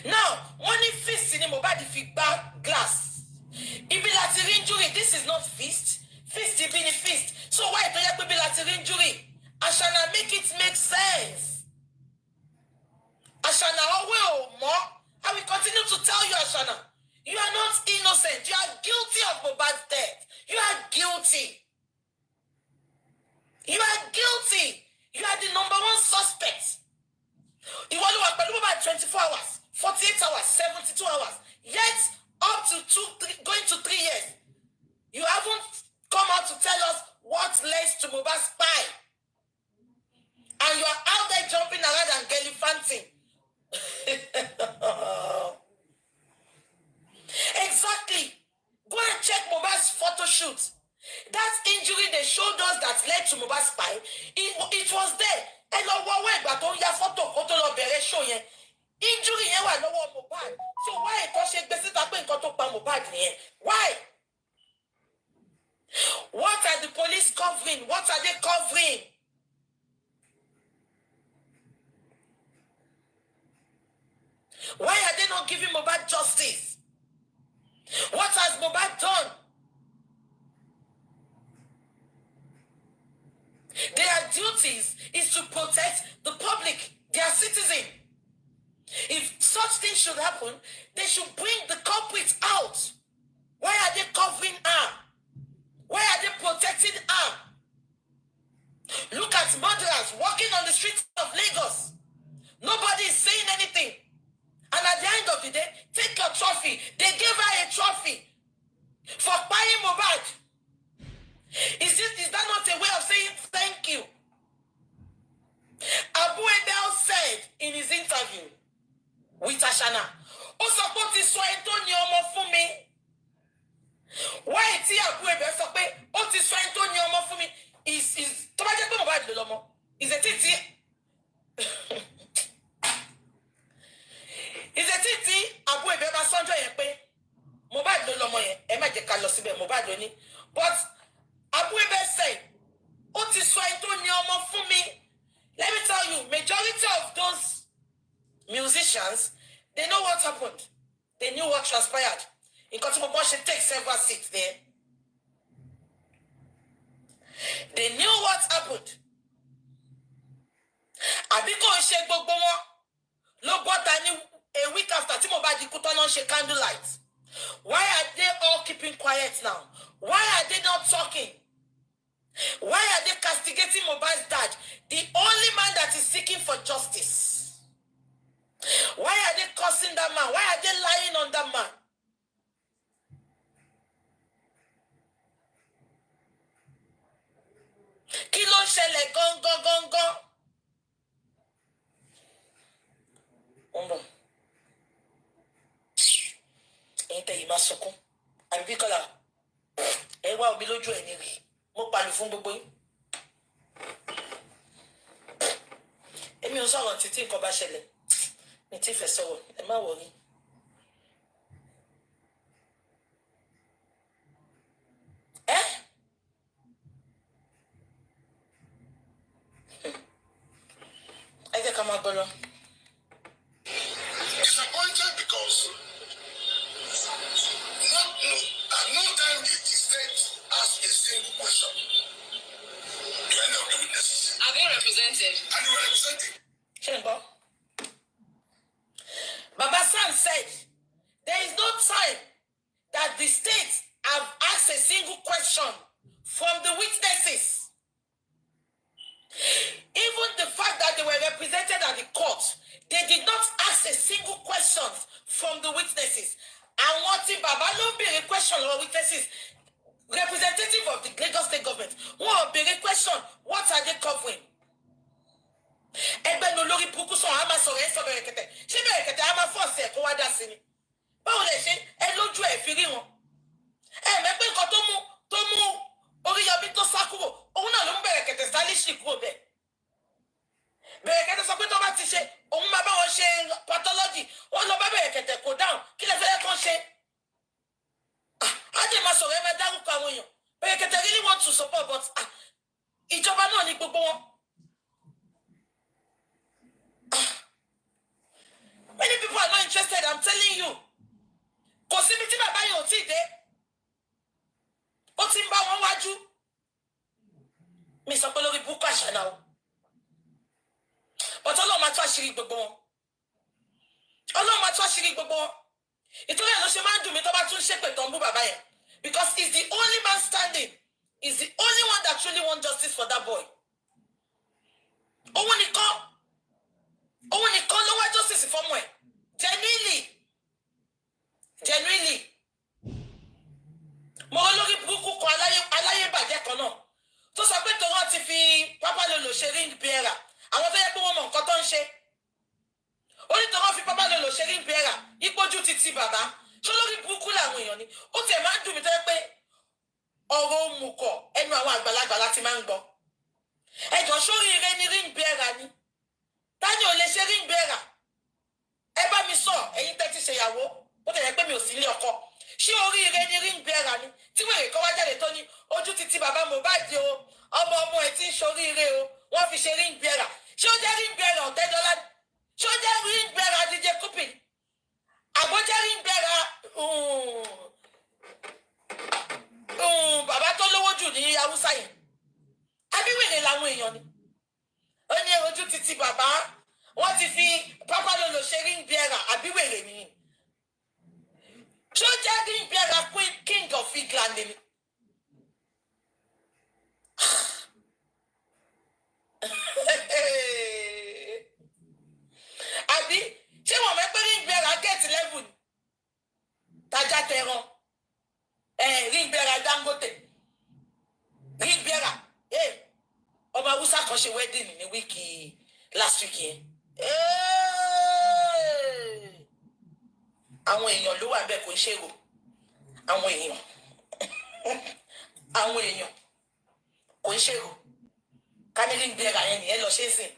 A: now, when he fist in Mohbad feedback glass, if bilateral injury, this is not fist. Fist is being fist. So why do you have bilateral injury? Ashana, make it make sense. Ashana, oh well, more. I will continue to tell you, Ashana. You are not innocent. You are guilty of Mohbad's death. You are guilty. You are guilty. You are the number one suspect. You want to work about 24 hours, 48 hours, 72 hours. Yet, up to going to 3 years, you haven't come out to tell us what leads to Mohbad's spine. And you are out there jumping around and gallivanting. Exactly. Go and check Mohbad's photo shoot. That injury they showed us that led to Mohbad's spine, it was there. And injury Mohbad. So why Mohbad? Why? What are the police covering? What are they covering? Why are they not giving Mohbad justice? What has Mohbad done? Their duties is to protect the public, their citizen. If such things should happen, they should bring the culprits out. Why are they covering her? Why are they protecting her? Look at murderers walking on the streets of Lagos. Nobody is saying anything. And at the end of the day, take your trophy. They gave her a trophy for buying Mohbad. Is that not a way of saying thank you? Abu Ebel said in his interview with Ashana, ó sọ pé ó ti sọ ẹni tó ní ọmọ fún mi. Why tí Abu Ebel sọ pé ó ti sọ ẹni tó ní ọmọ fún mi is tó bá jẹ́ pé Mohbad ló lọ́mọ is a títí is a títí Abu Ebel bá sọ́njọ́ yẹn pé Mohbad ló lọ́mọ yẹn ẹ má jẹ́ ká lọ síbẹ̀ Mohbad ló ní but Abu Ebel said ó ti sọ ẹni tó ní ọmọ fún mi. Let me tell you, majority of those musicians, they know what happened. They knew what transpired. In Kotumo should take several seats there. They knew what happened. Abiko she gbogbo won lo bota ni a week after tí Mohbad kú tán ló ṣe candlelight. Why are they all keeping quiet now? Why are they not talking? Why are they castigating Mohbad's dad, the only man that is seeking for justice? Why are they cursing that man? Why are they lying on that man? Kí ló ń ṣẹlẹ̀ gangan? Umbo. Ente yìí máa sọkún. Àbí Bíkọ́lá. Ẹ wá omi lójú ẹ̀ níbi. Mo pàlù fún gbogbo yín. Èmi ò sọ̀rọ̀ títí nǹkan bá ṣẹlẹ̀. Mi ti fẹ́ sọ̀rọ̀. Ẹ má wọrí. Ẹ jẹ́ ká máa gbọ́ lọ.
C: Disappointed because at no time did the state ask a single question to any of the witnesses.
D: Are they represented?
C: And they were represented.
A: Chamber. Baba Sam said, there is no time that the state have asked a single question from the witnesses. Even the fact that they were represented at the court, they did not ask a single question from the witnesses. And what if Baba no be a question or witnesses? Representative of the Lagos State government, one big question, what are they covering? Ẹgbẹ́ no lórí burúkú sọ àmà sọ̀rọ̀ ẹ̀ sọ Bẹ̀rẹ̀kẹ̀tẹ̀. Ṣé Bẹ̀rẹ̀kẹ̀tẹ̀ á máa fọ́ọ̀sì ẹ̀ kó wá dá sí ni? Báwo lè ṣe ẹ lójú ẹ̀ fi rí wọn? Ẹ mẹ́pẹ́ nǹkan tó mú Oríyọmí tó sá kúrò, òun náà ló ń Bẹ̀rẹ̀kẹ̀tẹ̀ Sálíṣì kúrò bẹ́ẹ̀. Bẹ̀rẹ̀kẹ̀tẹ̀ sọ pé tó bá ti ṣe, òun máa bá wọn ṣe pathology, wọ́n lọ bá Bẹ̀rẹ̀kẹ̀tẹ̀ kò dáhùn, kí lè fẹ́ kán ṣe? Á dè máa sọ̀rọ̀ ẹ máa dárúkọ àwọn èèyàn. Bẹ̀rẹ̀kẹ̀tẹ̀ really want to support but ìjọba náà ní gbogbo wọn. Many people are not interested, I'm telling you. Kò síbi tí bàbá yẹn ò tí ì dé. Ó ti ń bá wọn wájú. Mi sọ pé lórí búkú Àṣànà o. But Ọlọ́run máa tú àṣírí gbogbo wọn. Ọlọ́run máa tú àṣírí gbogbo wọn. Ìtorí ẹ̀ ló ṣe máa ń dùn mí tó bá tún ṣépè tó ń bú bàbá yẹn. Because he's the only man standing. He's the only one that truly wants justice for that boy. Òun nìkan ló wá justice fọ́mọ ẹ̀. Genuinely. Mo lórí burúkú kan aláyébàjẹ́ kan náà. Tó sọ pé tó wọ́n ti fi pápá lolo ṣe ring bearer. Àwọn tó yẹ pé wọ́n mọ nǹkan tó ń ṣe. Ó ní tó wọ́n fi pápá lolo ṣe ring bearer. Ìpọ́jú ti bàbá. Ṣé lórí burúkú làwọn èèyàn ni? Ó tiẹ̀ máa ń dùn mí tó yẹ pé ọ̀rọ̀ òmùkọ̀ ẹnu àwọn àgbàlagbà láti máa ń gbọ́. Ẹjọ́ sórí ire ni ring bearer ni. Tani ò lè ṣe ring bearer? Ẹ bá mi sọ ẹ̀yin tẹ́ ti ṣèyàwó ó tẹ̀yẹ pé mi ò sí ilé ọkọ. Ṣé oríire ni ring bearer ni? Tí wèrè kan wá jáde tó ní ojú ti bàbá Mohbad o, ọmọ ẹ̀ tí ń ṣoríire o, wọ́n fi ṣe ring bearer. Ṣé ó jẹ́ ring bearer Ọ̀tẹ́dọ́lá? Ṣé ó jẹ́ ring bearer DJ Kupin? ní Hausa yẹn. Àbí wèrè làwọn èèyàn ni. Ó ní ojú títí bàbá. Wọ́n ti fi Papa Lolo ṣe ring bearer. Àbí wèrè ni. Ṣó jẹ́ ring bearer king of England ni. Àbí ṣé wọ́n mọ̀ pé ring bearer get level ni? Tajà tẹran. Ring bearer Dangote. Ring bearer. Ọba Hausa kan ṣe wedding ní wíìkì last week yẹn. Àwọn èèyàn ló wà bẹ́ẹ̀ kò ń ṣèrò. Àwọn èèyàn. Àwọn èèyàn kò ń ṣèrò. Kámẹ́rì ń bẹ̀rẹ̀ àyẹn nìyẹn lọ ṣe é sìn.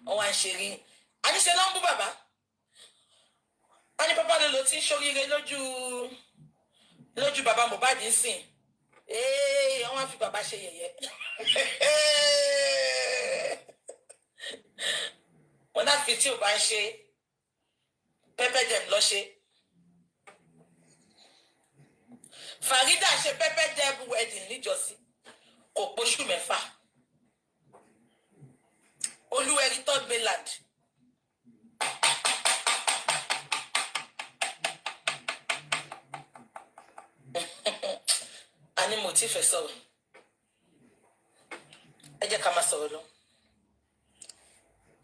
A: Wọ́n wá ń ṣe rí. Àníṣe ló ń bú bàbá. Wọ́n ní Papa Lolo tí ń ṣoríire lójú bàbá Mohbad ń sìn. Wọ́n á fi bàbá ṣe yẹ̀yẹ́. Wọ́n náà fi tí ò bá ń ṣe pẹ́pẹ́ dẹ̀m lọ ṣe. Farida ṣe pẹ́pẹ́ dẹ̀m wedding níjọ́sí. Kò póṣù mẹ́fà. Olúwẹ̀rí third mainland. A ní mo ti fẹ́ sọ̀rọ̀. Ẹ jẹ́ ká máa sọ̀rọ̀ lọ.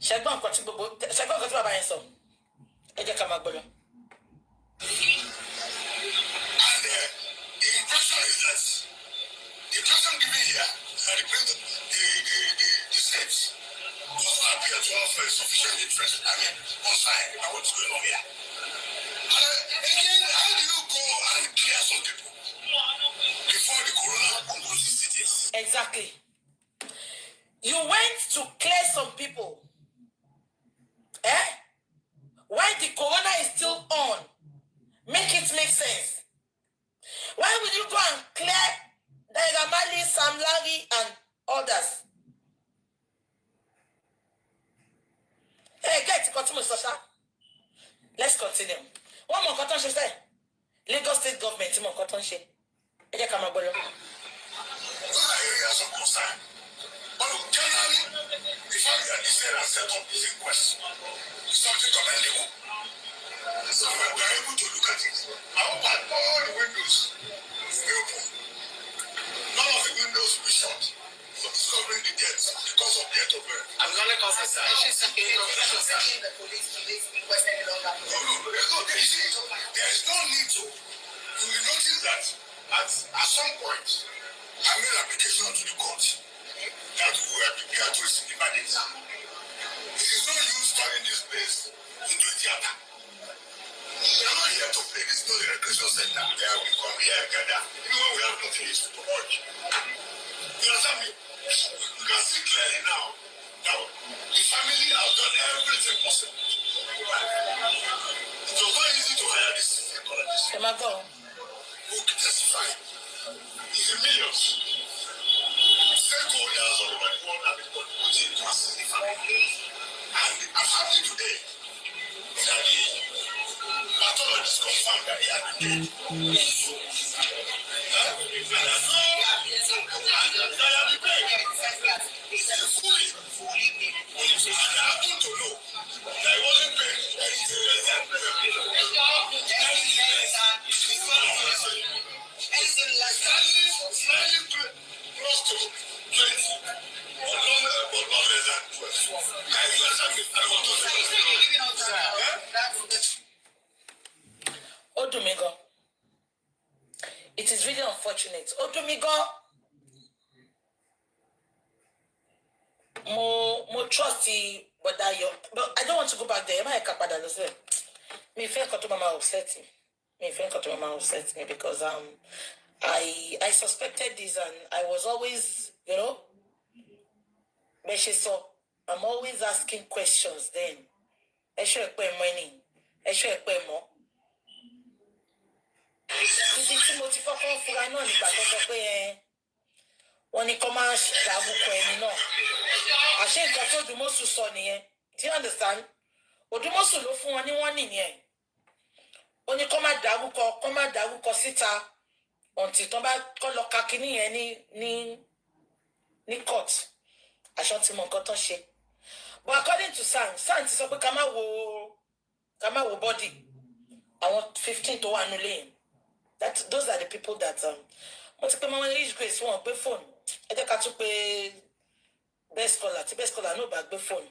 A: Ṣẹ́gbọ́n nǹkan tí bàbá yẹn sọ. Ẹ jẹ́ ká máa gbọ́ lọ.
C: And the impression is that the person given here, the steps, doesn't appear to have sufficient interest. I mean, on side about what's going on here. And again, how do you go and clear some people before the coroner concludes cities?
A: Exactly. You went to clear some people. Why the coroner is still on? Make it make sense. Why will you go and clear Dairamali, Sam Larry, and others? Get to continue, Sasha. Let's continue. One more cotton, she said. Lagos State government, more cotton, she.
C: Those are areas of concern. But generally, the fact that the state has set up this inquest is something commendable. So we're able to look at it. I hope that all the windows will be open. None of the windows will be shut for discovering the deaths because of death of birth.
D: I'm going to cause a sir. She's
C: No, there is no need to. You will notice that at some point, I made an application to the court that we were prepared to receive the verdict. It is no use turning this place into a theater. We are not here to play. This is not a recreation center. There we come here and gather. Even when we have nothing else to watch. You understand me? We can see clearly now that the family has done everything possible. It was not easy to hire this psychologist who can testify. It's in millions. Stakeholders all over the world have been contributing to assist the family. And I'm happy today that the pathologist confirmed that he had been dead. Fully. And I happen to know that he wasn't paid anything less than close to 20, but not less than 12.
A: Odumigo. It is really unfortunate. Odumigo. More trusty, but I don't want to go back there. Me feel got to mama upset me because I suspected this and I was always, so I'm always asking questions then. I should pay money. I should pay more. Ibi tí mo ti kọ́kọ́ fura náà nígbà tó sọ pé wọ́n ní kó máa dàbùkọ ẹni náà. Àṣé nǹkan tó Odùmọ̀ṣù sọ nìyẹn. Do you understand? Odùmọ̀ṣù ló fún wọn ní wọ́n nìyẹn. Ó ní kó máa dàbùkọ síta until tó bá kọ́ lọ ka kíní yẹn ní court aṣọ tí mo nǹkan tó ṣe. But according to San ti sọ pé ká má wo body àwọn 15 tó wà nílé yẹn. Those are the people that mo ti pé mọ́ wọn age grace wọn gbé phone ẹ jẹ́ ká tún pé best caller tí best caller náà bá gbé phone.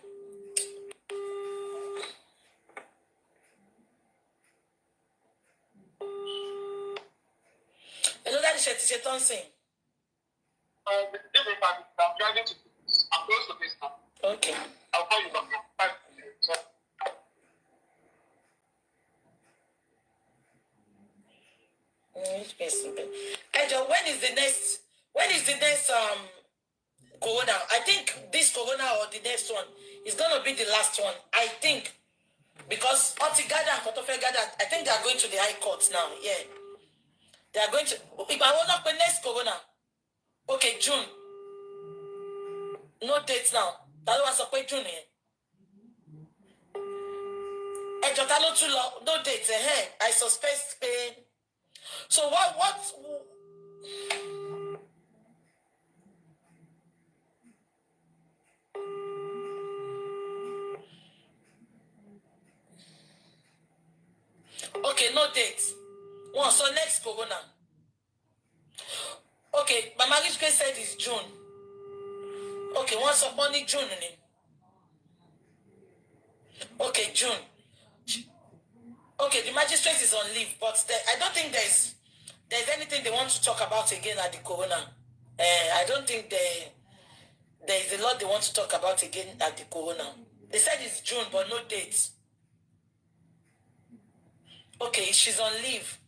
A: Hello, that is ṣe tó ń sìn.
C: I'm driving to this. I'm close to this now.
A: Okay.
C: I'll call you back.
A: Ejo, when is the next corona? I think this corona or the next one is gonna be the last one. I think because Otigada and Kotofegada, I think they are going to the high court now. Yeah, they are going to. If I want up the next corona, okay, June. No dates now. That was up June. Ejo, no dates. I suspect Spain. So what? Okay, no dates. One, so next corona. Okay, my marriage case said it's June. Okay, once upon it June. Okay, June. Okay, the magistrate is on leave, but I don't think there's anything they want to talk about again at the corona. I don't think there is a lot they want to talk about again at the corona. They said it's June, but no dates. Okay, she's on leave.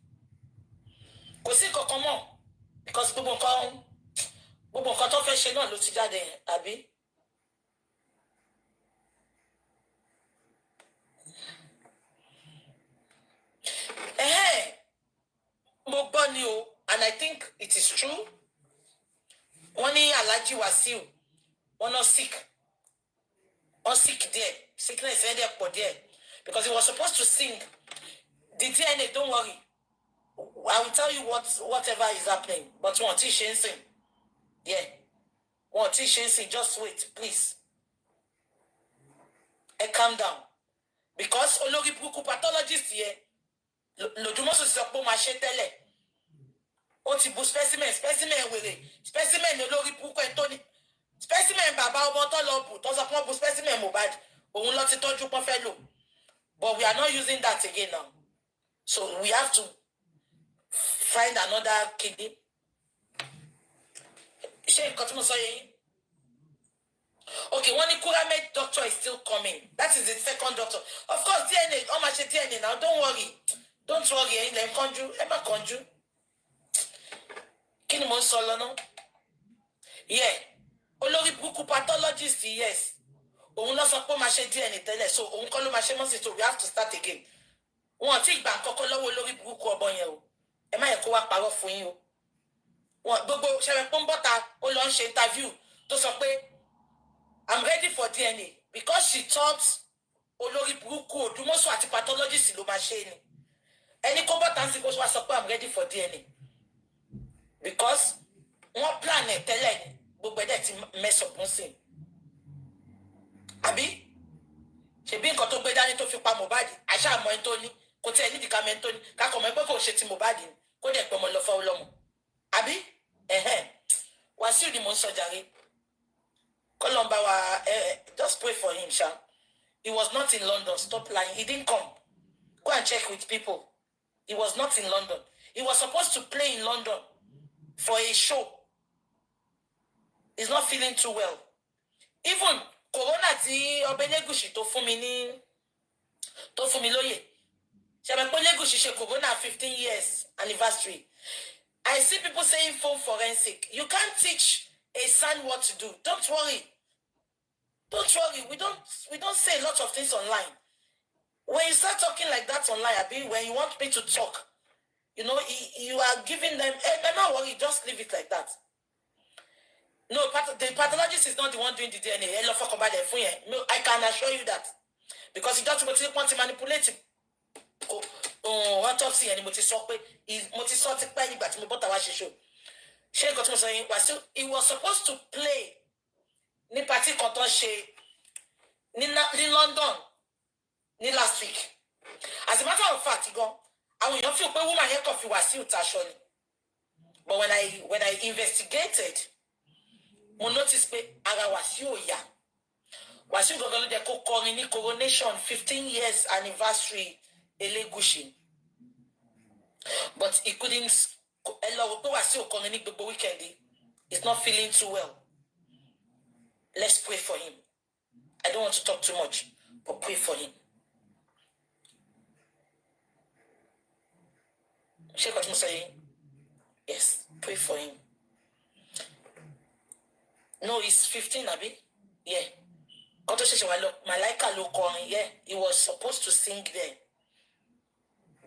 A: Come on, because gbogbo nǹkan tó fẹ́ ṣe náà ló ti jáde, àbí? Mo gbọ́ ni o, and I think it is true. Wọ́n ní Alhaji Wasiu, wọ́n not sick. Wọ́n sick there. Sickness ẹ̀ dẹ̀ pọ̀ there. Because he was supposed to sing. The DNA, don't worry. I will tell you whatever is happening. But one thing she sing. Yeah. One thing she sing. Just wait, please. And calm down. Because olórí burúkú pathologist here, lójúmọ́ sọ pé ó máa ṣe tẹ́lẹ̀. Ó ti bu specimen wèrè. Specimen olórí burúkú ẹ̀ tó ní. Specimen bàbá ọmọ tó lọ bù tó sọ pé wọ́n bu specimen Mohbad. Òun lọ ti tọ́jú pọ́n fẹ́ lò. But we are not using that again now. So we have to find another kidney. Okay, one Kuramed doctor is still coming. That is the second doctor. Of course, DNA, how much DNA now? Don't worry. Don't worry. Let me conjure. Emma conjure. Kini mo solo no? Yeah. Olórí burúkú pathologist, yes. Òun ló sọ pé ó máa ṣe DNA tẹ́lẹ̀. So òun kọ́ ló máa ṣe mọ́ sí, so we have to start again. Wọ́n ti gbà kọ́kọ́ lọ́wọ́ olórí burúkú ọbọ yẹn o. Ẹ má yẹ kó wá parọ́ fún yín o. Wọ́n gbogbo ṣẹ̀rẹ̀ pọ́n bọ́ta ó lọ ń ṣe interview tó sọ pé I'm ready for DNA because she thought olórí burúkú Odùmọ̀ṣù àti pathologist ló máa ṣe ni. Ẹni kó bọ́ta ń sì kó wá sọ pé I'm ready for DNA because wọ́n plan ẹ̀ tẹ́lẹ̀ ni gbogbo ẹ̀dẹ̀ ti mess up ń sìn. Àbí ṣebí nǹkan tó gbé dání tó fi pa Mohbad àṣà àmọ́ ẹni tó ní kò tí ẹ nídìí ká mẹ́ni tó ní kákọ̀ mọ́ pé kò ṣe ti Mohbad ni kó dẹ̀ pẹ́ ọmọ lọ fọ́ ọlọ́mọ. Àbí Wàsíù ni mò ń sọ jàre. Kolomba wa just pray for him, Sha. He was not in London. Stop lying. He didn't come. Go and check with people. He was not in London. He was supposed to play in London for a show. He's not feeling too well. Even Corona ti Obenegushi to fún mi lóyè. Ṣé mo Legushi ṣe Corona 15 years anniversary. I see people saying phone forensic. You can't teach a son what to do. Don't worry. Don't worry. We don't say a lot of things online. When you start talking like that online, Abi, when you want me to talk, you know, you are giving them. Don't worry. Just leave it like that. No, the pathologist is not the one doing the DNA. No, I can assure you that because he doesn't want to manipulate autopsy yẹn ni mo ti sọ pé mo ti sọ ti pẹ́ nígbà tí mo bọ́ta wá ṣe show. Ṣé nǹkan tí mo sọ yẹn wá sí he was supposed to play ní party kan tó ṣe ní London ní last week. As a matter of fact, gan, àwọn èèyàn feel pé woman yẹn kàn fi Wasiu taṣọ ni. But when I investigated, mo notice pé ara Wasiu ò yá. Wasiu gangan ló jẹ́ kó kọrin ní coronation 15 years anniversary Elegushi. But he couldn't. Ẹ lọ wò pé Wasiu kọrin ní gbogbo weekend. He's not feeling too well. Let's pray for him. I don't want to talk too much, but pray for him. Ṣé kò tí mo sọ yìí? Yes, pray for him. No, he's 15, abi? Yeah. Kọ́tọ́ ṣẹ̀ṣẹ̀ wá lọ, Malaika ló kọrin, yeah. He was supposed to sing there.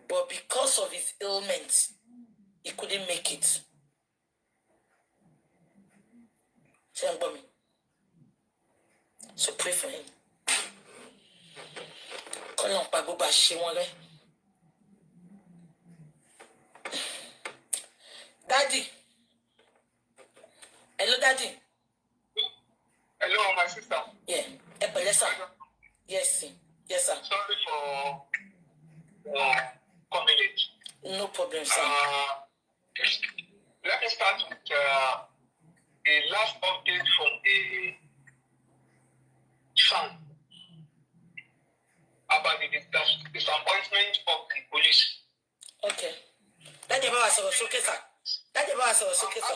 A: But because of his ailment, he couldn't make it. Ṣé ń gbọ́ mi? So pray for him. Kọ́lọ́n pa gbogbo àṣìṣe wọn rẹ́. Daddy. Hello, Daddy.
C: Hello, my sister.
A: Yeah. Yes, sir. Yes, yes, sir.
C: Sorry for coming late.
A: No problem, sir.
C: Let me start with a last update from a fan about the disappointment of the police.
A: Okay. Daddy, about us, okay, sir. Daddy, about us, okay, sir.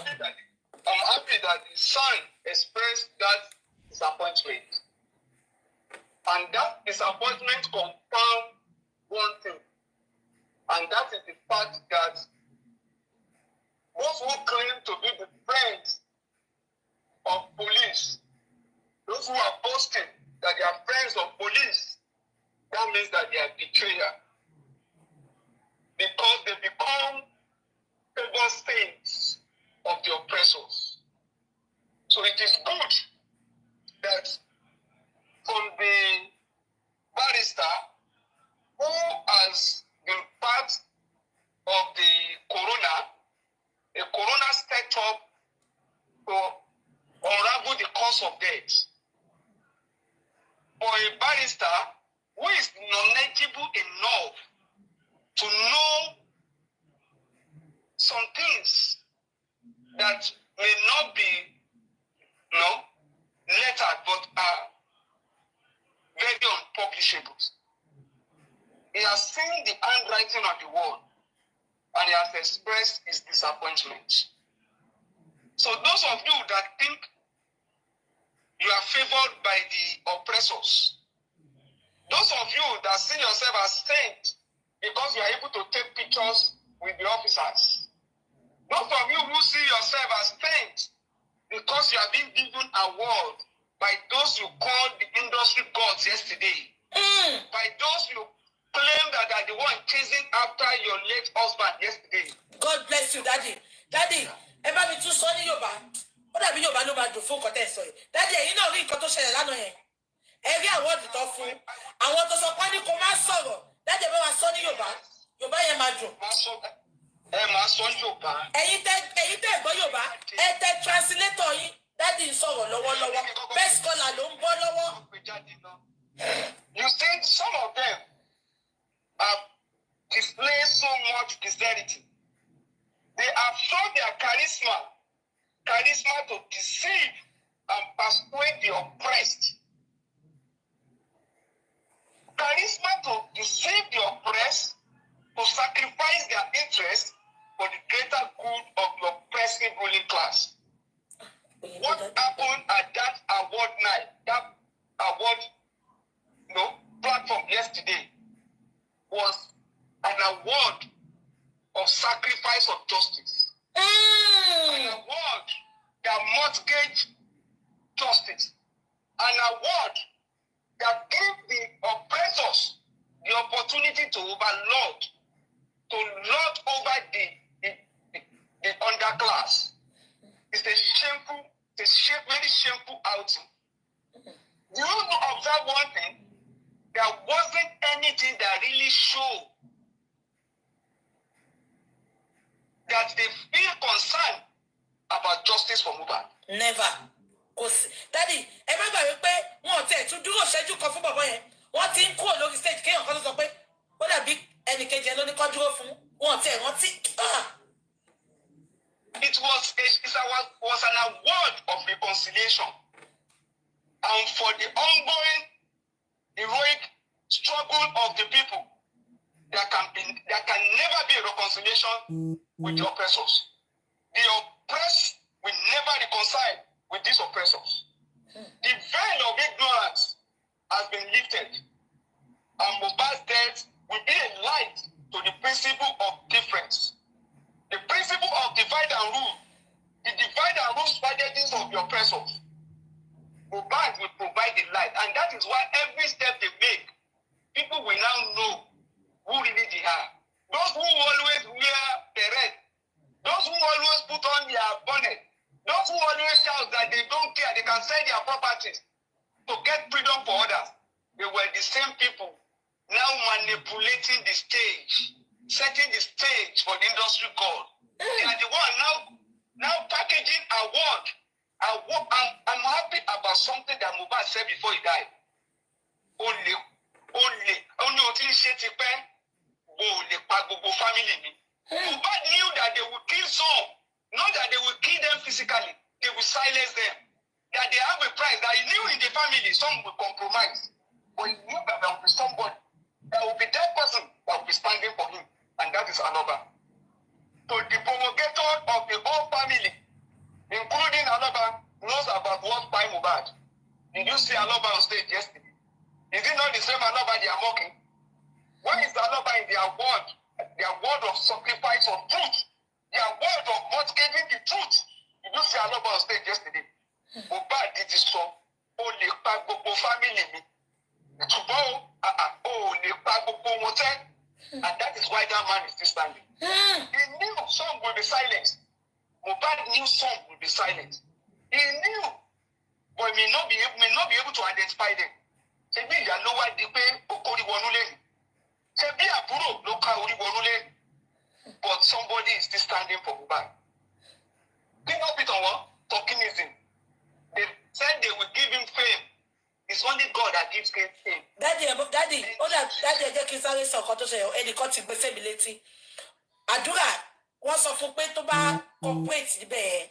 C: I'm happy that the son expressed that disappointment. And that disappointment confirmed one thing. And that is the fact that those who claim to be the friends of police, those who are boasting that they are friends of police, that means that they are betrayal. Because they become favor stains of the oppressors. So it is good that from the barrister who has been part of the coroner, a coroner stepped up to unravel the cause of death. For a barrister who is knowledgeable enough to know some things that may not be, lettered, but are very unpublishable. He has seen the handwriting on the wall, and he has expressed his disappointment. So those of you that think you are favored by the oppressors, those of you that see yourself as saints because you are able to take pictures with the officers, those of you who see yourself as saints because you have been given award by those you called the industry gods yesterday, by those you claim that are the one chasing after your late husband yesterday.
A: God bless you, Daddy. Daddy, ẹ bá mi tún sọ ní Yorùbá. Ó dàbí Yorùbá ló máa dùn fún nǹkan tẹ́ ẹ sọ yìí. Daddy, ẹ̀yin náà rí nǹkan tó ṣẹlẹ̀ lánàá yẹn. Ẹ rí àwọ́ọ̀dù tó fún. Àwọn tó sọ pé ní kò má sọ̀rọ̀. Daddy, ẹ bá wa sọ ní Yorùbá. Yorùbá yẹn máa dùn.
C: Ẹ máa sọ Yorùbá.
A: Ẹ̀yin tẹ́ gbọ́ Yorùbá. Ẹ tẹ translator yín. Daddy ń sọ̀rọ̀ lọ́wọ́lọ́wọ́. Best scholar ló ń bọ́ lọ́wọ́.
C: You see, some of them have displayed so much sincerity. They have shown their charisma to deceive and persuade the oppressed. Charisma to deceive the oppressed, to sacrifice their interests for the greater good of the oppressive ruling class. What happened at that award night, that award platform yesterday, was an award of sacrifice of justice. An award that mortgaged justice. An award that gave the oppressors the opportunity to overlord, to lord over the underclass. It's a shameful, very shameful outing. Do you observe one thing? There wasn't anything that really showed that they feel concerned about justice for Mohbad.
A: Never. Daddy, ẹ má gbàgbé pé wọn ò tẹ̀ tún dúró ṣẹ́jú kan fún bàbá yẹn. Wọ́n ti ń kúrò lórí stage kéèyàn kan tó sọ pé ó dàbí ẹnìkejì ẹ ló ní kọ́ dúró fún wọn ò tẹ̀ rántí.
C: It was an award of reconciliation, and for the ongoing heroic struggle of the people, there can never be a reconciliation with the oppressors. The oppressed will never reconcile with these oppressors. The veil of ignorance has been lifted, and Mohbad's death will be a light to the principle of difference. The principle of divide and rule, the divide and rule strategies of the oppressors. Mohbad will provide the light, and that is why every step they make, people will now know who really they are. Those who always wear the red, those who always put on their bonnet, those who always shout that they don't care, they can sell their properties to get freedom for others, they were the same people now manipulating the stage, setting the stage for the industry god. They are the one now packaging award. I'm happy about something that Mohbad said before he died. Only family me. Mohbad knew that they would kill some, not that they would kill them physically, they would silence them. That they have a price, that he knew in the family some will compromise. But he knew that there will be somebody, that will be that person that will be standing for him, and that is Aloba. So the promulgator of the whole family, including Aloba, knows about what by Mohbad. Did you see Aloba on stage yesterday? Is it not the same Aloba they are mocking? What is Aloba in their word? Their word of sacrifice of truth. Their word of not giving the truth. Did you see Aloba on stage yesterday? Mohbad did this so. Only Pagbo family me. And that is why that man is still standing. He knew some will be silenced. Mohbad knew some will be silenced. He knew, but may not be able to identify them. But somebody is still standing for Mohbad. Think of it on what? Talkingism. They said they will give him fame. It's only God that gives him fame. Daddy, I just kí sáré sọ nǹkan tó ṣe ẹnìkan ti gbé sẹ́mi létí. Àdúrà wọ́n sọ fún pé tó bá corporate níbẹ̀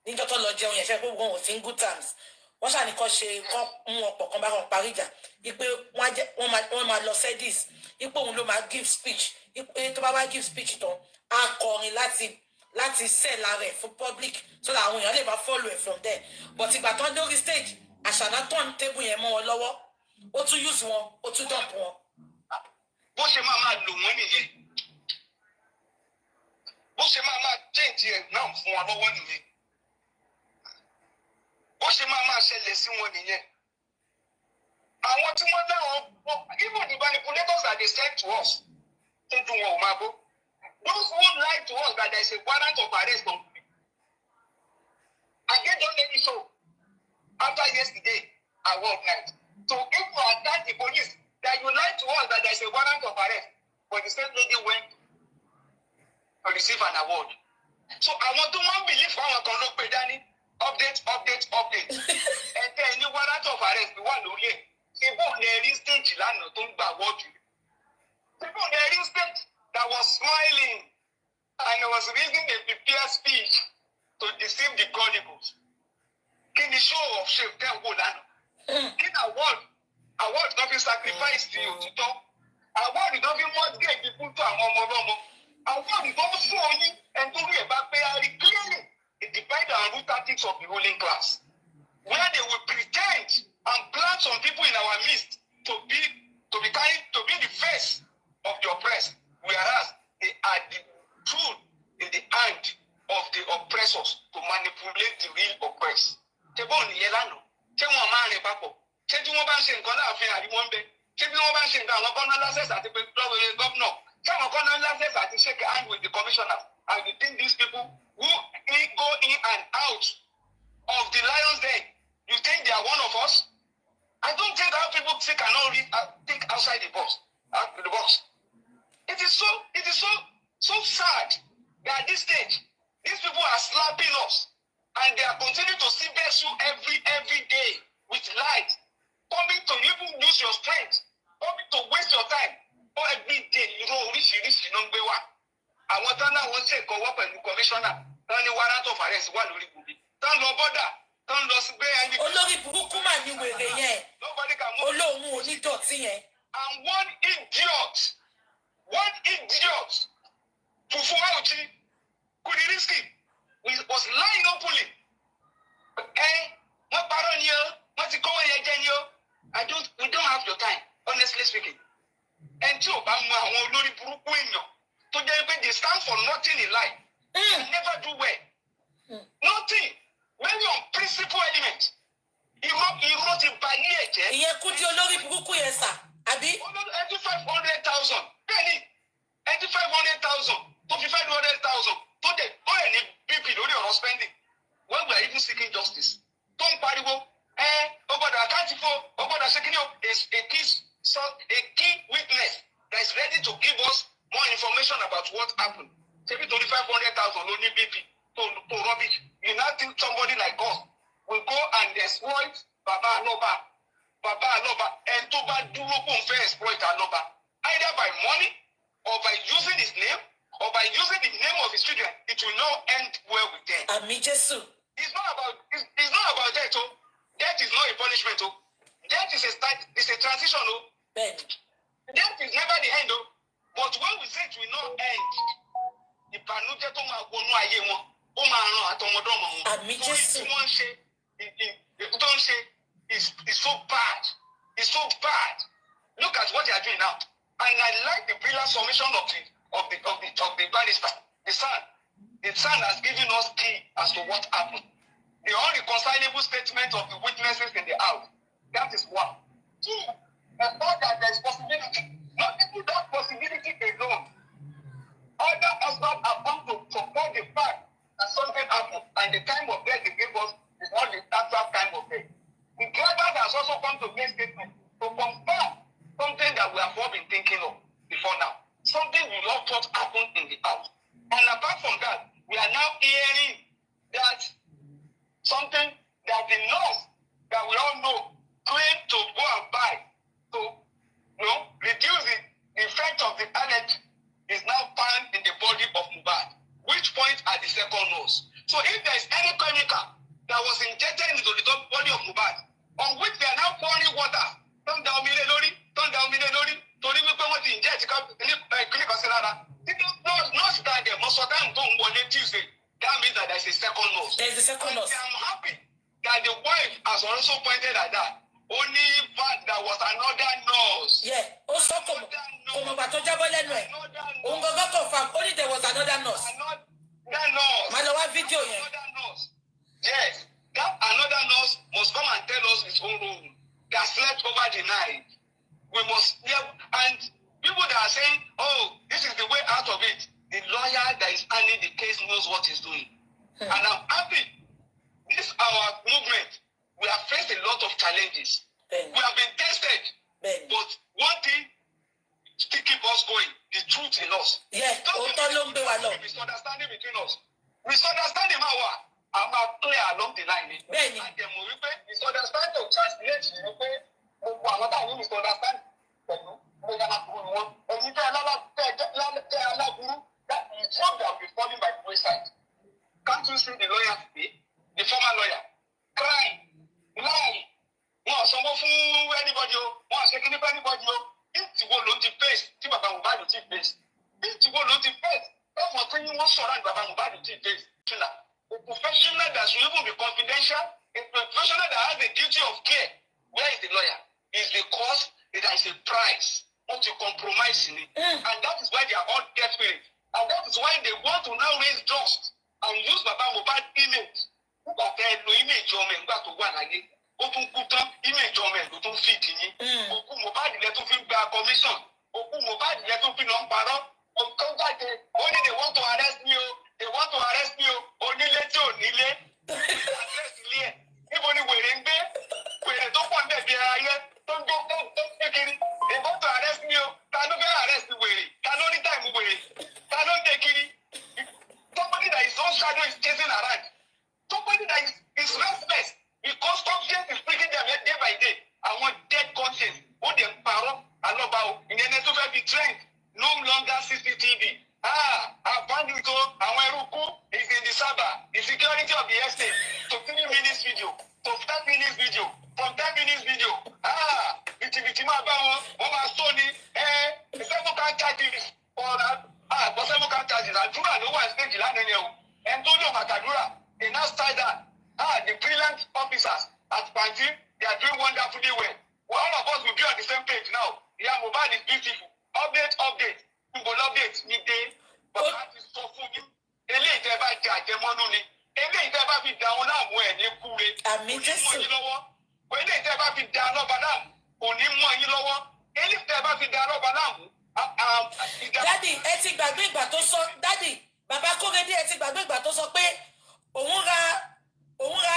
C: níjọ́ tó lọ jẹun yẹn ṣe pé wọ́n ò sí in good terms. Wọ́n ṣàní kan ṣe kán mú ọ̀pọ̀ kan bá kan parí ìjà. Ipe wọ́n máa lọ sedis. Ipe òun ló máa give speech. Ipe tó bá wá give speech tán, á kọrin láti sell ara ẹ̀ fún public so that àwọn èèyàn lè máa follow ẹ̀ from there. But ìgbà tán dórí stage, àṣàná turn table yẹn mọ́ wọn lọ́wọ́. Ó tún use wọn, ó tún dump wọn. Bó ṣe máa lò wọ́n nìyẹn. Bó ṣe máa change ẹ̀ náà fún wọn lọ́wọ́ nìyẹn. Bó ṣe máa ṣẹlẹ̀ sí wọn nìyẹn. Àwọn tí wọ́n dáhùn, even the manipulators that they sent to us, tó dùn wọn ò máa bó. Those who lied to us that there is a warrant of arrest on me. And they don't let me show. After yesterday, I work night. So if you attack the police, that you lied to us that there is a warrant of arrest, but the same lady went to receive an award. So I want to believe one can look Dani. Update. And then any warrant of arrest, the one who lay. People there is stage land to award you. People there is stage that was smiling and was reading a prepared speech to deceive the gullibles. Can the show of shame tell Wolano? Can award not be sacrificed to you to talk? Award is not be mortgage people to a momo. Award is not showing and to be about very clearly the divide and root tactics of the ruling class, where they will pretend and plan some people in our midst to be the face of the oppressed, whereas they are the tool in the hand of the oppressors to manipulate the real oppressed. Tebon Yelano, Tewon Man Papo, Tetuan Bansin, Conafin, and one bay, Tetuan Bansin, and Conal access at the governor, some of Conal access at the shake hand with the commissioner. And you think these people who go in and out of the lion's den, you think they are one of us? I don't think how people cannot think outside the box. It is so sad At this stage, these people are slapping us, and they are continuing to see you every day with lies, coming to even use your strength, coming to waste your time. Every day, you know, oríṣiríṣi ló ń gbé wá. Àwọn tán náà wọ́n ṣe ìkọ̀wọ́ pẹ̀lú kọmíṣánná, tán ní warrant of arrest wà lórí Wummi, tán lọ bọ́dà, tán lọ sí gbé ẹni.
A: Olórí burúkú mà ní wèrè yẹn.
C: Nobody can move.
A: Olóhùn onídọ̀tí yẹn.
C: And one idiot, Fufu Auchi, Kudiriski, was lying openly. What baron here? What's the going here? We don't have your time, honestly speaking. And two, I'm only to they stand for nothing in life. They never do well. Nothing. When you're on principal element, he wrote it by year.
A: Ìyẹn kú di olórí burúkú yẹn sà, àbí?
C: 85,000. Penny. 85,000. 55,000. Today, any BP lórí ọ̀rọ̀ spending. When we are even seeking justice. Don't pariwo. Over the account for over the second is a key witness that is ready to give us more information about what happened. Maybe 25,000 only BP to rubbish. You now think somebody like us will go and exploit Baba Aloba, and to dúró kó n fẹ́ exploit Aloba, either by money or by using his name or by using the name of his children. It will not end well with them.
A: Àmì Jésù.
C: It's not about death. Oh. Death is not a punishment. Oh. Death is a transition. Oh.
A: Bẹ́ẹ̀ni.
C: Death is never the end. Oh. But when we say it will not end, ìbànújẹ́ tó máa wọnú ayé wọn, ó máa ràn àtọmọdọ́mọ wọn.
A: Àmì Jésù.
C: Tí wọ́n ń ṣe is so bad. It's so bad. Look at what they are doing now. And I like the brilliant submission of the barrister. The son has given us key as to what happened. The unreconcilable statement of the witnesses in the house. That is one. Two, the thought that there is possibility. Not even that possibility alone. Other husbands have come to support the fact that something happened, and the time of death they gave us is not the actual time of death. The driver has also come to make statement to confirm something that we have all been thinking of before now. Something we all thought happened in the house. And apart from that, we are now hearing that something that the nurse that we all know claimed to go and buy to reduce the effect of the allergy is now found in the body of Mohbad. Which point are the second nose? So if there is any chemical that was injected into the body of Mohbad, on which they are now pouring water, turn down lórí, torí wípé wọ́n ti inject clinical salara. Not that they must have done one Tuesday. That means that there is a second nose.
A: There is a second nose.
C: I'm happy that the wife has also pointed at that. Only fact there was another nose.
A: Yeah, also como bato jábọ́ lẹ́nu ẹ̀. Òun gangan confirm only there was another nose.
C: Another nose.
A: Màá lọ wá fídíò yẹn.
C: Another nose. Yes, that another nurse must come and tell us his own room that slept over the night. We must hear, and people that are saying, oh, this is the way out of it. The lawyer that is handling the case knows what he's doing. And I'm happy. This our movement, we have faced a lot of challenges. We have been tested. But one thing still keep us going, the truth in us.
A: Yeah,
C: misunderstanding between us. Misunderstanding I'm clear along the line.
A: Bẹ́ẹ̀ni.
C: And then we misunderstand to translate you pé gbogbo àwọn táwọn misunderstand pẹ̀lú bóyá aláburú ni wọ́n. Èyí tẹ́ aláburú that is what they have been falling by the wayside. Can't you see the lawyer today? The former lawyer crying, lying. Wọ́n sanwó fún anybody o, wọ́n ṣe kíní fún anybody o. Ìtìwó ló ti face tí bàbá Mohbad ti face. Ìtìwó ló ti face. Ẹ̀fọn tí wọ́n sọ̀rọ̀ àti bàbá Mohbad ti face. A professional that should even be confidential, a professional that has the duty of care. Where is the lawyer? Is because there is a price not to compromise in it. And that is why they are all desperate. And that is why they want to now raise dust and use Baba Mohbad image. Nígbà tẹ́ ẹ lo image ọmọ ẹ̀ nígbà tó wà láyé. Ó tún kú tán, image ọmọ ẹ̀ ló tún feed yín. Òkú Mohbad lẹ tún fi ń gba commission. Òkú Mohbad lẹ tún fi lọ ń parọ́. Òkú jáde, ó ní they want to arrest me o. They want to arrest me o. Onílé tí ò nílé. Arrest ilé ẹ̀. Níbo ni wèrè ń gbé? Wèrè tó pọ̀ níbẹ̀ bí ayé tó ń gbé kiri. They want to arrest me o. Ta ló fẹ́ arrest wèrè? Ta ló ní táìmù wèrè? Ta ló ń dé kiri? the security of the estate to 3 minutes video, to 10 minutes video, from 10 minutes video. It's my bow, Sony, the several charges for that. For several charges, and Tura no one stage and Tono Matadura, they now start that. The brilliant officers at Panti, they are doing wonderfully well. All of us will be on the same page now. Yeah, Mohbad is beautiful. Update. You will update midday. But that is so funny. Eléyìí tẹ́ bá jà àjẹmọ́nú ni. Eléyìí tẹ́ bá fi da wọn láàmú ẹ̀ ní kúre.
A: Àmì Jésù.
C: Eléyìí tẹ́ bá fi da lọ́ba láàmú kò ní mọ́ yín lọ́wọ́. Eléyìí tẹ́ bá fi da lọ́ba láàmú.
A: Dádì, ẹ ti gbàgbé ìgbà tó sọ, dádì, bàbá Kóredé ẹ ti gbàgbé ìgbà tó sọ pé òun ra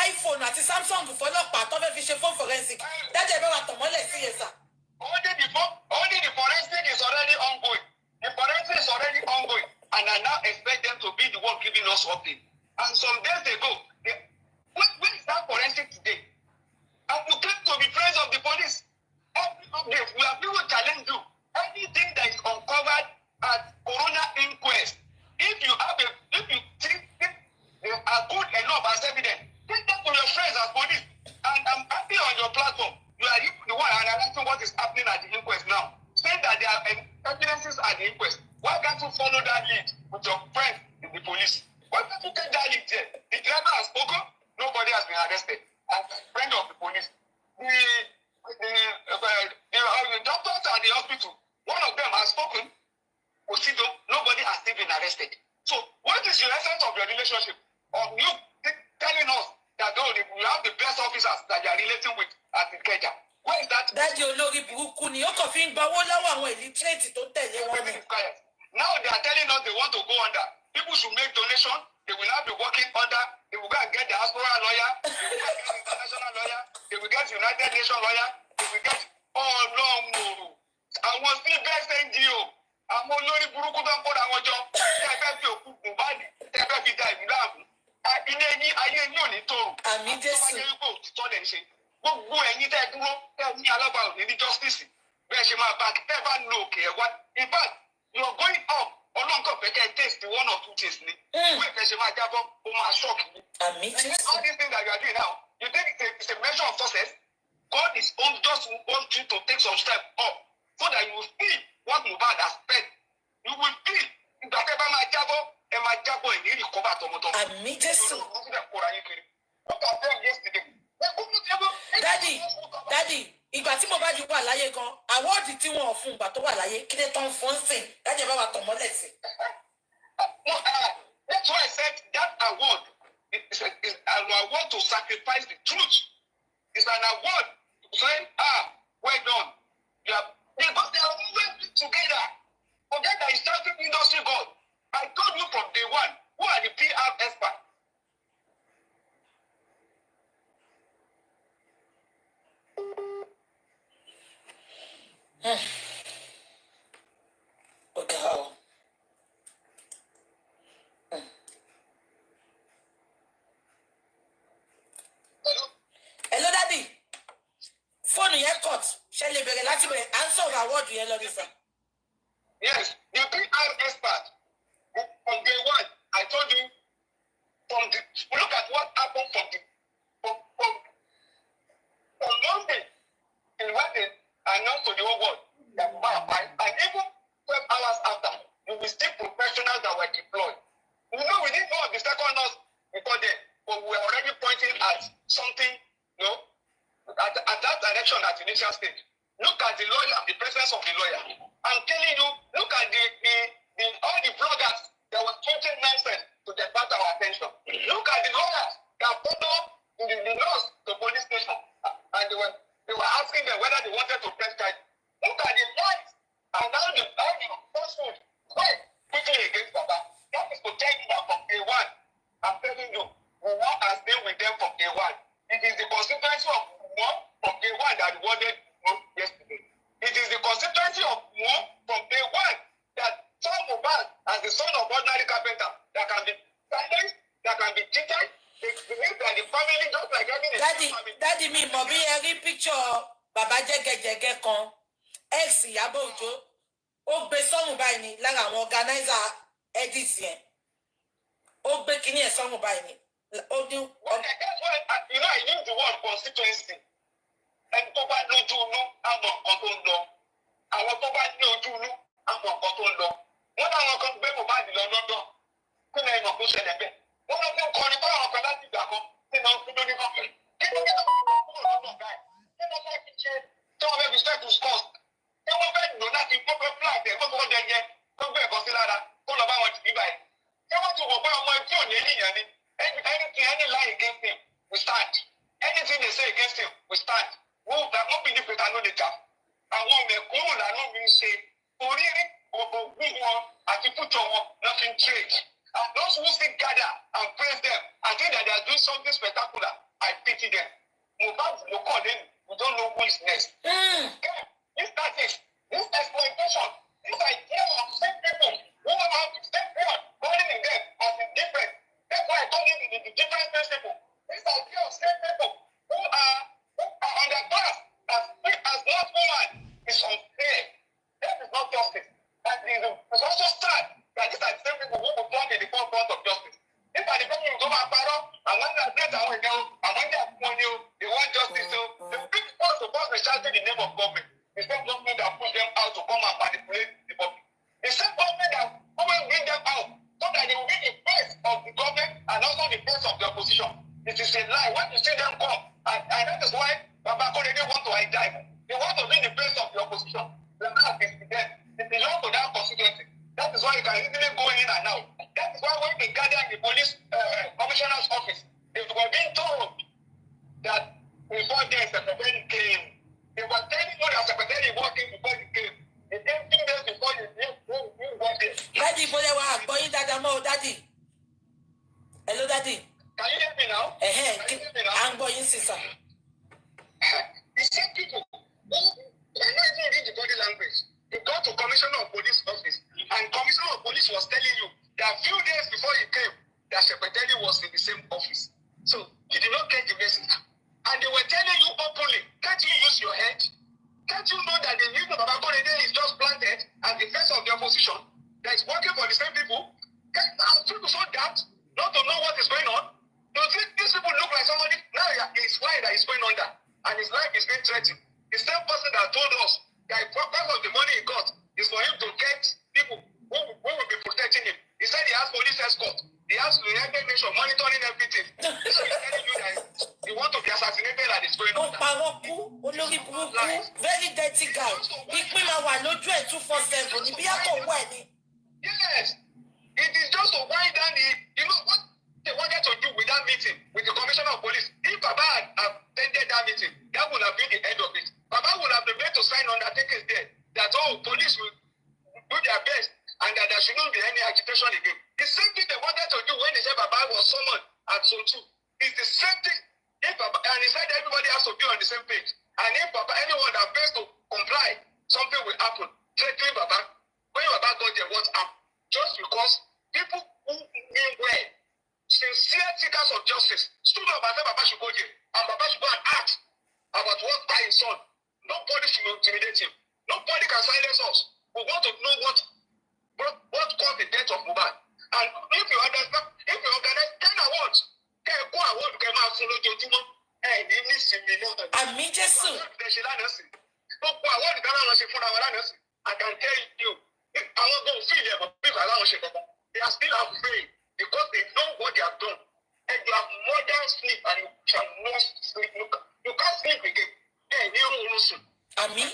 A: iPhone àti Samsung fọlọ́pàá tó fẹ́ fi ṣe phone forensic. Dádì ẹ bá wa tàn mọ́lẹ̀ sí yẹn sà.
C: Only the forensic is already ongoing. The forensic is already ongoing. And I now expect them to be the one giving us update. And some days ago, when is that forensic today? And you claim to be friends of the police. Every update, we have people challenge you. Anything that is uncovered at Coroner inquest, if you think they are good enough as evidence, take them to your friends as police. And I'm happy on your platform. You are the one analyzing what is happening at the inquest now. Saying that there are evidences at the inquest. Why can't you follow that lead with your friend in the police? Why can't you take that lead there? The driver has spoken, nobody has been arrested. And friend of the police. The doctors at the hospital, one of them has spoken, Osido, nobody has still been arrested. So what is the essence of your relationship? Of you telling us that you have the best officers that you are relating with at the Kenya? Where is that?
A: Dájú olórí burúkú ni ó kàn fi ń gbawó lọ́wọ́ àwọn illiterate tó tẹ̀lé wọn ni.
C: Now they are telling us they want to go under. People should make donation. They will not be working under. They will go and get the diaspora lawyer. They will get the international lawyer. They will get United Nations lawyer. They will get no. I was still best NGO. I'm olórí burúkú tó ń kó àwọn jọ. Tẹ́ fẹ́ fi òkú Mohbad. Tẹ́ fẹ́ fi da ìlú láàmú. Ilé yín ayé yín ò ní tòrò.
A: Àmì Jésù.
C: Tó bá jẹ́ wípé òtítọ́ lẹ̀ ń ṣe. Gbogbo ẹ̀yin tẹ́ dúró tẹ́ ní alábàá òní ní justice. Bẹ́ẹ̀ ṣe máa bá tẹ́ bá lo òkè ẹ̀ wá. In fact, you are going up. Ọlọ́nkọ̀ fẹ́ kẹ́ taste one or two things ni. Ìwé ìfẹ́ ṣe máa jábọ́, ó máa shock ni.
A: Àmì Jésù.
C: All these things that you are doing now, you think it's a measure of success? God is just wants you to take some step up so that you will feel what Mohbad has spent. You will feel ìgbà tẹ́ bá máa jábọ́, ẹ máa jábọ́ ìrírí kọ́ bá tọmọtọmọ.
A: Àmì Jésù. Dádì, ìgbà tí Mohbad wà láyé gan, àwọ́ọ̀dì tí wọ́n fún ìgbà tó wà láyé, kí lè tán fún sìn, dádì ẹ bá wa tàn mọ́lẹ̀ sí.
C: That's why I said that award is an award to sacrifice the truth. It's an award to say, well done. Because they are always together. Forget that it's starting industry God. I told you from day one, who are the PR experts?
A: Okay. Hello, Daddy. Phone yẹn cut. Ṣé lè bẹ̀rẹ̀ láti bẹ̀rẹ̀ answer award yẹn lọ nísà?
C: Yes, the PR expert from day one. I told you look at what happened from Monday in when they announced to the whole world that and even 12 hours after, you will see professionals that were deployed. We didn't know the second nurse before then, but we were already pointing at something, at that direction at the initial stage. Look at the lawyer, the presence of the lawyer. I'm telling you, look at all the bloggers that were talking nonsense to divert our attention. Look at the lawyers that followed the nurse to police station, and they were asking them whether they wanted to press charge. Look at the lies and now the falsehood. Quite quickly against Baba. That is to tell you that from day one, I'm telling you, Wummi has been with them from day one. It is the constituency of Wummi from day one that wanted yesterday. It is the constituency of Wummi from day one that saw Mohbad as the son of ordinary carpenter that can be silenced, that can be cheated. They believe that the family just like any family.
A: Daddy mi mọ̀ bí ẹ rí picture bàbá jẹ́gẹ́jẹ́gẹ́ kan ex Ìyábọ̀ Òjó ó gbé sọ́run báyìí ni lára àwọn organizer edies yẹn ó gbé kíní ẹ̀ sọ́run báyìí ni Only,
C: That's why, I use the word constituency. And tó bá lójú inú, àmọ́ nǹkan tó ń lọ. Àwọn tó bá ní ojú inú, àmọ́ nǹkan tó ń lọ. Wọ́n láwọn kan gbé Mohbad lọ London. Kí ni ìmọ̀ kó ṣẹlẹ̀ bẹ́ẹ̀? Wọ́n lọ fún kọrin fún àwọn kan láti ìgbà kan tí wọ́n fi lórí kọ́kẹ́. Kí ló dé àwọn ọmọ kúrò lọ́dọ̀ báyìí? Kí ló fẹ́ fi ṣe tí wọ́n fẹ́ fi step to scores? Kí wọ́n fẹ́ lò láti gbọ́pẹ́ flag ẹ̀ gbọ́pẹ́ ọdẹ yẹn tó gbé ẹ̀kọ́ sí lára kó lọ bá wọn jì báyìí. Kí wọ́n ti wọ̀ pé ọmọ ẹgbẹ́ òní ènìyàn ni. Anything, any lie against him, we stand. Anything they say against him, we stand. Wọ́n bí ní pété ló lè jà. Àwọn mẹ̀kúrò lànà mi ń ṣe orí ògùn wọn àti pútọ̀ wọn lọ́ fi ń trade. And those who still gather and praise them and think that they are doing something spectacular, I pity them. Mohbad ló kọ́ lẹ́nu, we don't know who is next. This tactics, this exploitation, this idea of same people who have the same blood running in them as in different. That's why I told you the different people. This idea of same people who are underclass as black woman is unfair. That is not justice. That is also sad that these are the same people who will come in the forefront of justice. If I depend on Thomas Barrow, I want to get away now, I want to appoint you, they want justice. So the people are supposed to shout in the name of government. The same government that push them out to come and manipulate the public. The same government that always bring them out so that they will be the face of the government and also the face of the opposition. It is a lie. When you see them come, and that is why Baba Kone didn't want to hijack. They want to be the face of the opposition. The man is them. It belongs to that constituency. That is why you can easily go in and out. That is why when they gather in the police commissioner's office, they were being told that before the secretary came, they were telling you that secretary working before he came. He came 2 days before you got there.
A: Daddy, boy, going daddy. Hello, daddy.
C: Can you hear me now? Can you hear me now?
A: I'm going, sister.
C: The same people who are not even read the body language. You go to commissioner of police office, and commissioner of police was telling you that a few days before you came, that secretary was in the same office. So you did not get the message. And they were telling you openly, can't you use your head? Can't you know that the name of Baba Kone is just planted as the face of the opposition that is working for the same people? Are people so daft not to know what is going on? These people look like somebody, now his life that is going under, and his life is being threatened. The same person that told us that part of the money he got is for him to get people who will be protecting him. He said he has police escort. He has the United Nations monitoring everything. So he's telling you that he want to be assassinated and it's going on.
A: Very dirty guy.
C: Yes. It is just to wind down you know what they wanted to do with that meeting with the commissioner of police. If Baba had attended that meeting, that would have been the end of it. Baba would have been made to sign undertakings there that police will do their best and that there shouldn't be any agitation again. The same thing they wanted to do when they said Baba was summoned at Sotu. It's the same thing. And he said everybody has to be on the same page. And if Baba, anyone that fails to comply, something will happen. Threatening Baba. When Baba got there, what happened? Just because people who mean well, sincere seekers of justice, stood up and said Baba should go there. And Baba should go and ask about what by his son. Nobody should intimidate him. Nobody can silence us. We want to know what caused the death of Mohbad. And if you understand, if you organize 10 awards, go award, can have solo jojumo. Hey, you need to be known.
A: I mean, just so.
C: I can tell you, I won't go feel them, but people around they are still afraid because they know what they have done. And you have modern sleep and you cannot sleep. You can't sleep again. Hey, you don't
A: Ami.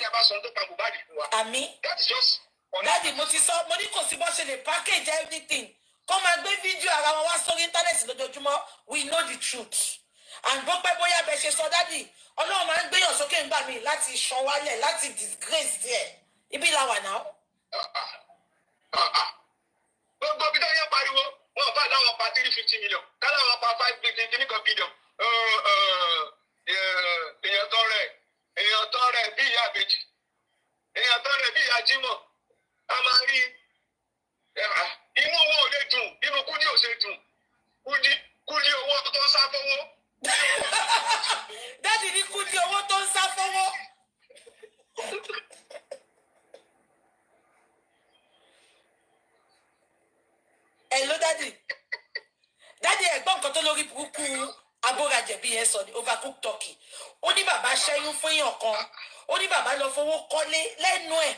C: That is just.
A: Daddy, mo ti sọ, mo ní kò sí bó ṣe lè package everything. Come and gbé fídíò ara wọn wá sórí íńtánẹ́ẹ̀tì lójoojúmọ́. We know the truth. And bó pẹ́ bóyá bẹ ṣe sọ daddy, Ọlọ́run máa ń gbéyàn sókè ńgbà míì láti ṣan wálẹ̀, láti disgrace díẹ̀. Ibi la wà náà.
C: Gbogbo bí dáyé pariwo, wọn bá láwọn pa 350 million, ká láwọn pa 5 billion. Èèyàn tán rẹ̀ bí ìyá àbèjì. Èèyàn tán rẹ̀ bí ìyá Jímọ̀. A máa rí inú wọn ò lè dùn, inú Kúdí ò ṣe dùn. Kúdí owó tó ń sá fowó.
A: Daddy ní Kúdí owó tó ń sá fowó. Hello, daddy. Daddy, ẹ̀gbọ́n nǹkan tó lórí burúkú burúkú abórajẹ̀bí yẹn sọ ní overcooked turkey ó ní bàbá ṣẹ́yún fún èèyàn kan ó ní bàbá lọ fowó kọ́lé lẹ́nu ẹ̀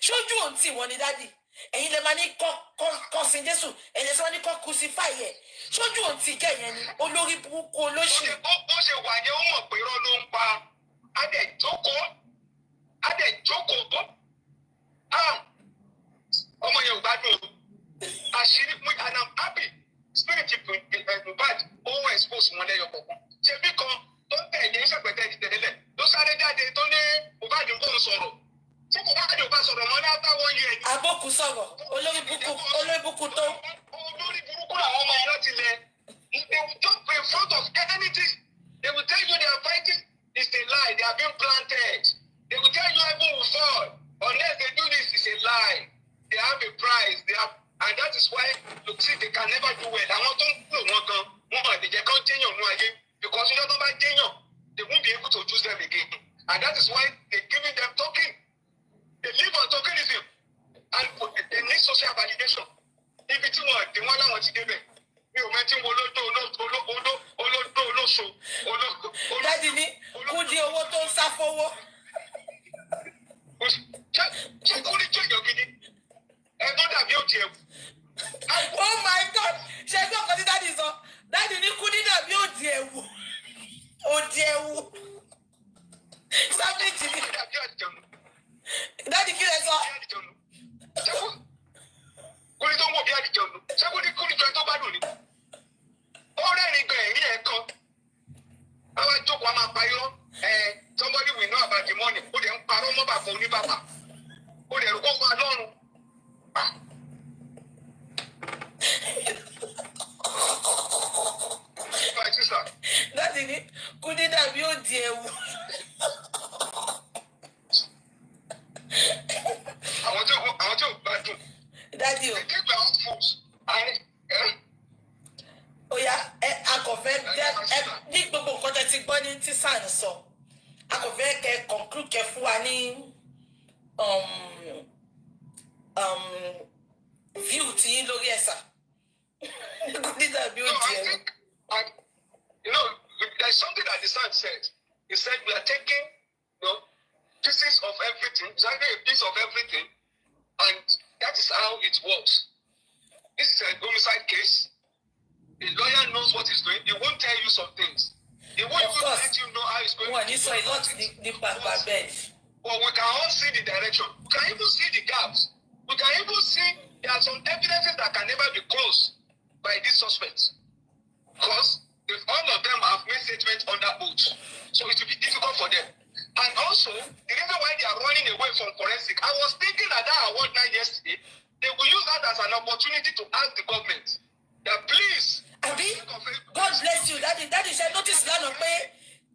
A: ṣojú òun tí wọ́n ní dádì ẹ̀yin lè máa ní kọ́ sin Jésù ẹ̀yin lè sọ ní kọ́ crucify ẹ̀ ṣojú òun tí kẹ́ yẹn ni olórí burúkú olóṣì.
C: bó ṣe wà yẹn ó mọ̀ pé irọ́ ló ń pa adẹ̀jókòó ọmọ yẹn ò gbádùn àṣírí and I'm happy spirit Mohbad ó expose wọn lẹ́yọ kọ̀ọ̀kan ṣe bí kan tó ń tẹ̀lé ṣàpẹtẹ ìtẹ̀lẹ́lẹ̀ ló sáré jáde tó ní Mohbad ń bọ̀ sọ̀rọ̀ tí Mohbad ò bá sọ̀rọ̀ mọ́ ní àtàwọn yẹn.
A: àbókù sọ̀rọ̀ olórí burúkú tó.
C: olórí burúkú làwọn ọmọ yẹn láti lẹ they will just be in front of anything they will tell you they are fighting it's a lie they are being planted they will tell you heaven will fall unless they do this it's a lie they have a price they have and that is why you see they can never do well àwọn tó ń pè wọn gan wọn máa lè jẹ kán jẹyàn nú ayé because ìjọba tó bá jẹyàn they won't be able to use them again and that is why they giving them token they live on tokenism and they need social validation ibi tí wọn dé wọn láwọn ti débẹ̀ mi ò mẹ́tí wo olódó olóṣò.
A: dáàdi ní Kúdí owó tó ń sá fowó.
C: ṣé Kúdí jẹ̀yàn gidi ẹ̀gbọ́n dàbí òjì ẹ̀wù.
A: Oh my God ṣe ẹgbẹ́ ọ̀kan tí dáàdi sọ dáàdi ní Kúdí dàbí òjì ẹ̀wù sábẹ́jì ni dáàdi kí lẹ sọ.
C: Kúdí tó ń wò bí àdìjọ́nu ṣé Kúdí jọ tó bá dùn ni. Ó rẹ́rìn gan ẹ̀rí ẹ̀ kan àwọn ìjókòó a máa pa irọ́ somebody will know about the money ó dẹ̀ ń parọ́ mọ́ bàbá oníbàbà ó dẹ̀ rò kó fún alọ́run.
A: dáàdi ní Kúdí dàbí òdì ẹ̀wù.
C: àwọn tí ò gbádùn.
A: dáàdi o.
C: they take their own fools and
A: oya akọ̀fẹ́ ní gbogbo nǹkan tẹ́ ti gbọ́ ní tí sàn sọ akọ̀fẹ́ kẹ́ conclude kẹ́ fún wa ní view tí yín lórí ẹ̀sà Kúdí dàbí òdì ẹ̀wù.
C: You know, there's something that the son said. He said we are taking, pieces of everything, exactly a piece of everything, and that is how it works. This is a homicide case. The lawyer knows what he's doing. He won't tell you some things. He won't even let you know how he's going to do it. But we can all see the direction. We can even see the gaps. We can even see there are some evidences that can never be closed by these suspects. Because if all of them have made statements under oath, so it will be difficult for them. And also, the reason why they are running away from forensic, I was thinking that award night yesterday, they will use that as an opportunity to ask the government that please.
A: Abi, God bless you. Daddy ṣe notice lánàá pé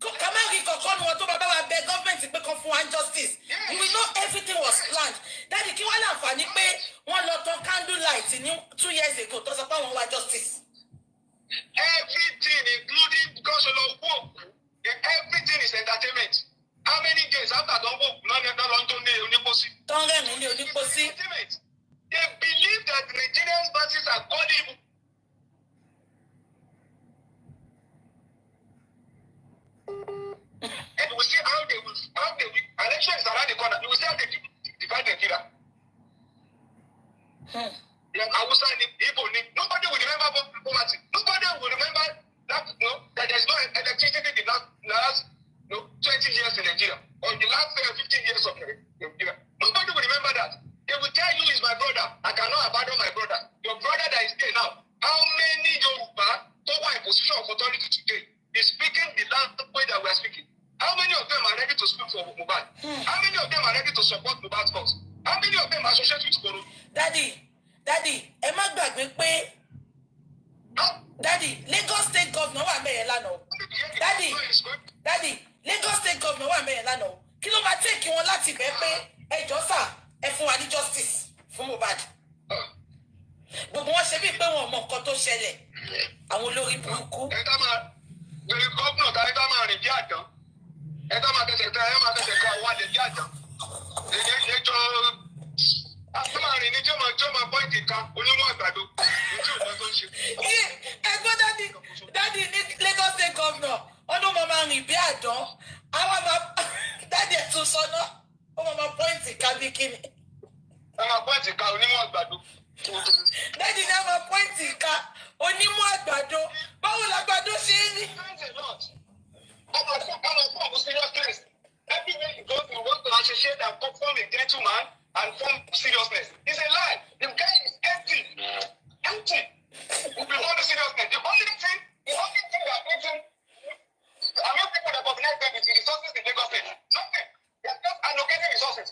A: Kamari kankan nu wọn tó bàbá wa bẹ government pé kan fún wa justice. We will know everything was planned. Daddy kí wọ́n láǹfààní pé wọ́n lọ tán candle light ní 2 years ago tó sọ pé àwọn wá justice.
C: Everything, including because everything is entertainment. How many days after don't work? They believe that Nigerian buses are gullible. And we see how they will election is around the corner. You will see how they divide Nigeria. Nobody will remember poverty. Nobody will remember that that there is no electricity in the last 20 years in Nigeria or the last 15 years of Nigeria. Nobody will remember that. They will tell you is my brother. I cannot abandon my brother. Your brother that is there now. How many Yoruba who are in position of authority today is speaking the language that we are speaking? How many of them are ready to speak for Mohbad? How many of them are ready to support Mohbad's cause? How many of them are associated with Coroner?
A: Daddy, ẹ má gbàgbé pé Daddy, Lagos State Governor wà mẹ́yẹn lánàá. Daddy, Lagos State Governor wà mẹ́yẹn lánàá. Kí ló máa tẹ́kì wọn láti bẹ́ẹ̀ pé ẹ jọ̀ọ́ sà ẹ fún wa ní justice fún Mohbad? Gbogbo wọn ṣe bíi pé wọn mọ nǹkan tó ṣẹlẹ̀. Àwọn olórí burúkú.
C: Ẹ dá máa gbèrè gómìnà tàbí dá máa rìn bí àdán. Ẹ dá máa tẹsẹ̀ tẹ ẹ máa tẹsẹ̀ tẹ àwọn àlè bí àdán. Èyí jọ àtúmọ̀rin ní jọ́mọ̀ pọ́ìntì kan onímọ̀ àgbàdo. Ojú ìwọ́n tó ń ṣe.
A: Ẹgbọ́n Daddy máa rìn bí àdán àwọn máa dáàdì ẹ̀ tún sọ́nà ó máa pọ́ìntì ká bí kíni.
C: ẹ máa pọ́ìntì ká onímọ̀ àgbàdo.
A: dáàdì náà máa pọ́ìntì ká onímọ̀ àgbàdo báwo làgbàdo ṣe é rí.
C: ọmọ fún seriousness everywhere you go to want to associate and perform a gentleman and form seriousness it's a lie the guy is empty. If you want the seriousness the only thing they are getting I mean people that recognize them with the resources in Lagos State nothing they are just allocating resources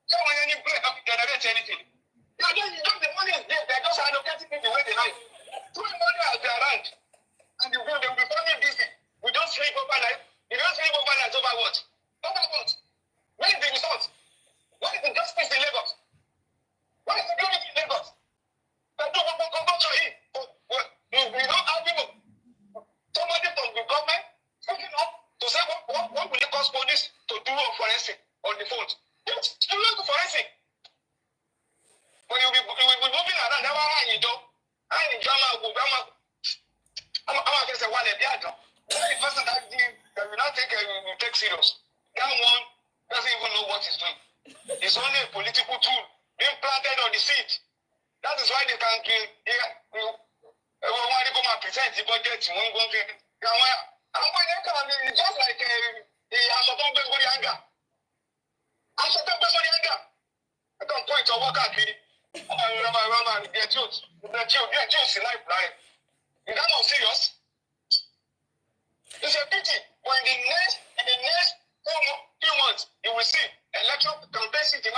C: so when you need break up to generate anything you just the money is there they are just allocating it the way they like throwing money as they are around and they will be funding busy we don't sleep overnight we don't sleep overnight over what where is the result what is the justice in Lagos what is the unity in Lagos we don't have people somebody from the government speaking up to say what will it cost police to do a forensic on the phone just do the forensic when you will be moving around never mind you don't I'm going to say one of the other the person that will not take serious that one doesn't even know what he's doing it's only a political tool being planted on the seed that is why they can give present the budget one go get just like I don't point to work out the life right is that not serious it's a pity but in the next few months you will see election campaign season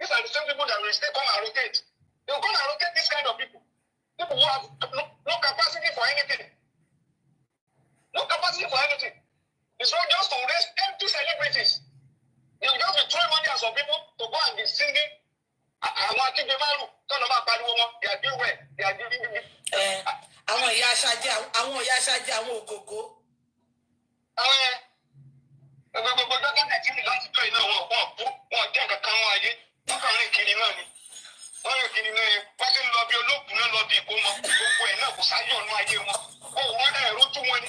C: these are the same people that will still come and rotate. They will come and rotate this kind of people. People who have no capacity for anything. It's not just to raise empty celebrities. They will just be throwing money at some people to go and be singing. They are doing well. They are doing well.
A: Àwọn ìyá aṣáájú àwọn ògògó.
C: Gbogbo dọ́kítà tí mi láti jọ iná wọn jẹ́ nǹkan kan wọn ayé wọ́n kàn rìn kiri náà ni wọ́n rìn kiri náà ni wọ́n ti ń lọ bí olóògùn náà lọ bí ìkómọ gbogbo ẹ̀ náà kò sáyọ̀ ọ̀nà ayé wọn wọ́n ẹ̀rọ tún wọn ni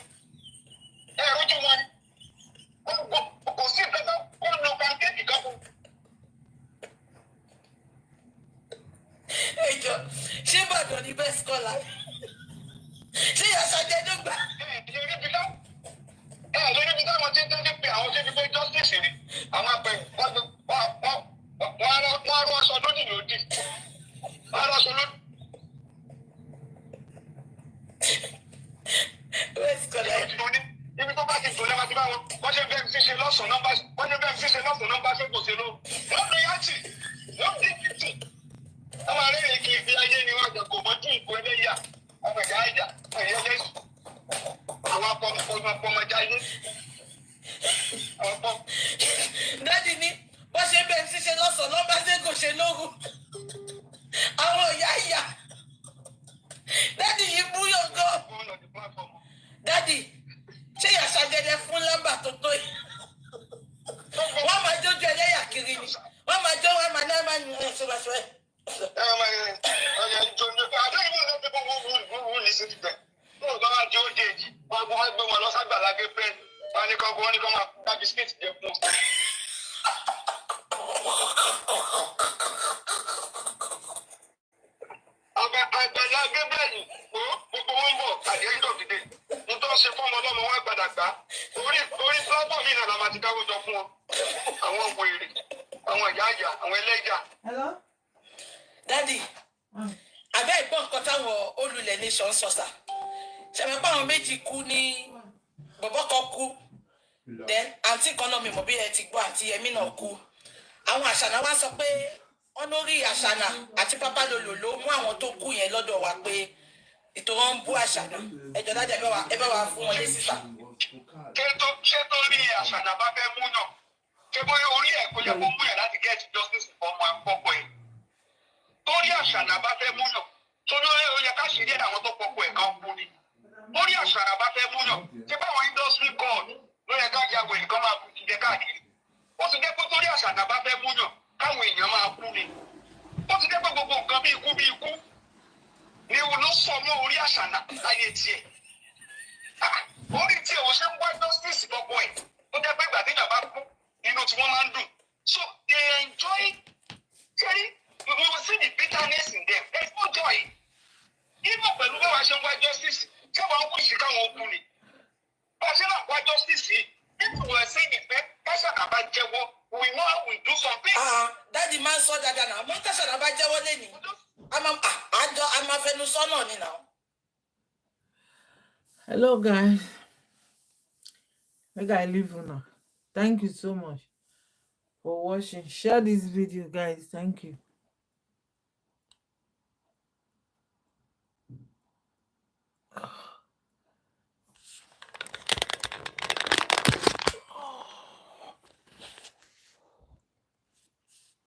C: kò sí nǹkan tó wọ́n lo pankéèkì kan fún.
A: Ẹjọ ṣé Ìbàdàn ni best scholar ṣé ìyàsọjẹ ló gbà.
C: Lórí bí táwọn tí ń tẹ́lẹ̀ pé àwọn tí ń fi pé justice ni àwọn apẹ̀ wọ́n rán aṣọ lódì lódì wọ́n rán aṣọ lódì. Ibi tó bá ti dùn lẹ́wọ̀n tí báwọn wọ́n ṣe bẹ́ẹ̀ fi ṣe lọ́sàn-án náà bá ṣe kò ṣe lọ. Wọ́n fi yàtì wọ́n fi títì. Wọ́n máa rẹ́rìn kí ibi ayé ni wọ́n jẹ kò mọ́jú ìkó ẹlẹ́yà ọmọ ìyá ìjà ẹ̀yẹ́ lẹ́sùn. Àwọn apọmọjáde.
A: Dádì ni wọ́n ṣe bẹ́ẹ̀ ṣíṣe lọ́sàn-án lọ́ bá ṣe kò ṣe lóru. Àwọn ìyá. Dádì yìí bú yọ̀gọ́. Dádì ṣé ìyàsàgẹ̀dẹ̀ fún lámbà tó tó yìí? Wọ́n máa jójú ẹlẹ́yà kiri ni. Wọ́n máa jó wọn máa náà máa nù ẹ̀ ṣọ́ṣọ́ ẹ̀. Wọ́n gbé wọn lọ ságbàlá gbé pẹ́ wọ́n ní kọ́ máa bá bisikíìtì jẹ fún un. Àgbàlá gbé bẹ́ẹ̀ ni gbogbo wọn bọ̀ àdé ń dọ̀gídé nítorí ṣe fọ́mọ ọlọ́mọ wọn gbàdà gbá orí plábọ̀ mi náà la máa ti dáwọ́ jọ fún wọn àwọn wèrè àwọn ìyá àjà àwọn ẹlẹ́jà. Dádì abẹ́ ìgbọ́n nǹkan táwọn olùlẹ̀ nation sọ̀sà ṣẹ̀mẹ̀ pé àwọn méjì kú ní bọ̀bọ̀ kan kú then àǹtí kan náà mi mọ̀ bí ẹ ti gbọ́ àǹtí Yẹmí náà kú àwọn àṣànà wá sọ pé wọ́n lórí àṣànà àti pápá lòlò ló mú àwọn tó kú yẹn lọ́dọ̀ wa pé ètò wọn ń bú àṣànà ẹjọ́ dájà ẹ bá wa fún wọn lé sísà.
C: ṣé tó rí àṣànà bá fẹ́ mú náà ṣé bóyá orí ẹ̀ kó yẹ kó mú yẹn láti get justice ọmọ àpọ̀pọ̀ ẹ̀ torí àṣànà bá fẹ́ mú náà torí ó yẹ ká ṣe díẹ̀ àwọn tó pọ̀pọ̀ ẹ̀ kan kú ni torí àṣànà bá fẹ́ mú náà ṣé báwọn industry god ló yẹ ká jago nǹkan máa kú jíjẹ káàkiri ó ti dé pé torí àṣànà bá fẹ́ mú náà káwọn èèyàn máa kú ni ó ti dé pé gbogbo nǹkan bí ikú ni ló sọ mọ́ orí àṣànà láyé tiẹ̀ Orí tí o ṣe ń wá justice gbogbo ẹ̀. Ó jẹ́ pé ìgbà tí ìyàbá kú, inú tí wọ́n máa ń dùn. So they enjoy, Jerry, you will see the bitterness in them. There is no joy. Even pẹ̀lú bí wàá ṣe ń wá justice, ṣé wàá kú ìṣìkà wọn kú ni? Bá a ṣe náà wá justice yìí, people were saying ìfẹ́ káṣà kàbá jẹ́wọ́, we know how we do something.
A: Daddy man sọ dáadáa náà, mo ń káṣà náà bá jẹ́wọ́ lẹ́ni. A máa fẹnu sọ́nà ni náà.
E: Hello guys, make I leave now. Thank you so much for watching. Share this video guys. Thank you.